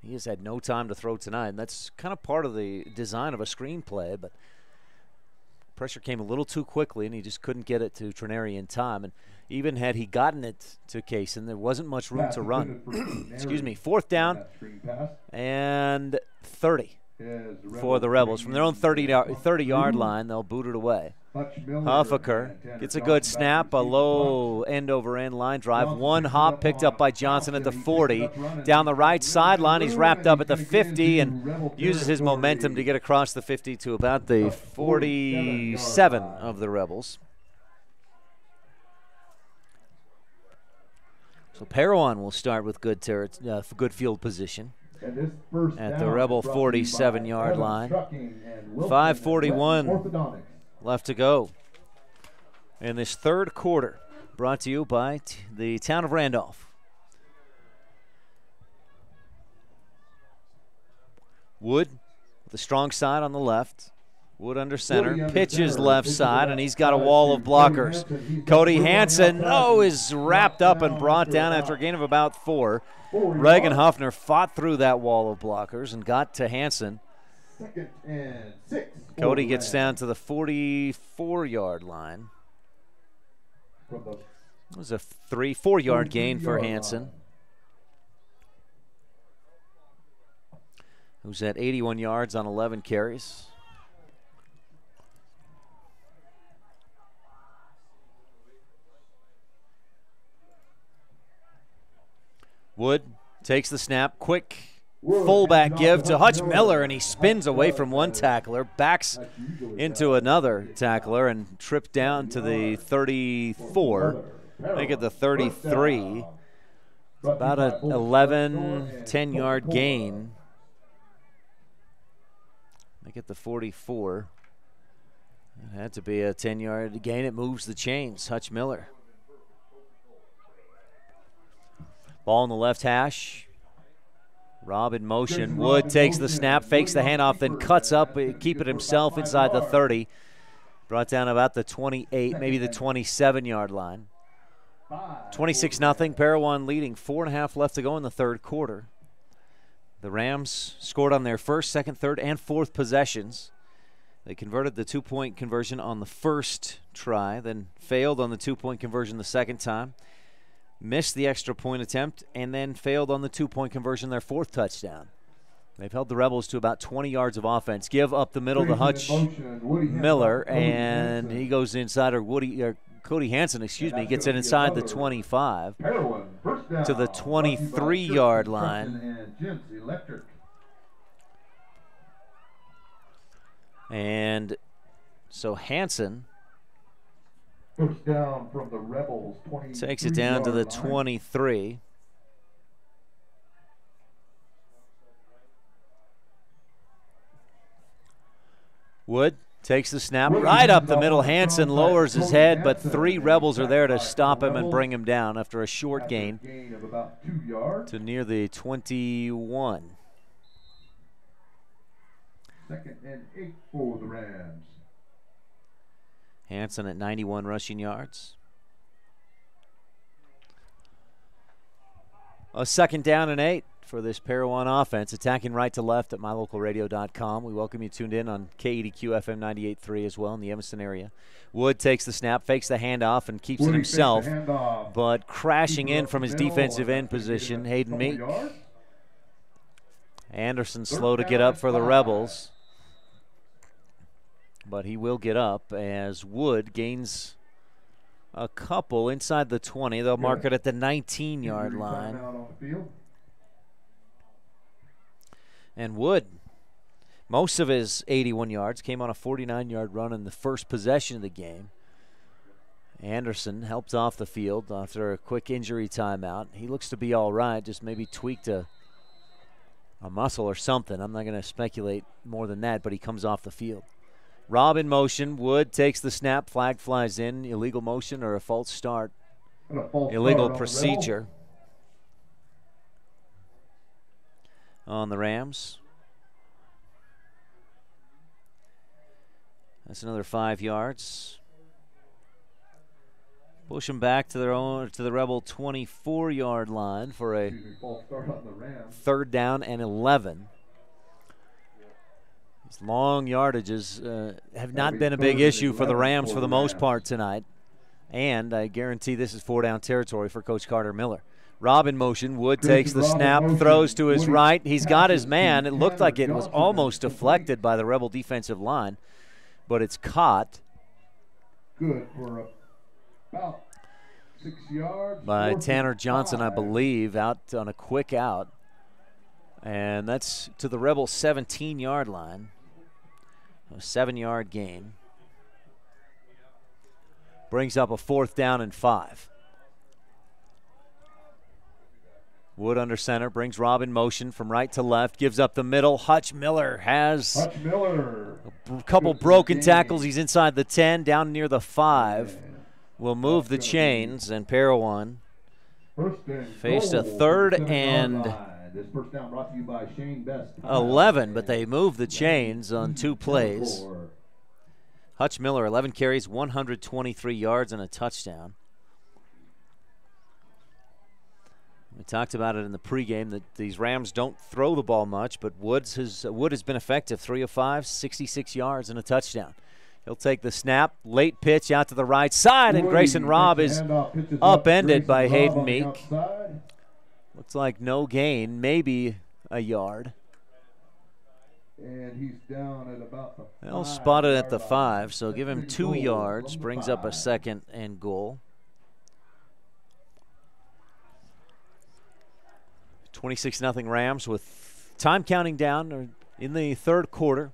He has had no time to throw tonight, and that's kind of part of the design of a screenplay, but pressure came a little too quickly, and he just couldn't get it to Trineri in time. And even had he gotten it to Kaysen, there wasn't much room to run. Excuse me, 4th down and 30 for the Rebels. From their own 30-yard line, they'll boot it away. Huffaker gets a good snap, a low end-over-end line drive. One hop picked up by Johnson at the 40. Down the right sideline, he's wrapped up at the 50 and uses his momentum to get across the 50 to about the 47 of the Rebels. So Parowan will start with good field position at the Rebel 47-yard line. 5:41 left to go in this third quarter. Brought to you by the town of Randolph. Wood with a strong side on the left. Wood under center, pitches left side, and he's got a wall of blockers. Cody Hansen, is wrapped up and brought down after a gain of about 4. Reagan Huffner fought through that wall of blockers and got to Hansen. 2nd and 6. Cody gets down to the 44-yard line. It was a 4-yard gain for Hansen, who's at 81 yards on 11 carries. Wood takes the snap, quick fullback give to Hutch Miller, and he spins away from one tackler, backs into another tackler, and tripped down to the 34, make it the 33. It's about an 11, 10-yard gain. Make it the 44. It had to be a 10-yard gain. It moves the chains. Hutch Miller. Ball in the left hash. Robb in motion. Wood takes the snap, fakes the handoff, then cuts up, keep it himself inside the 30. Brought down about the 28, maybe the 27-yard line. 26-0, Parowan leading. 4.5 left to go in the third quarter. The Rams scored on their first, second, third, and fourth possessions. They converted the 2-point conversion on the first try, then failed on the 2-point conversion the second time. Missed the extra point attempt, and then failed on the 2-point conversion, their 4th touchdown. They've held the Rebels to about 20 yards of offense. Give up the middle to Hutch Miller, and he goes inside, or Cody Hansen, gets it inside the 25 to the 23-yard line. And so Hansen First down from the Rebels, takes it down to the 23. Wood takes the snap right up the middle. Hansen lowers his head, but 3 Rebels are there to stop him and bring him down after a short gain of about 2 yards. to near the 21. 2nd and 8 for the Rams. Hansen at 91 rushing yards. A 2nd down and 8 for this Parowan offense, attacking right to left at mylocalradio.com. We welcome you tuned in on KADQ FM 98.3 as well in the Evanston area. Wood takes the snap, fakes the handoff, and keeps it himself, but crashing in from his defensive end position, Hayden Meek. Anderson slow to get up for the Rebels, but he will get up as Wood gains a couple inside the 20. They'll mark it at the 19-yard line. And Wood, most of his 81 yards came on a 49-yard run in the first possession of the game. Anderson helped off the field after a quick injury timeout. He looks to be all right, just maybe tweaked a muscle or something. I'm not going to speculate more than that, but he comes off the field. Rob in motion. Wood takes the snap. Flag flies in. Illegal motion or a false start. Illegal procedure on the Rams. That's another 5 yards. Push them back to the Rebel 24-yard line for a 3rd down and 11. These long yardages have not been a big issue for the Rams for the most part tonight. And I guarantee this is 4-down territory for Coach Carter Miller. Rob in motion. Wood takes the snap, throws to his right. He's got his man. It looked like it was almost deflected by the Rebel defensive line, but it's caught. Good for about 6 yards. By Tanner Johnson, I believe, out on a quick out. And that's to the Rebel 17-yard line. A 7-yard gain. Brings up a 4th down and 5. Wood under center, brings Rob in motion from right to left, gives up the middle. Hutch Miller has a couple broken tackles. He's inside the 10, down near the 5. Will move the chains, and Parowan faced a 3rd and This first down brought to you by Shane Best. 11, but they moved the chains on 2 plays. Hutch Miller, 11 carries, 123 yards, and a touchdown. We talked about it in the pregame that these Rams don't throw the ball much, but Wood has been effective, 3 of 5, 66 yards, and a touchdown. He'll take the snap, late pitch out to the right side, and Grayson Robb is upended by Hayden Meek. Looks like no gain, maybe a yard. And he's down at about the 5. They'll spot it at the 5, so give him 2 yards, brings up a 2nd and goal. 26-0 Rams with time counting down in the 3rd quarter.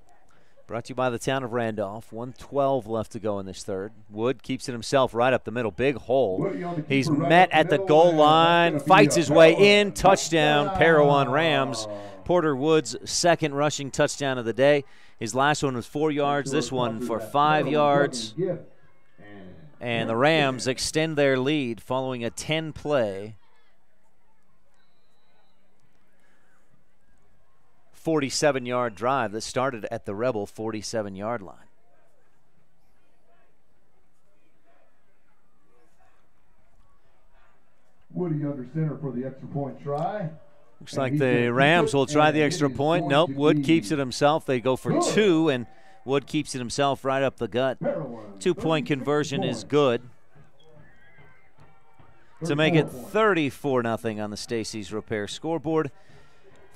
Brought to you by the town of Randolph. 1:12 left to go in this 3rd. Wood keeps it himself right up the middle. Big hole. He's met at the goal line, fights his way in. Touchdown, Parowan Rams. Porter Wood's 2nd rushing touchdown of the day. His last one was 4 yards. This one for 5 yards. And the Rams extend their lead following a 10-play 47-yard drive that started at the Rebel 47-yard line. Woody under center for the extra point try. Looks like the Rams will try the extra point. Nope, Wood keeps it himself. They go for 2, and Wood keeps it himself right up the gut. 2-point conversion is good to make it 34-0 on the Stacy's Repair scoreboard.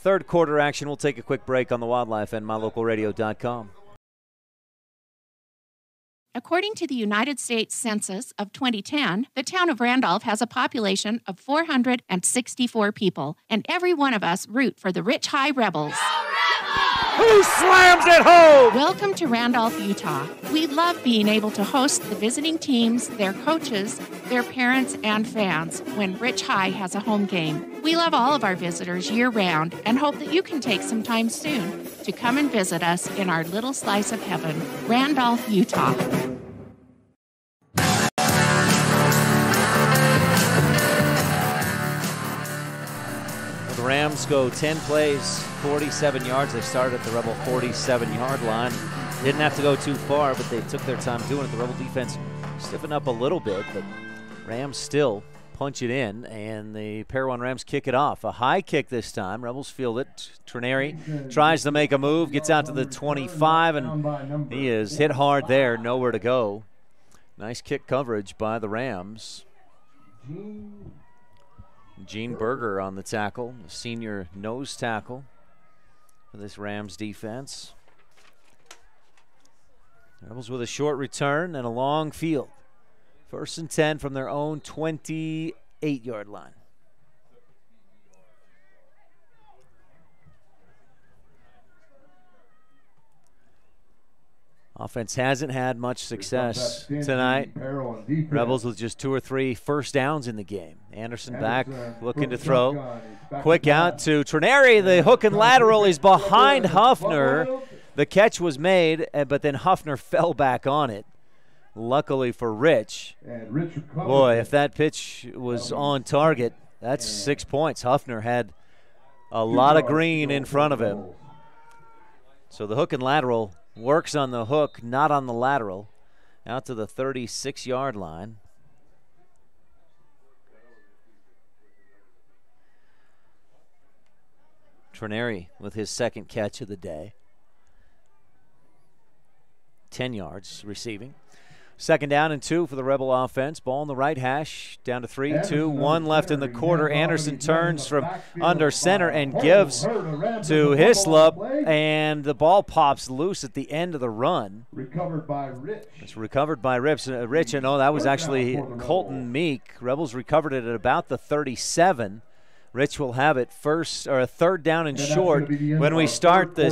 3rd quarter action. We'll take a quick break on the Wildlife and mylocalradio.com. According to the United States Census of 2010, the town of Randolph has a population of 464 people, and every one of us root for the Rich High Rebels. Who slams it home? Welcome to Randolph, Utah. We love being able to host the visiting teams, their coaches, their parents, and fans when Rich High has a home game. We love all of our visitors year-round and hope that you can take some time soon to come and visit us in our little slice of heaven, Randolph, Utah. The Rams go 10 plays, 47 yards. They started at the Rebel 47-yard line. Didn't have to go too far, but they took their time doing it. The Rebel defense stiffened up a little bit, but Rams still punch it in, and the Parowan Rams kick it off. A high kick this time. Rebels field it. Trenary tries to make a move, gets out to the 25, and he is hit hard there, nowhere to go. Nice kick coverage by the Rams. Gene Berger on the tackle, the senior nose tackle for this Rams defense. Rebels with a short return and a long field. 1st and 10 from their own 28-yard line. Offense hasn't had much success tonight. Rebels with just 2 or 3 first downs in the game. Anderson back, looking to throw. Quick out to Trenary. The hook and lateral is behind Huffner. The catch was made, but then Huffner fell back on it. Luckily for Rich. Boy, if that pitch was on target, that's 6 points. Huffner had a lot of green in front of him. So the hook and lateral works on the hook, not on the lateral. Out to the 36-yard line. Trenary with his second catch of the day. 10 yards receiving. 2nd down and 2 for the Rebel offense. Ball in the right hash. Down to 3, 2, 1 left in the quarter. Anderson turns from under center and gives to Hislop, and the ball pops loose at the end of the run. Recovered by Rich. It's recovered by Rich, and oh, that was actually Colton Meek. Rebels recovered it at about the 37. Rich will have it first, or a 3rd down and short when we start the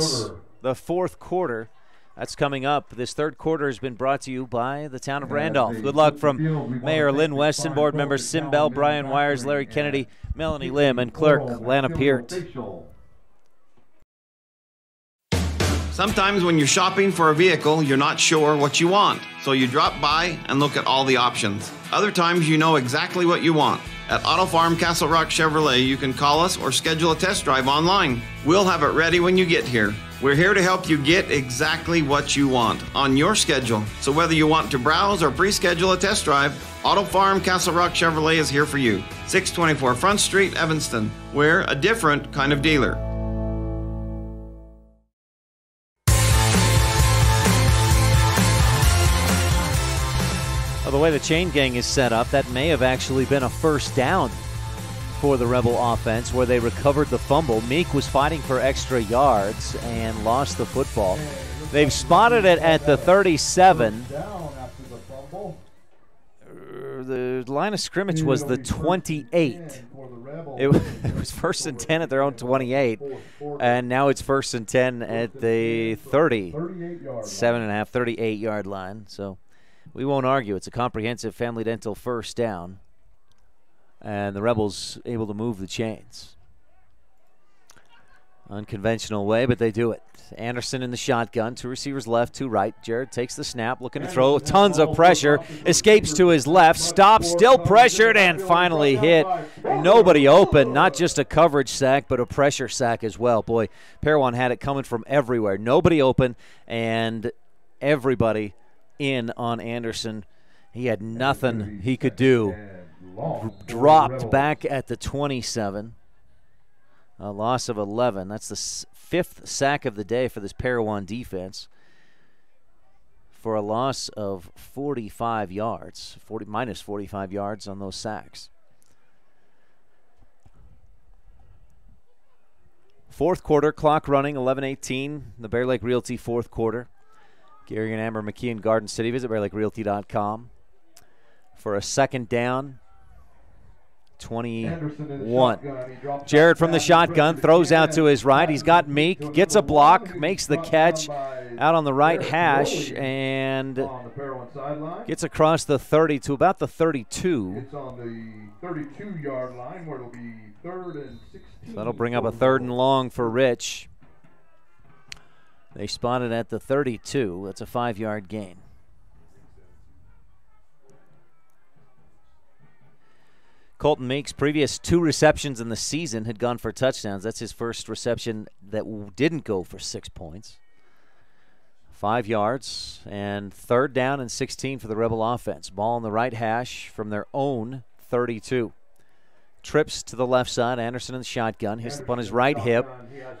4th quarter. That's coming up. This 3rd quarter has been brought to you by the town of Randolph. Good luck from Mayor Lynn Weston, board members Sim Bell, Brian Wires, Larry Kennedy, Melanie Lim, and clerk Lana Peart. Sometimes when you're shopping for a vehicle, you're not sure what you want, so you drop by and look at all the options. Other times you know exactly what you want. At Auto Farm Castle Rock Chevrolet, you can call us or schedule a test drive online. We'll have it ready when you get here. We're here to help you get exactly what you want on your schedule. So whether you want to browse or pre-schedule a test drive, Auto Farm Castle Rock Chevrolet is here for you. 624 Front Street, Evanston. We're a different kind of dealer. Well, the way the chain gang is set up, that may have actually been a 1st down for the Rebel offense, where they recovered the fumble. Meek was fighting for extra yards and lost the football. They've spotted it at the 37. The line of scrimmage was the 28. It was 1st and 10 at their own 28, and now it's 1st and 10 at the 38-yard line. So we won't argue. It's a comprehensive family dental 1st down, and the Rebels able to move the chains. Unconventional way, but they do it. Anderson in the shotgun, 2 receivers left, 2 right. Jared takes the snap, looking to throw, tons of pressure, escapes to his left, stops, still pressured, and finally hit. Nobody open, not just a coverage sack, but a pressure sack as well. Boy, Parowan had it coming from everywhere. Nobody open, and everybody in on Anderson. He had nothing he could do. Dropped back at the 27. A loss of 11. That's the 5th sack of the day for this Parowan defense, for a loss of 45 yards, minus 45 yards on those sacks. 4th quarter, clock running, 11:18. The Bear Lake Realty 4th quarter. Gary and Amber McKee in Garden City. Visit BearLakeRealty.com for a 2nd down. 21. Jared from the shotgun throws out to his right. He's got Meek, gets a block, makes the catch out on the right hash, and gets across the 30 to about the 32. It's on the 32-yard line where it'll be 3rd and 16. So that'll bring up a 3rd and long for Rich. They spotted at the 32. That's a 5-yard gain. Colton Meek's previous 2 receptions in the season had gone for touchdowns. That's his first reception that didn't go for 6 points. 5 yards, and 3rd down and 16 for the Rebel offense. Ball on the right hash from their own 32. Trips to the left side. Anderson in the shotgun. Hislop on his right hip.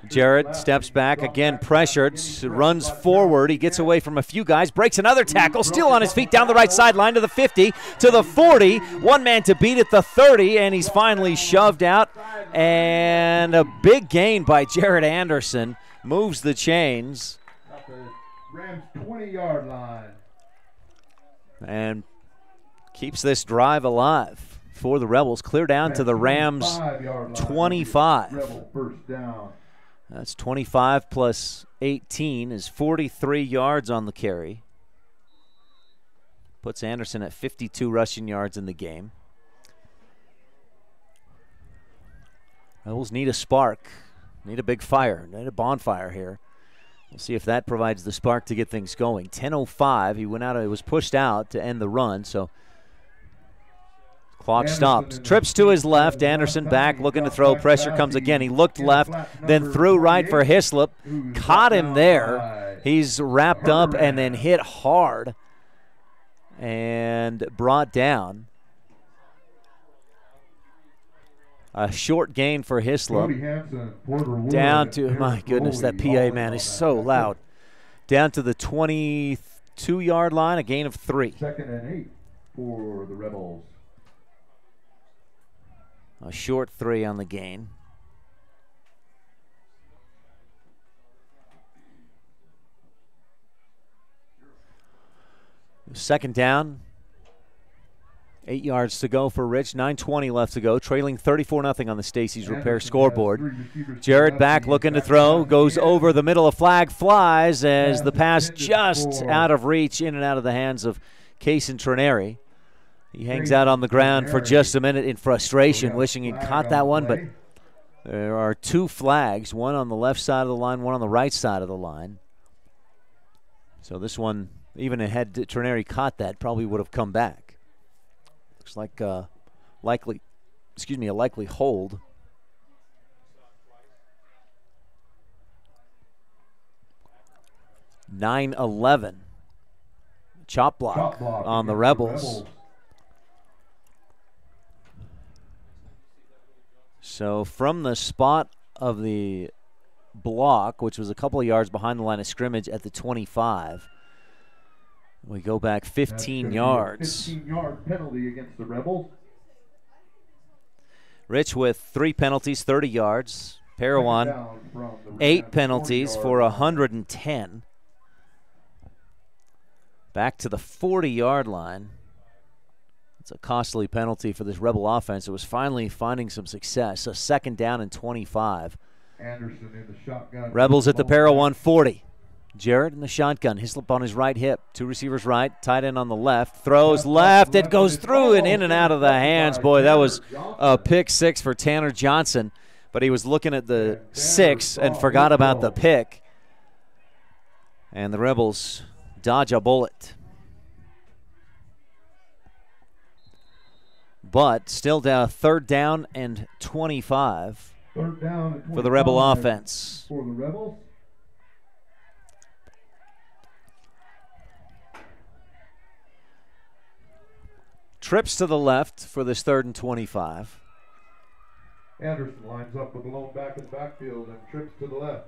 Jarrett steps back, again pressured, runs forward. He gets away from a few guys, breaks another tackle, still on his feet down the right sideline to the 50, to the 40. One man to beat at the 30, and he's finally shoved out. And a big gain by Jarrett Anderson. Moves the chains. Rams 20-yard line. And keeps this drive alive for the Rebels. Clear down to the Rams 25. Rebel first down. That's 25 plus 18 is 43 yards on the carry. Puts Anderson at 52 rushing yards in the game. Rebels need a spark, need a big fire, need a bonfire here. We'll see if that provides the spark to get things going. 10:05, he went out, it was pushed out to end the run, so clock stops. Trips to his left. Anderson back, looking to throw. Pressure comes again. He looked left, then threw right for Hislop. Caught him there. He's wrapped up and then hit hard and brought down. A short gain for Hislop. Down to, my goodness, that PA man is so loud. Down to the 22-yard line, a gain of 3. 2nd and 8 for the Rebels. A short 3 on the gain. Second down. 8 yards to go for Rich. 9:20 left to go. Trailing 34-0 on the Stacey's Repair scoreboard. Jarrett back looking to throw. Goes over the middle. A flag flies as the pass just out of reach, in and out of the hands of Cason Trineri. He hangs out on the ground for just a minute in frustration, wishing he'd caught that one, but there are 2 flags, one on the left side of the line, one on the right side of the line. So this one, even had Trineri caught that, probably would have come back. Looks like a likely hold. (9-11). Chop block on the Rebels. So from the spot of the block, which was a couple of yards behind the line of scrimmage at the 25, we go back 15 yards. 15-yard penalty against the Rebels. Rich with 3 penalties, 30 yards. Parowan, 8 penalties for 110. Back to the 40-yard line. It's a costly penalty for this Rebel offense. It was finally finding some success. A 2nd down and 25. Anderson in the shotgun. Rebels at the Parowan 40. Jarrett in the shotgun. Hislop on his right hip. 2 receivers right. Tight end on the left. Throws left. It goes through and in and out of the hands. Boy, that was a pick 6 for Tanner Johnson. But he was looking at the 6 and forgot about the pick. And the Rebels dodge a bullet. But still down, 3rd down and 25 3rd down and 25 for the Rebel offense. For the Rebels. Trips to the left for this 3rd and 25. Anderson lines up with the lone back in the backfield and trips to the left.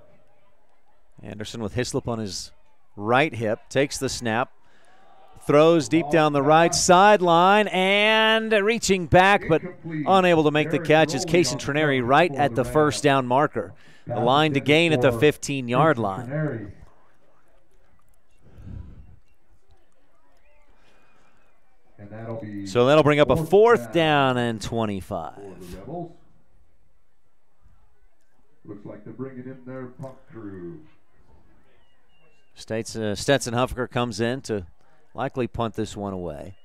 Anderson with Hislop on his right hip, takes the snap, throws deep down the right sideline, and reaching back but unable to make the catch is Cason Trineri right at the 1st down marker. The line to gain at the 15-yard line. So that'll bring up a 4th down and 25. Looks like they're bringing in their punt crew. Stetson Huffaker comes in to likely punt this one away.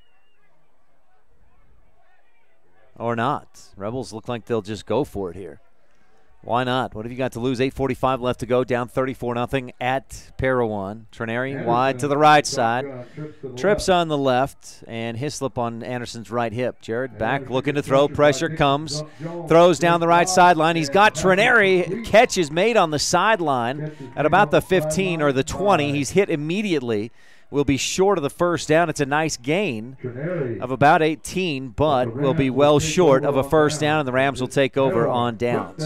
Or not. Rebels look like they'll just go for it here. Why not? What have you got to lose? 8:45 left to go, down 34-0 at Parowan. Trineri wide to the right side. Trips on the left, and Hislop on Anderson's right hip. Jared back looking to throw. Pressure comes. Throws down the right sideline. He's got Trineri. Catch is made on the sideline at about the 15 or the 20. He's hit immediately will be short of the first down. It's a nice gain of about 18, but will be well short of a first down, and the Rams will take over on downs.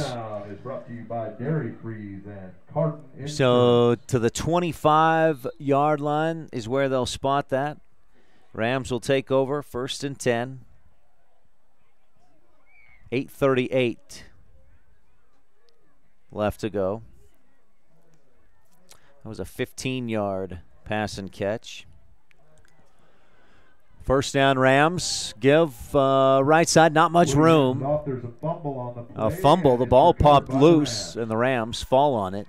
So to the 25-yard line is where they'll spot that. Rams will take over, 1st and 10. 8:38 left to go. That was a 15-yard pass and catch. First down, Rams. Give right side, not much room. A fumble. The ball popped loose, and the Rams fall on it.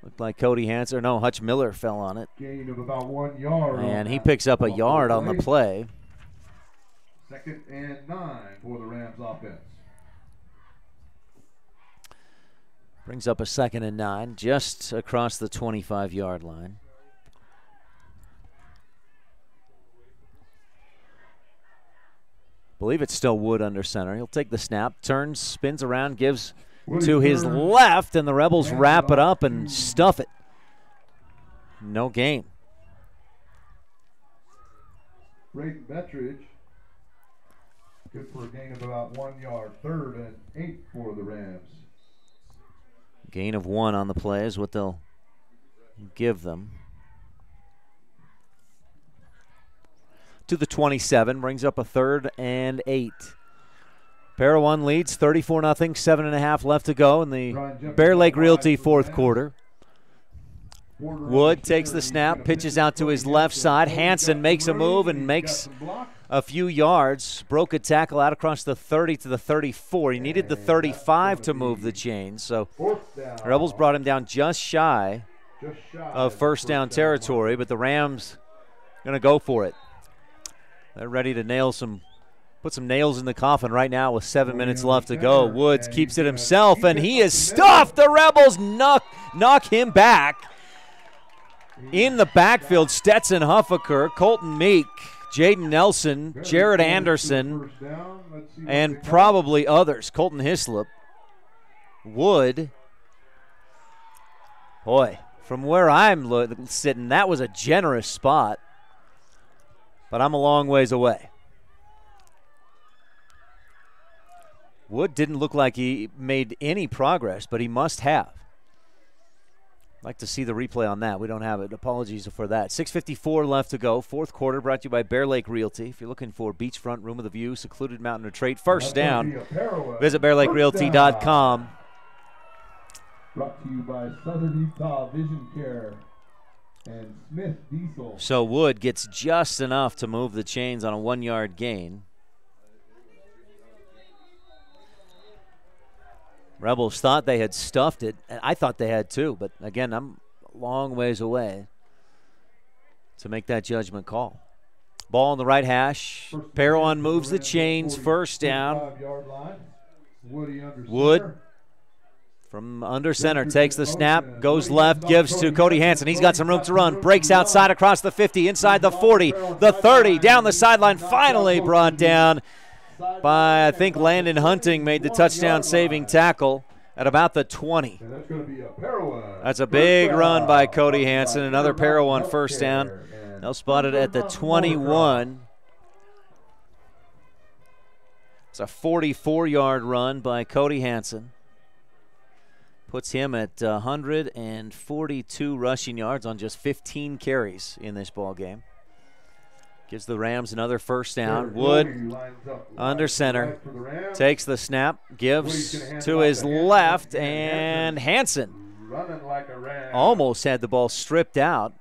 Looked like Cody Hansen. No, Hutch Miller fell on it. Gain of about 1 yard. And he picks up a yard on the play. 2nd and 9 for the Rams offense. Brings up a 2nd and 9 just across the 25-yard line. Believe it's still Wood under center. He'll take the snap, turns, spins around, gives to his left, and the Rebels wrap it up and stuff it. No gain. Braden Bettridge, good for a gain of about 1 yard. 3rd and 8 for the Rams. Gain of 1 on the play is what they'll give them. To the 27, brings up a 3rd and 8. Parowan leads 34-0, 7.5 left to go in the Bear Lake Realty 4th quarter. Wood takes the snap, pitches out to his left side. Hansen makes a move and makes a few yards. Broke a tackle out across the 30 to the 34. He needed the 35 to move the chains. So the Rebels brought him down just shy of first down territory, but the Rams going to go for it. They're ready to put some nails in the coffin right now with 7 minutes left to go. Woods keeps it himself, and he is stuffed. The Rebels knock him back. In the backfield, Stetson Huffaker, Colton Meek, Jaden Nelson, Jared Anderson, and probably others. Colton Hislop. Wood. Boy, from where I'm sitting, that was a generous spot. But I'm a long ways away. Wood didn't look like he made any progress, but he must have. I'd like to see the replay on that. We don't have it. Apologies for that. 6:54 left to go. 4th quarter brought to you by Bear Lake Realty. If you're looking for beachfront, room of the view, secluded mountain retreat, first down, visit bearlakerealty.com. Brought to you by Southern Utah Vision Care and Smith Diesel. So Wood gets just enough to move the chains on a 1-yard gain. Rebels thought they had stuffed it, and I thought they had too, but again, I'm a long ways away to make that judgment call. Ball on the right hash. Parowan moves the chains, first down. Wood from under center takes the snap, goes left, gives to Cody Hansen. He's got some room to run, breaks outside across the 50, inside the 40, the 30, down the sideline, finally brought down by, I think, Landon Hunting made the touchdown-saving tackle at about the 20. That's a big run by Cody Hansen. Another Parowan first down. They'll spot it at the 21. It's a 44-yard run by Cody Hansen. Puts him at 142 rushing yards on just 15 carries in this ball game. Gives the Rams another first down. Wood under center. Takes the snap. Gives to his left. And Hansen almost had the ball stripped out.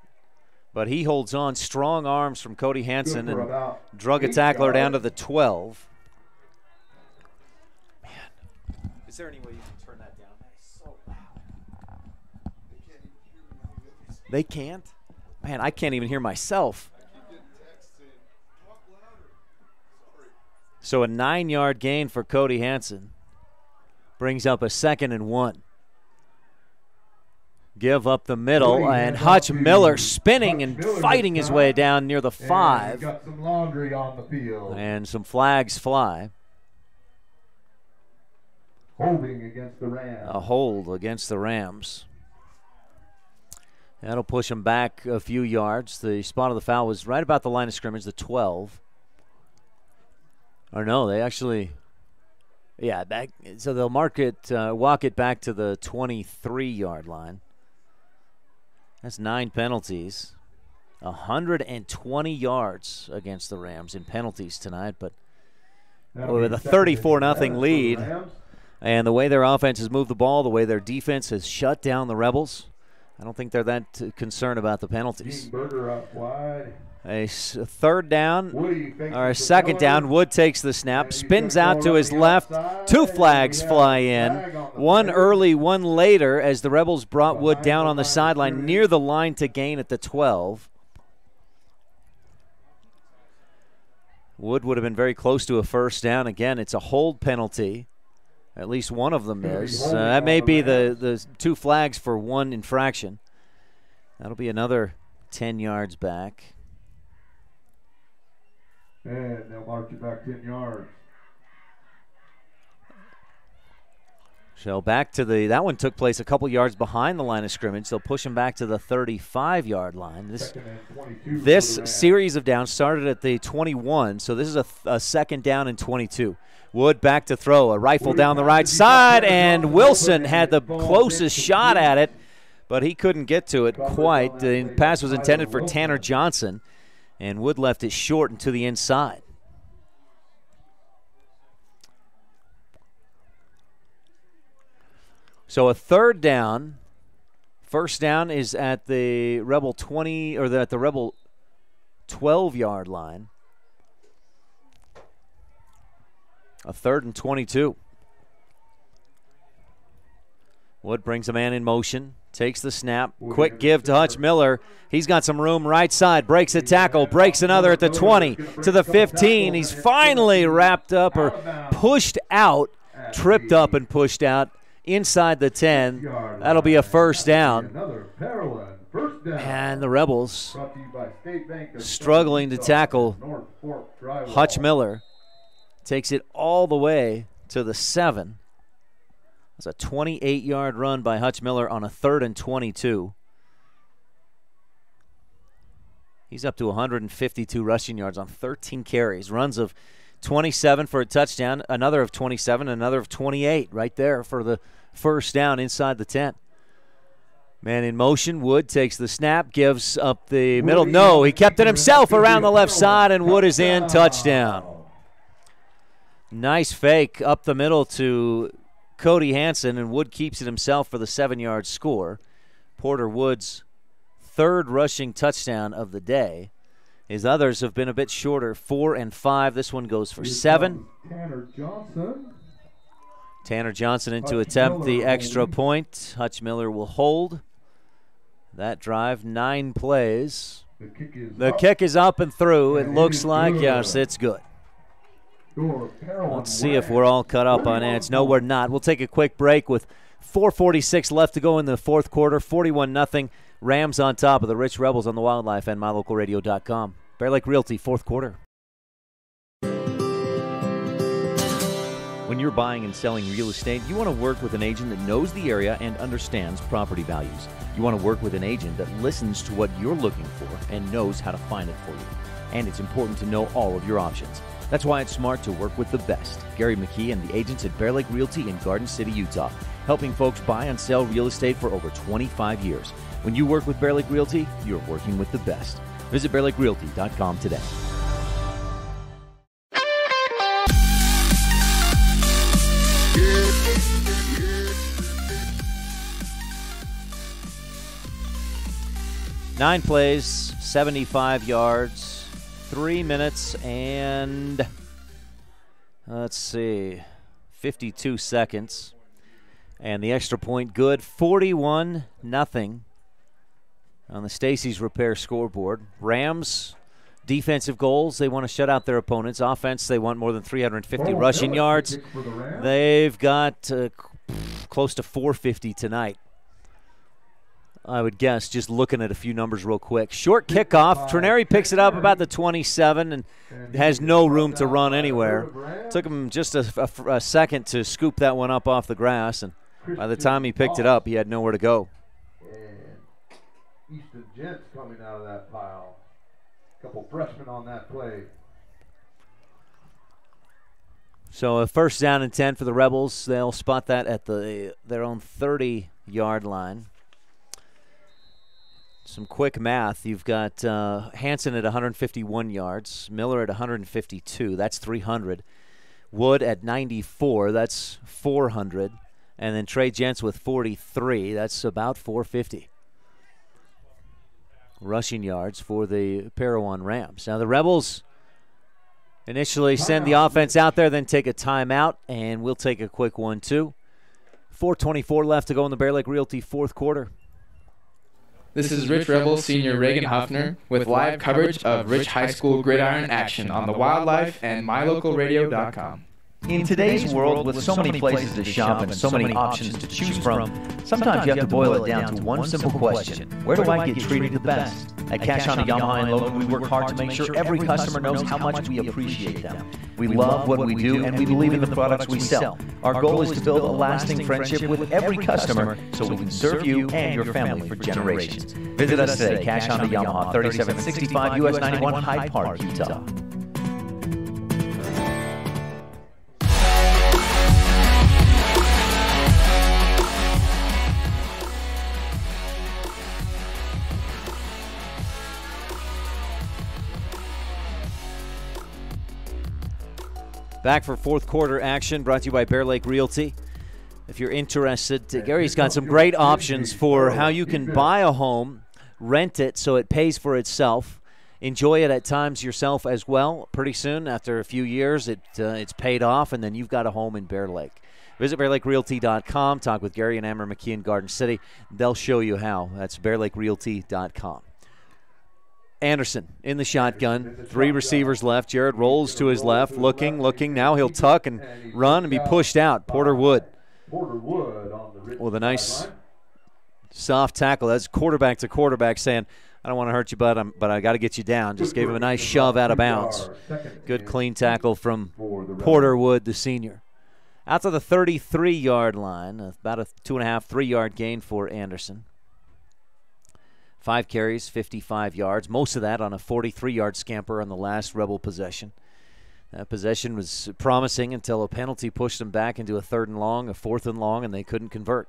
But he holds on. Strong arms from Cody Hansen and drug a tackler down to the 12. Man, is there any way you can turn that down? That is so loud. They can't? Man, I can't even hear myself. So a 9-yard gain for Cody Hansen. Brings up a 2nd and 1. Give up the middle, and Hutch Miller spinning and fighting his way down near the 5. Got some laundry on the field. And some flags fly. Holding against the Rams. A hold against the Rams. That'll push them back a few yards. The spot of the foul was right about the line of scrimmage, the 12. Or no, they actually, yeah, back. So they'll mark it, walk it back to the 23-yard line. That's 9 penalties. 120 yards against the Rams in penalties tonight, but with a 34-0 lead, and the way their offense has moved the ball, the way their defense has shut down the Rebels, I don't think they're that concerned about the penalties. A third down, or a second down. Wood takes the snap, spins out to his left. 2 flags fly in, one early, one later, as the Rebels brought Wood down on the sideline near the line to gain at the 12. Wood would have been very close to a first down. Again, it's a hold penalty. At least one of them is. That may be the 2 flags for 1 infraction. That'll be another 10 yards back. And they'll mark you back 10 yards. So back to that one took place a couple yards behind the line of scrimmage. They'll push him back to the 35-yard line. This series of downs started at the 21, so this is a second down and 22. Wood back to throw, a rifle down the right side, and Wilson had the closest shot at it, but he couldn't get to it quite. The pass was intended for Tanner Johnson, and Wood left it short and to the inside. So a third down. First down is at the Rebel 20, or at the Rebel 12-yard line. A 3rd and 22. Wood brings a man in motion, takes the snap, quick give to Hutch Miller. He's got some room right side, breaks a tackle, breaks another at the 20 to the 15. He's finally wrapped up or pushed out, tripped up and pushed out inside the 10. That'll be a first down. And the Rebels struggling to tackle Hutch Miller. Takes it all the way to the 7. That's a 28-yard run by Hutch Miller on a 3rd and 22. He's up to 152 rushing yards on 13 carries. Runs of 27 for a touchdown, another of 27, another of 28 right there for the first down inside the 10. Man in motion. Wood takes the snap, gives up the middle. No, he kept it himself around the left side, and Wood is in. Touchdown. Nice fake up the middle to Cody Hansen, and Wood keeps it himself for the 7-yard score. Porter Wood's 3rd rushing touchdown of the day. His others have been a bit shorter, 4 and 5. This one goes for 7. Tanner Johnson in to attempt the extra point. Hutch Miller will hold. That drive, 9 plays. The kick is up and through. It looks like, yes, it's good. Let's see if we're all cut up on ants. No, we're not. We'll take a quick break with 4:46 left to go in the 4th quarter. 41-0. Rams on top of the Rich Rebels on the Wildlife and MyLocalRadio.com. Bear Lake Realty, 4th quarter. When you're buying and selling real estate, you want to work with an agent that knows the area and understands property values. You want to work with an agent that listens to what you're looking for and knows how to find it for you. And it's important to know all of your options. That's why it's smart to work with the best. Gary McKee and the agents at Bear Lake Realty in Garden City, Utah, helping folks buy and sell real estate for over 25 years. When you work with Bear Lake Realty, you're working with the best. Visit BearLakeRealty.com today. Nine plays, 75 yards. 3 minutes and, let's see, 52 seconds. And the extra point good, 41-0 on the Stacy's Repair scoreboard. Rams, defensive goals, they want to shut out their opponents. Offense, they want more than 350 rushing yards. They've got close to 450 tonight, I would guess, just looking at a few numbers real quick. Short kickoff. Trenary picks it up about the 27 and has no room to run anywhere. Took him just a second to scoop that one up off the grass, and by the time he picked it up, he had nowhere to go. Easton Gents coming out of that pile. Couple freshmen on that play. So a first down and 10 for the Rebels. They'll spot that at their own 30-yard line. Some quick math. You've got Hansen at 151 yards, Miller at 152. That's 300. Wood at 94. That's 400. And then Trey Gents with 43. That's about 450. Rushing yards for the Parowan Rams. Now the Rebels initially send the offense out there, then take a timeout, and we'll take a quick one too. 4:24 left to go in the Bear Lake Realty fourth quarter. This is Rich Rebel Senior Reagan Huffner with live coverage of Rich High School gridiron action on the Wildlife and MyLocalRadio.com. In today's world, with so many places to shop and so many options to choose from, sometimes you have to boil it down to one simple question: where do I get treated the best? At Cash Honda Yamaha and Logan, we work hard to make sure every customer knows how much we appreciate them. We love what we do, and we believe in the products we sell. Our goal is to build a lasting friendship with every customer so we can serve you and your family for generations. Visit us today, Cash Honda Yamaha, 3765 US 91 Hyde Park, Utah. Back for fourth quarter action, brought to you by Bear Lake Realty. If you're interested, Gary's got some great options for how you can buy a home, rent it so it pays for itself, enjoy it at times yourself as well. Pretty soon, after a few years, it's paid off, and then you've got a home in Bear Lake. Visit BearLakeRealty.com. Talk with Gary and Amber McKee in Garden City. They'll show you how. That's BearLakeRealty.com. Anderson in the shotgun. 3 receivers left. Jared rolls to his left, looking. Now he'll tuck and run and be pushed out. Porter Wood with a nice soft tackle. That's quarterback to quarterback saying, I don't want to hurt you, but I got to get you down. Just gave him a nice shove out of bounds. Good clean tackle from Porter Wood, the senior. Out to the 33-yard line, about a 2.5, 3-yard gain for Anderson. 5 carries, 55 yards, most of that on a 43-yard scamper on the last Rebel possession. That possession was promising until a penalty pushed them back into a 3rd and long, a 4th and long, and they couldn't convert.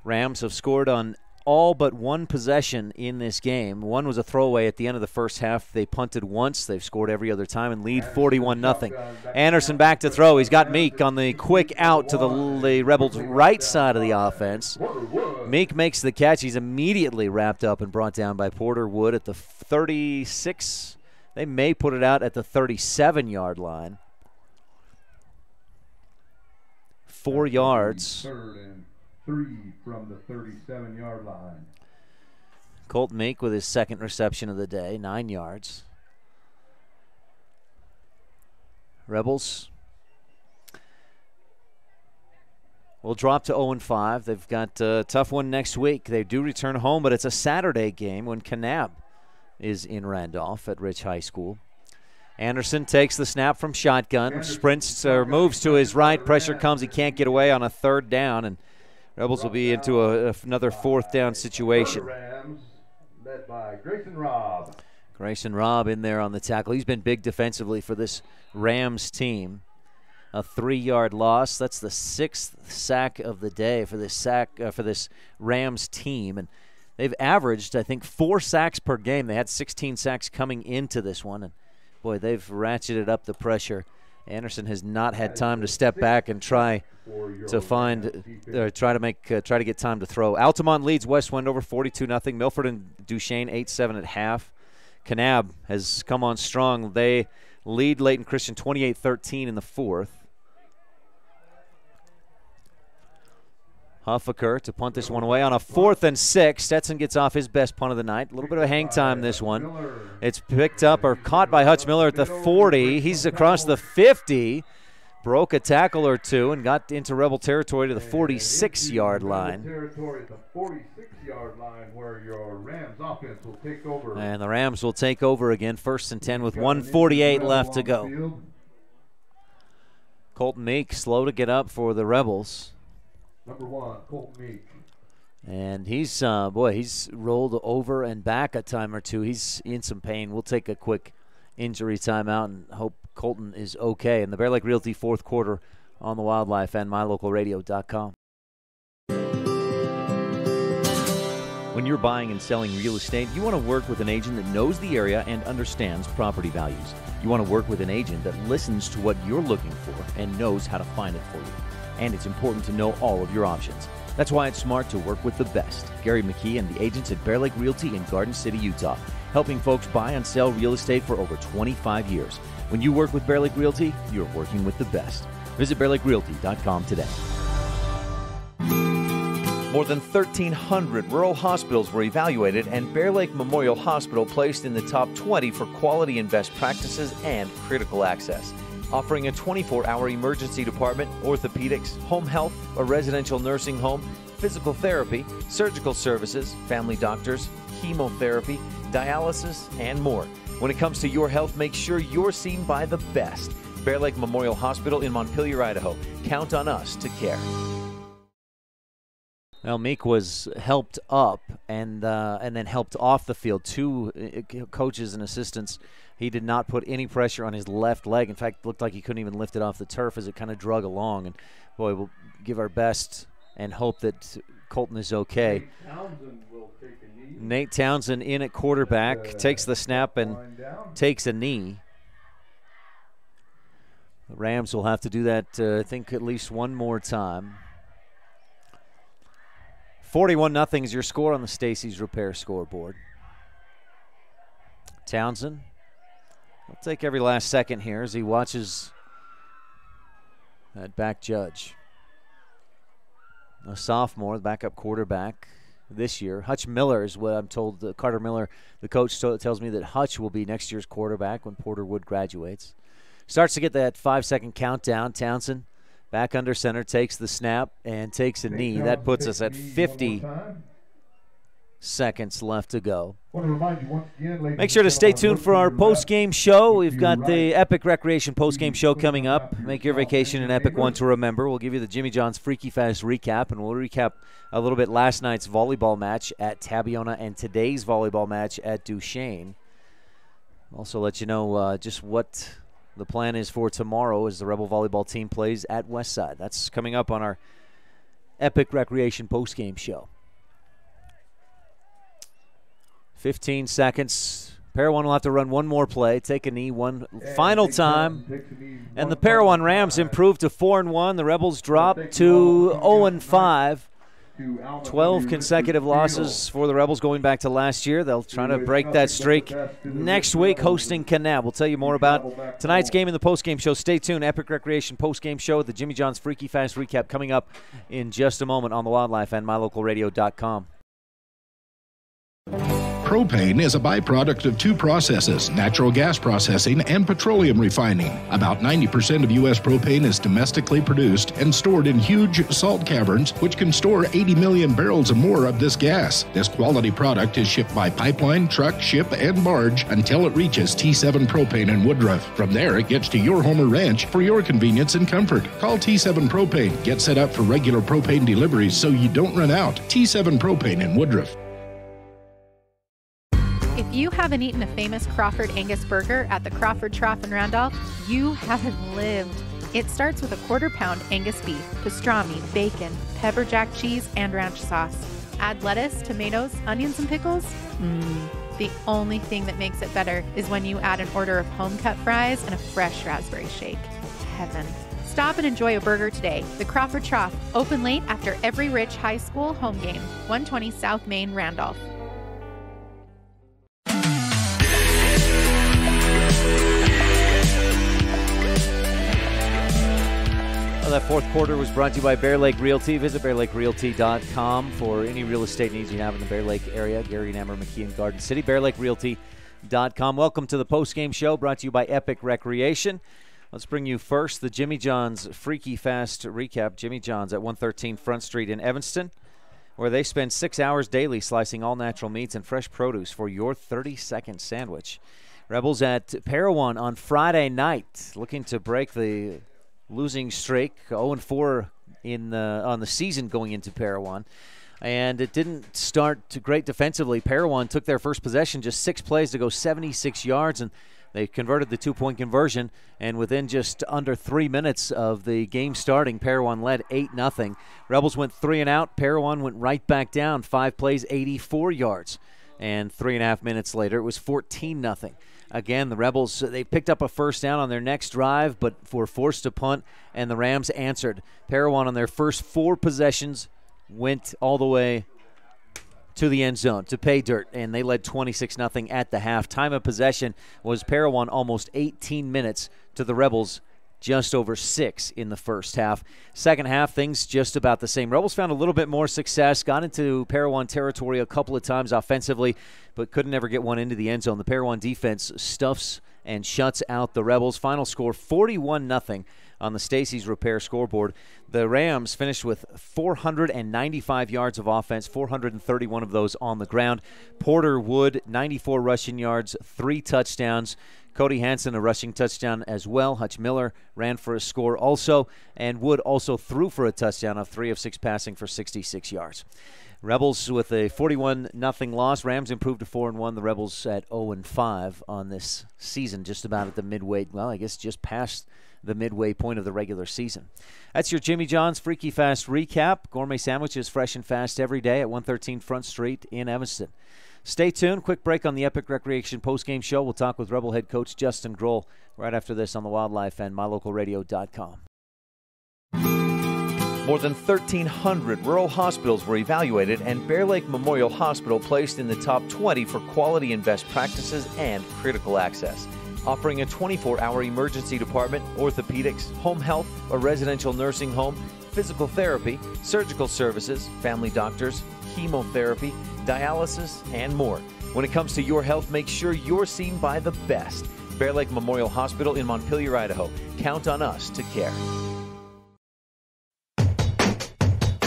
Rams have scored on all but one possession in this game. One was a throwaway at the end of the first half. They punted once. They've scored every other time and lead 41-0. Anderson back to throw. He's got Meek on the quick out to the Rebels' right side of the offense. Meek makes the catch. He's immediately wrapped up and brought down by Porter Wood at the 36. They may put it out at the 37-yard line. 4 yards. 3 from the 37-yard line. Colt Meek with his 2nd reception of the day, 9 yards. Rebels will drop to 0-5. They've got a tough one next week. They do return home, but it's a Saturday game when Kanab is in Randolph at Rich High School. Anderson takes the snap from shotgun, sprints or moves to his right. Pressure comes. He can't get away on a 3rd down, and Rebels will be into another 4th down situation. Rams, led by Grayson Robb. Grayson Robb in there on the tackle. He's been big defensively for this Rams team. A 3-yard loss. That's the 6th sack of the day for this Rams team, and they've averaged, I think, 4 sacks per game. They had 16 sacks coming into this one, and boy, they've ratcheted up the pressure. Anderson has not had time to step back and try to get time to throw. Altamont leads West Wendover 42-0. Milford and Duchesne 8-7 at half. Kanab has come on strong. They lead Layton Christian 28-13 in the 4th. Huffaker to punt this one away on a 4th and 6. Stetson gets off his best punt of the night. A little bit of a hang time this one. It's picked up or caught by Hutch Miller at the 40. He's across the 50. Broke a tackle or two and got into Rebel territory to the 46-yard line. Territory at the 46-yard line where your Rams offense will take over. And the Rams will take over again. 1st and 10 with 1:48 left to go. Colton Meek slow to get up for the Rebels. Number 1, Colton Meek. And he's, he's rolled over and back a time or two. He's in some pain. We'll take a quick injury timeout and hope Colton is okay. And the Bear Lake Realty fourth quarter on the Wildlife and mylocalradio.com. When you're buying and selling real estate, you want to work with an agent that knows the area and understands property values. You want to work with an agent that listens to what you're looking for and knows how to find it for you. And it's important to know all of your options. That's why it's smart to work with the best. Gary McKee and the agents at Bear Lake Realty in Garden City, Utah, helping folks buy and sell real estate for over 25 years. When you work with Bear Lake Realty, you're working with the best. Visit bearlakerealty.com today. More than 1,300 rural hospitals were evaluated, and Bear Lake Memorial Hospital placed in the top 20 for quality and best practices and critical access. Offering a 24-hour emergency department, orthopedics, home health, a residential nursing home, physical therapy, surgical services, family doctors, chemotherapy, dialysis, and more. When it comes to your health, make sure you're seen by the best. Bear Lake Memorial Hospital in Montpelier, Idaho. Count on us to care. Well, Meek was helped up and then helped off the field. Two coaches and assistants. He did not put any pressure on his left leg. In fact, it looked like he couldn't even lift it off the turf as it kind of drug along. And, boy, we'll give our best and hope that Colton is okay. Nate Townsend in at quarterback, takes the snap and takes a knee. The Rams will have to do that, I think, at least one more time. 41-0 is your score on the Stacy's Repair scoreboard. Townsend will take every last second here as he watches that back judge. A sophomore, the backup quarterback this year. Hutch Miller is what I'm told. Carter Miller, the coach, tells me that Hutch will be next year's quarterback when Porter Wood graduates. Starts to get that 5-second countdown. Townsend back under center, takes the snap and takes a knee. That puts us at 50 seconds left to go. Make sure to stay tuned for our post-game show. We've got the Epic Recreation post-game show coming up. Make your vacation an epic one to remember. We'll give you the Jimmy John's Freaky Fast recap, and we'll recap a little bit last night's volleyball match at Tabiona and today's volleyball match at Duchesne. Also let you know just what the plan is for tomorrow as the Rebel volleyball team plays at Westside. That's coming up on our Epic Recreation postgame show. 15 seconds. Parowan will have to run one more play, take a knee one final time. And the Parowan Rams improve to 4-1. The Rebels drop to 0-5. 12 consecutive losses for the Rebels going back to last year. They'll try to break that streak next week hosting Kanab. We'll tell you more about tonight's game in the postgame show. Stay tuned. Epic Recreation postgame show with the Jimmy John's Freaky Fast recap coming up in just a moment on the Wildlife and mylocalradio.com. Propane is a byproduct of two processes, natural gas processing and petroleum refining. About 90% of U.S. propane is domestically produced and stored in huge salt caverns, which can store 80 million barrels or more of this gas. This quality product is shipped by pipeline, truck, ship, and barge until it reaches T7 Propane in Woodruff. From there, it gets to your home or ranch for your convenience and comfort. Call T7 Propane. Get set up for regular propane deliveries so you don't run out. T7 Propane in Woodruff. If you haven't eaten a famous Crawford Angus burger at the Crawford Trough in Randolph, you haven't lived. It starts with a quarter-pound Angus beef, pastrami, bacon, pepper jack cheese, and ranch sauce. Add lettuce, tomatoes, onions, and pickles. The only thing that makes it better is when you add an order of home-cut fries and a fresh raspberry shake. Heaven. Stop and enjoy a burger today. The Crawford Trough, open late after every Rich High School home game. 120 South Main, Randolph. Well, that fourth quarter was brought to you by Bear Lake Realty. Visit bearlakerealty.com for any real estate needs you have in the Bear Lake area. Gary, Nammer, McKee, and Garden City. bearlakerealty.com. Welcome to the postgame show brought to you by Epic Recreation. Let's bring you first the Jimmy John's Freaky Fast recap. Jimmy John's at 113 Front Street in Evanston, where they spend 6 hours daily slicing all natural meats and fresh produce for your 30-second sandwich. Rebels at Parowan on Friday night, looking to break the losing streak, 0-4 on the season going into Parowan. And it didn't start too great defensively. Parowan took their first possession, just 6 plays to go 76 yards, and they converted the 2-point conversion. And within just under 3 minutes of the game starting, Parowan led 8-0. Rebels went 3 and out. Parowan went right back down, 5 plays, 84 yards. And 3.5 minutes later, it was 14-0. Again, the Rebels, they picked up a first down on their next drive, but were forced to punt, and the Rams answered. Parowan on their first 4 possessions went all the way to the end zone to pay dirt, and they led 26-0 at the half. Time of possession was Parowan almost 18 minutes to the Rebels just over 6 in the first half. Second half, things just about the same. Rebels found a little bit more success, got into Parowan territory a couple of times offensively, but couldn't ever get one into the end zone. The Parowan defense stuffs and shuts out the Rebels. Final score 41-0 on the Stacy's Repair scoreboard. The Rams finished with 495 yards of offense, 431 of those on the ground. Porter Wood, 94 rushing yards, 3 touchdowns. Cody Hansen, a rushing touchdown as well. Hutch Miller ran for a score also, and Wood also threw for a touchdown of 3 of 6 passing for 66 yards. Rebels with a 41-0 loss. Rams improved to 4-1. The Rebels at 0-5 on this season, just about at the midway, well, I guess just past the midway point of the regular season. That's your Jimmy John's Freaky Fast recap. Gourmet sandwiches fresh and fast every day at 113 Front Street in Evanston. Stay tuned. Quick break on the Epic Recreation postgame show. We'll talk with Rebel head coach Justin Grohl right after this on the Wildlife and MyLocalRadio.com. More than 1,300 rural hospitals were evaluated, and Bear Lake Memorial Hospital placed in the top 20 for quality and best practices and critical access. Offering a 24-hour emergency department, orthopedics, home health, a residential nursing home, physical therapy, surgical services, family doctors, chemotherapy, dialysis, and more. When it comes to your health, make sure you're seen by the best. Bear Lake Memorial Hospital in Montpelier, Idaho. Count on us to care.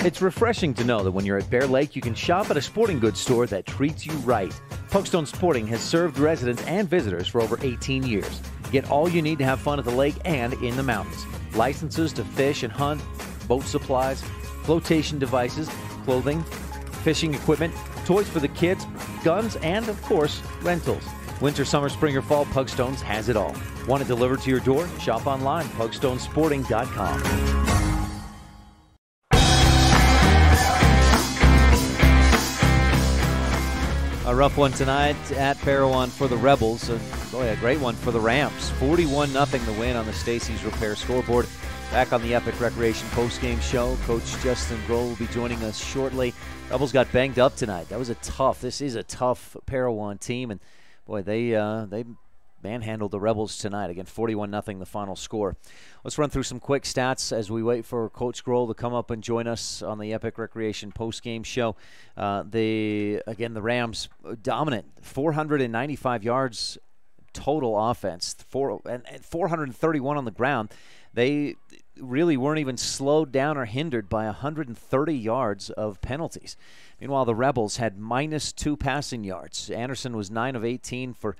It's refreshing to know that when you're at Bear Lake, you can shop at a sporting goods store that treats you right. Pokestone Sporting has served residents and visitors for over 18 years. Get all you need to have fun at the lake and in the mountains. Licenses to fish and hunt, boat supplies, flotation devices, clothing, fishing equipment, toys for the kids, guns, and, of course, rentals. Winter, summer, spring, or fall, Pugstones has it all. Want it delivered to your door? Shop online, pugstonesporting.com. A rough one tonight at Parowan for the Rebels. Boy, a great one for the Rams. 41-0 the win on the Stacy's Repair scoreboard. Back on the Epic Recreation postgame show. Coach Justin Grohl will be joining us shortly. Rebels got banged up tonight. This is a tough Parowan team, and boy, they manhandled the Rebels tonight. Again, 41-0 the final score. Let's run through some quick stats as we wait for Coach Grohl to come up and join us on the Epic Recreation postgame show. The Rams dominant, 495 yards total offense, 431 on the ground. They really weren't even slowed down or hindered by 130 yards of penalties. Meanwhile, the Rebels had -2 passing yards. Anderson was 9 of 18 for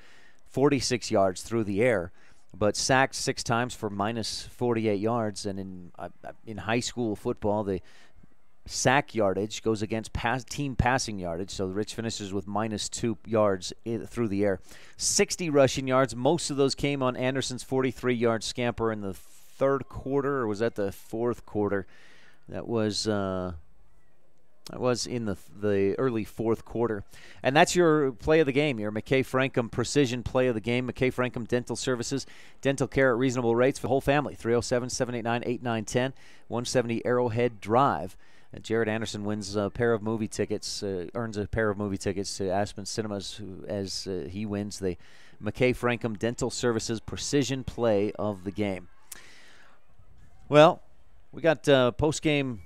46 yards through the air, but sacked 6 times for -48 yards. And in high school football, the sack yardage goes against team passing yardage, so the Rich finishes with -2 yards through the air. 60 rushing yards. Most of those came on Anderson's 43-yard scamper in the third quarter, or was that the fourth quarter? That was in the early fourth quarter. And that's your play of the game, your McKay Frankham precision play of the game. McKay Frankham Dental Services, dental care at reasonable rates for the whole family. 307-789-8910, 170 Arrowhead Drive. And Jared Anderson wins a pair of movie tickets, earns a pair of movie tickets to Aspen Cinemas as he wins the McKay Frankham Dental Services precision play of the game. Well, we got post-game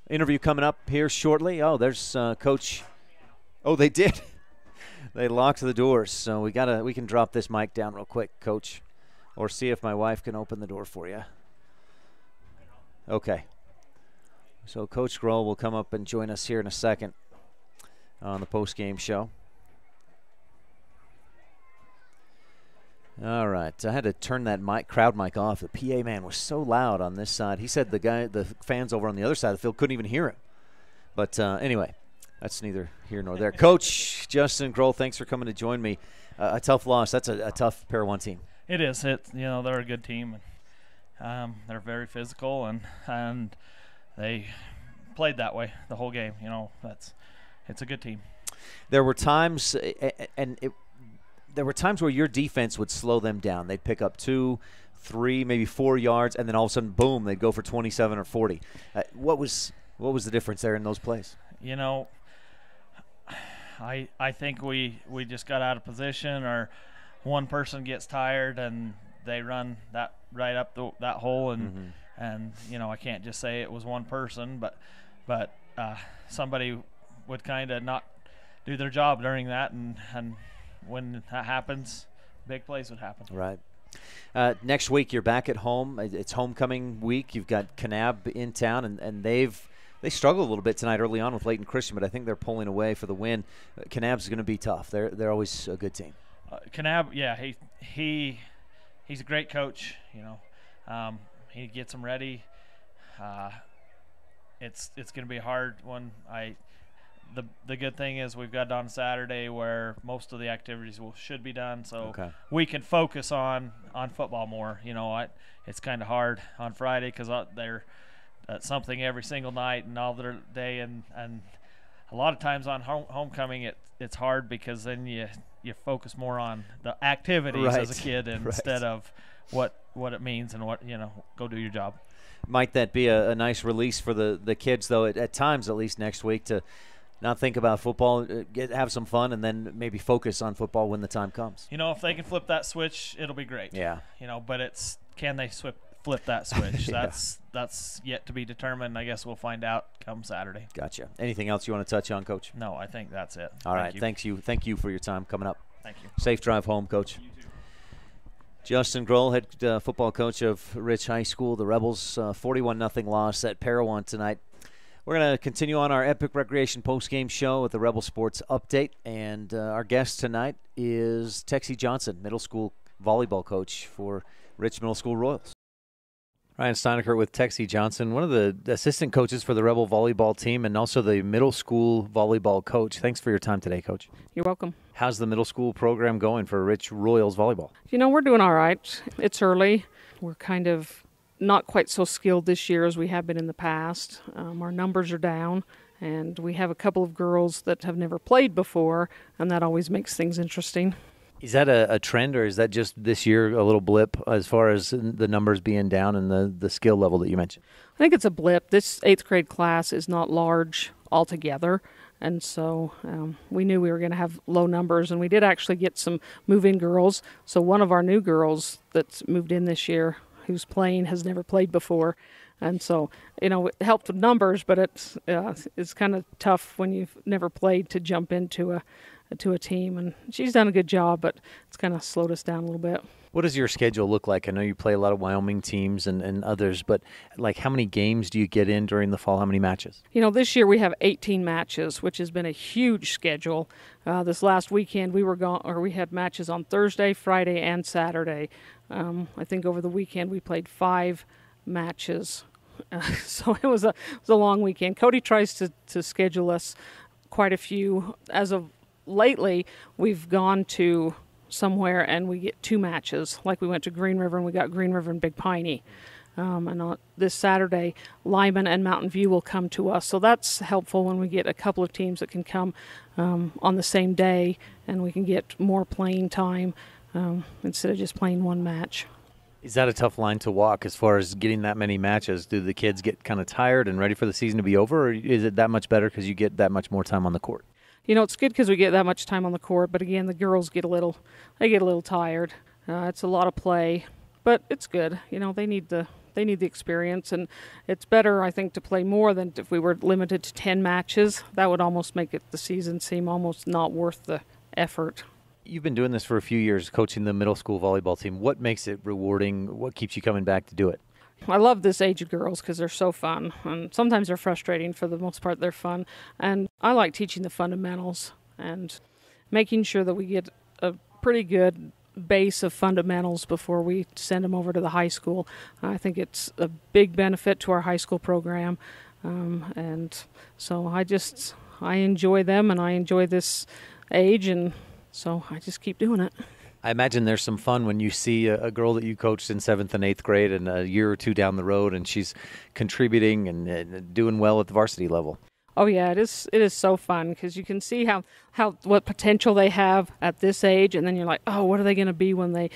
interview coming up here shortly. Oh, there's Coach. Oh, they did. They locked the doors, so we can drop this mic down real quick, Coach, or see if my wife can open the door for you. Okay. So Coach Grohl will come up and join us here in a second on the post-game show. All right, I had to turn that crowd mic off. The PA man was so loud on this side. He said the fans over on the other side of the field couldn't even hear him. But anyway, that's neither here nor there. Coach Justin Grohl, thanks for coming to join me. A tough loss. That's a tough Parowan team. It is. They're a good team. They're very physical, and they played that way the whole game. It's a good team. There were times, there were times where your defense would slow them down. They'd pick up 2, 3, maybe 4 yards, and then all of a sudden, boom, they'd go for 27 or 40. What was the difference there in those plays? I think we just got out of position, or one person gets tired and they run that right up that hole, and I can't just say it was one person, but somebody would kind of not do their job during that, and when that happens, big plays would happen. Right. Next week you're back at home. It's homecoming week. You've got Kanab in town, and they struggled a little bit tonight early on with Layton Christian, but I think they're pulling away for the win. Kanab's going to be tough. They're always a good team. Kanab, yeah, he's a great coach. He gets them ready. It's going to be a hard one. The good thing is we've got it on Saturday where most of the activities should be done, so we can focus on football more. It's kind of hard on Friday because they're something every single night and all their day, and a lot of times on homecoming it's hard because then you focus more on the activities as a kid instead of what it means and go do your job. Might that be a nice release for the kids, though, at times, at least next week, to not think about football, have some fun, and then maybe focus on football when the time comes? If they can flip that switch, it'll be great. Yeah. But can they flip that switch? Yeah. That's yet to be determined. I guess we'll find out come Saturday. Gotcha. Anything else you want to touch on, Coach? No, I think that's it. All right. Thank you for your time coming up. Thank you. Safe drive home, Coach. You too. Justin Grohl, head football coach of Rich High School. The Rebels 41-0 loss at Parowan tonight. We're going to continue on our Epic Recreation postgame show with the Rebel Sports Update. And our guest tonight is Texie Johnson, middle school volleyball coach for Rich Middle School Royals. Ryan Steineckert with Texie Johnson, one of the assistant coaches for the Rebel volleyball team and also the middle school volleyball coach. Thanks for your time today, Coach. You're welcome. How's the middle school program going for Rich Royals volleyball? We're doing all right. It's early. We're kind of not quite so skilled this year as we have been in the past. Our numbers are down, and we have a couple of girls that have never played before, and that always makes things interesting. Is that a trend, or is that just this year a little blip as far as the numbers being down and the skill level that you mentioned? I think it's a blip. This 8th grade class is not large altogether, and so we knew we were going to have low numbers, and we did actually get some move-in girls. So one of our new girls that's moved in this year who's playing has never played before, and so it helped with numbers, but it's kind of tough when you've never played to jump into a team, and she's done a good job, but it's kind of slowed us down a little bit. What does your schedule look like? I know you play a lot of Wyoming teams and others, but how many games do you get in during the fall? How many matches? This year we have 18 matches, which has been a huge schedule. This last weekend we had matches on Thursday, Friday, and Saturday. I think over the weekend we played 5 matches. So it was a long weekend. Cody tries to schedule us quite a few. As of lately, we've gone to somewhere and we get 2 matches. Like we went to Green River and we got Green River and Big Piney. And on this Saturday, Lyman and Mountain View will come to us. So that's helpful when we get a couple of teams that can come on the same day, and we can get more playing time instead of just playing one match. Is that a tough line to walk as far as getting that many matches? Do the kids get kind of tired and ready for the season to be over, or is it that much better because you get that much more time on the court? It's good because we get that much time on the court, but again, the girls get a little tired. It's a lot of play, but it's good. They need the experience, and it's better, I think, to play more than if we were limited to 10 matches. That would almost make the season seem almost not worth the effort. You've been doing this for a few years, coaching the middle school volleyball team. What makes it rewarding? What keeps you coming back to do it? I love this age of girls because they're so fun, and sometimes they're frustrating. For the most part, they're fun, and I like teaching the fundamentals and making sure that we get a pretty good base of fundamentals before we send them over to the high school. I think it's a big benefit to our high school program. And so I enjoy them, and I enjoy this age, and so I just keep doing it. I imagine there's some fun when you see a girl that you coached in 7th and 8th grade and a year or two down the road, and she's contributing and doing well at the varsity level. Oh yeah, it is so fun because you can see how what potential they have at this age, and then you're like, oh, what are they going to be when they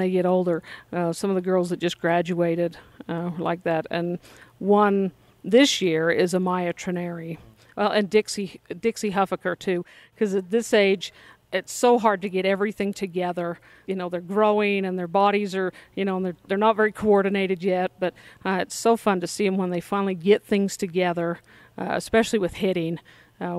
get older? Some of the girls that just graduated like that, and one this year is Amaya Trineri, well, and Dixie Huffaker too, because at this age, it's so hard to get everything together. You know, they're growing and their bodies are, you know, and they're not very coordinated yet, but it's so fun to see them when they finally get things together, especially with hitting,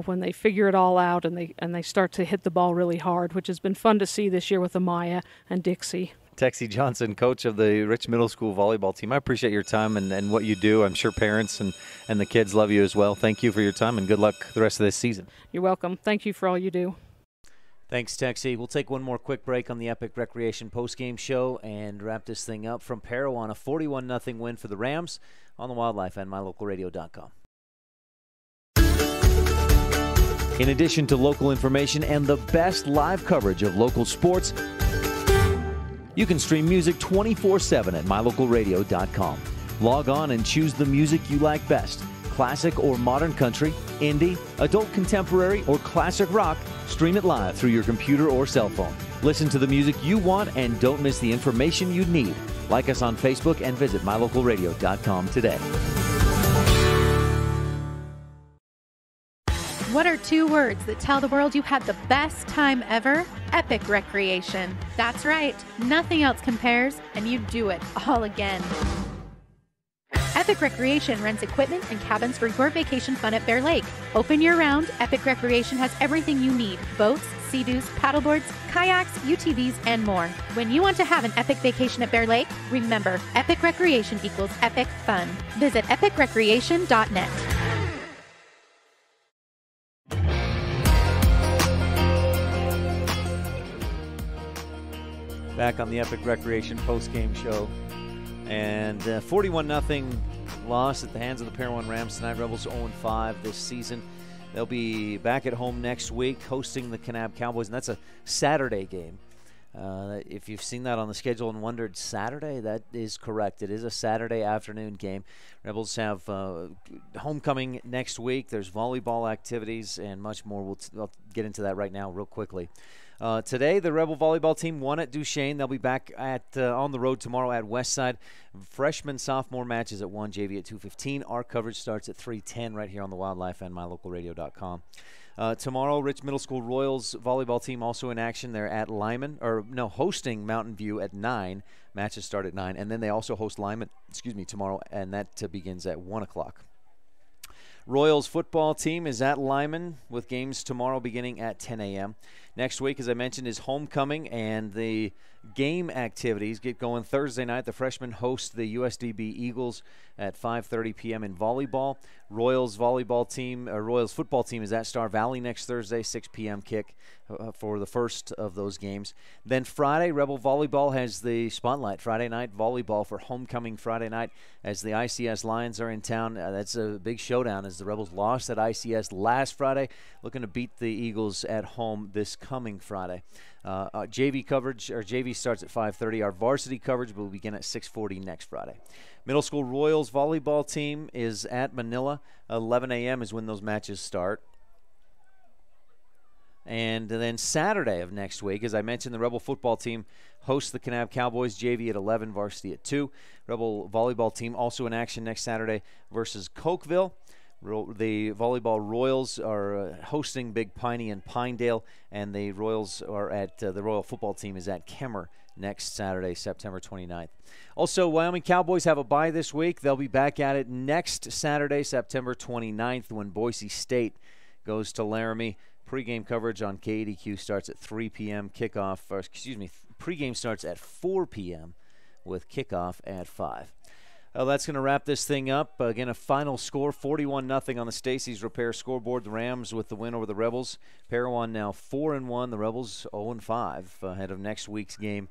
when they figure it all out and they start to hit the ball really hard, which has been fun to see this year with Amaya and Dixie. Texie Johnson, coach of the Rich Middle School volleyball team. I appreciate your time and what you do. I'm sure parents and the kids love you as well. Thank you for your time, and good luck the rest of this season. You're welcome. Thank you for all you do. Thanks, Texie. We'll take one more quick break on the Epic Recreation postgame show and wrap this thing up from Parowan. A 41-0 win for the Rams on the Wildlife and MyLocalRadio.com. In addition to local information and the best live coverage of local sports, you can stream music 24/7 at MyLocalRadio.com. Log on and choose the music you like best. Classic or modern country, indie, adult contemporary, or classic rock, stream it live through your computer or cell phone. Listen to the music you want and don't miss the information you need. Like us on Facebook and visit MyLocalRadio.com today. What are 2 words that tell the world you had the best time ever? Epic Recreation. That's right. Nothing else compares, and you do it all again. Epic Recreation rents equipment and cabins for your vacation fun at Bear Lake. Open year-round, Epic Recreation has everything you need. Boats, Sea-Doos, paddleboards, kayaks, UTVs, and more. When you want to have an epic vacation at Bear Lake, remember, Epic Recreation equals epic fun. Visit epicrecreation.net. Back on the Epic Recreation postgame show. And 41-0 loss at the hands of the Parowan Rams tonight. Rebels 0-5 this season. They'll be back at home next week hosting the Kanab Cowboys, and that's a Saturday game. If you've seen that on the schedule and wondered, Saturday, that is correct. It is a Saturday afternoon game. Rebels have homecoming next week. There's volleyball activities and much more. We'll get into that right now real quickly. Today, the Rebel volleyball team won at Duchesne. They'll be back at on the road tomorrow at Westside. Freshman-sophomore matches at 1, JV at 2:15. Our coverage starts at 3:10 right here on the Wildlife and MyLocalRadio.com. Tomorrow, Rich Middle School Royals volleyball team also in action. They're at Lyman, hosting Mountain View at 9. Matches start at 9, and then they also host Lyman, tomorrow, and that begins at 1 o'clock. Royals football team is at Lyman with games tomorrow beginning at 10 a.m. Next week, as I mentioned, is homecoming, and the game activities get going Thursday night. The freshmen host the USDB Eagles at 5:30 p.m. in volleyball. Royals football team is at Star Valley next Thursday, 6 p.m. kick for the first of those games. Then Friday, Rebel volleyball has the spotlight. Friday night volleyball for homecoming Friday night as the ICS Lions are in town. That's a big showdown as the Rebels lost at ICS last Friday, looking to beat the Eagles at home this coming Friday. JV starts at 5:30. Our varsity coverage will begin at 6:40 next Friday. Middle School Royals volleyball team is at Manila. 11 a.m. is when those matches start. And then Saturday of next week, as I mentioned, the Rebel football team hosts the Kanab Cowboys, JV at 11, varsity at 2. Rebel volleyball team also in action next Saturday versus Cokeville. The volleyball Royals are hosting Big Piney and Pinedale, and the Royals are at the Royal football team is at Kemmer next Saturday, September 29th. Also, Wyoming Cowboys have a bye this week. They'll be back at it next Saturday, September 29th, when Boise State goes to Laramie. Pre-game coverage on KADQ starts at 3 p.m. Pre-game starts at 4 p.m. with kickoff at 5. That's going to wrap this thing up. Again, a final score, 41-0 on the Stacy's Repair scoreboard. The Rams with the win over the Rebels. Parowan now 4-1. The Rebels 0-5 ahead of next week's game,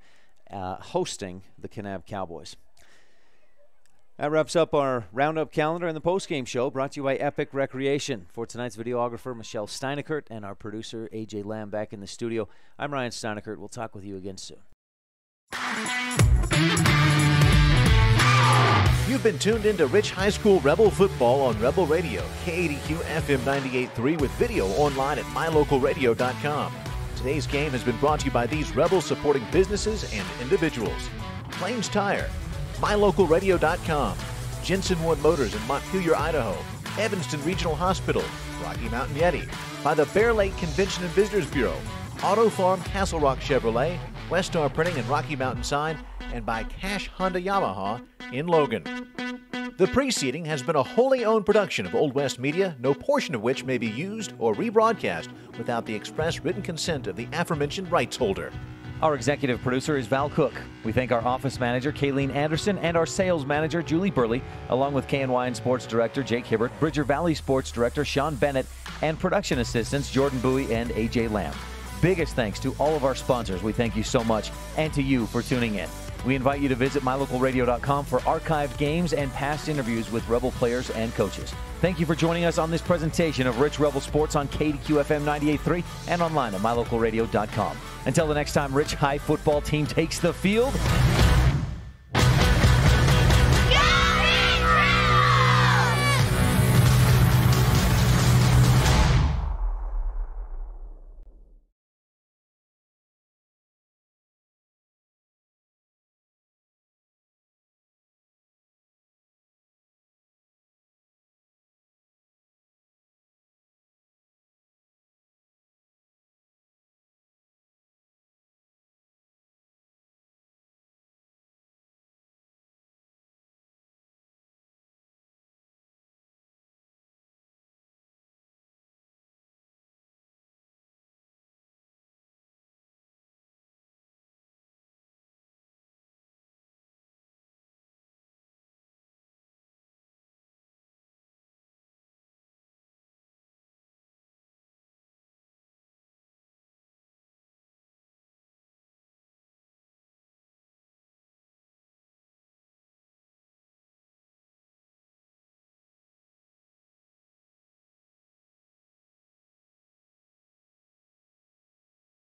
hosting the Kanab Cowboys. That wraps up our roundup calendar and the postgame show, brought to you by Epic Recreation. For tonight's videographer, Michelle Steineckert, and our producer, AJ Lamb, back in the studio. I'm Ryan Steineckert. We'll talk with you again soon. You've been tuned into Rich High School Rebel football on Rebel Radio, KADQ FM 98.3, with video online at mylocalradio.com. Today's game has been brought to you by these Rebels supporting businesses and individuals. Plains Tire, mylocalradio.com, Jensen Wood Motors in Montpelier, Idaho, Evanston Regional Hospital, Rocky Mountain Yeti, by the Bear Lake Convention and Visitors Bureau, Auto Farm, Castle Rock Chevrolet, Westar Printing and Rocky Mountain Sign, and by Cash Honda Yamaha in Logan. The preceding has been a wholly owned production of Old West Media, no portion of which may be used or rebroadcast without the express written consent of the aforementioned rights holder. Our executive producer is Val Cook. We thank our office manager, Kayleen Anderson, and our sales manager, Julie Burley, along with KNYN Sports Director, Jake Hibbert, Bridger Valley Sports Director, Sean Bennett, and production assistants, Jordan Bowie and AJ Lamb. Biggest thanks to all of our sponsors. We thank you so much, and to you for tuning in. We invite you to visit mylocalradio.com for archived games and past interviews with Rebel players and coaches. Thank you for joining us on this presentation of Rich Rebel Sports on KDQ FM 98.3 and online at mylocalradio.com. Until the next time Rich High football team takes the field,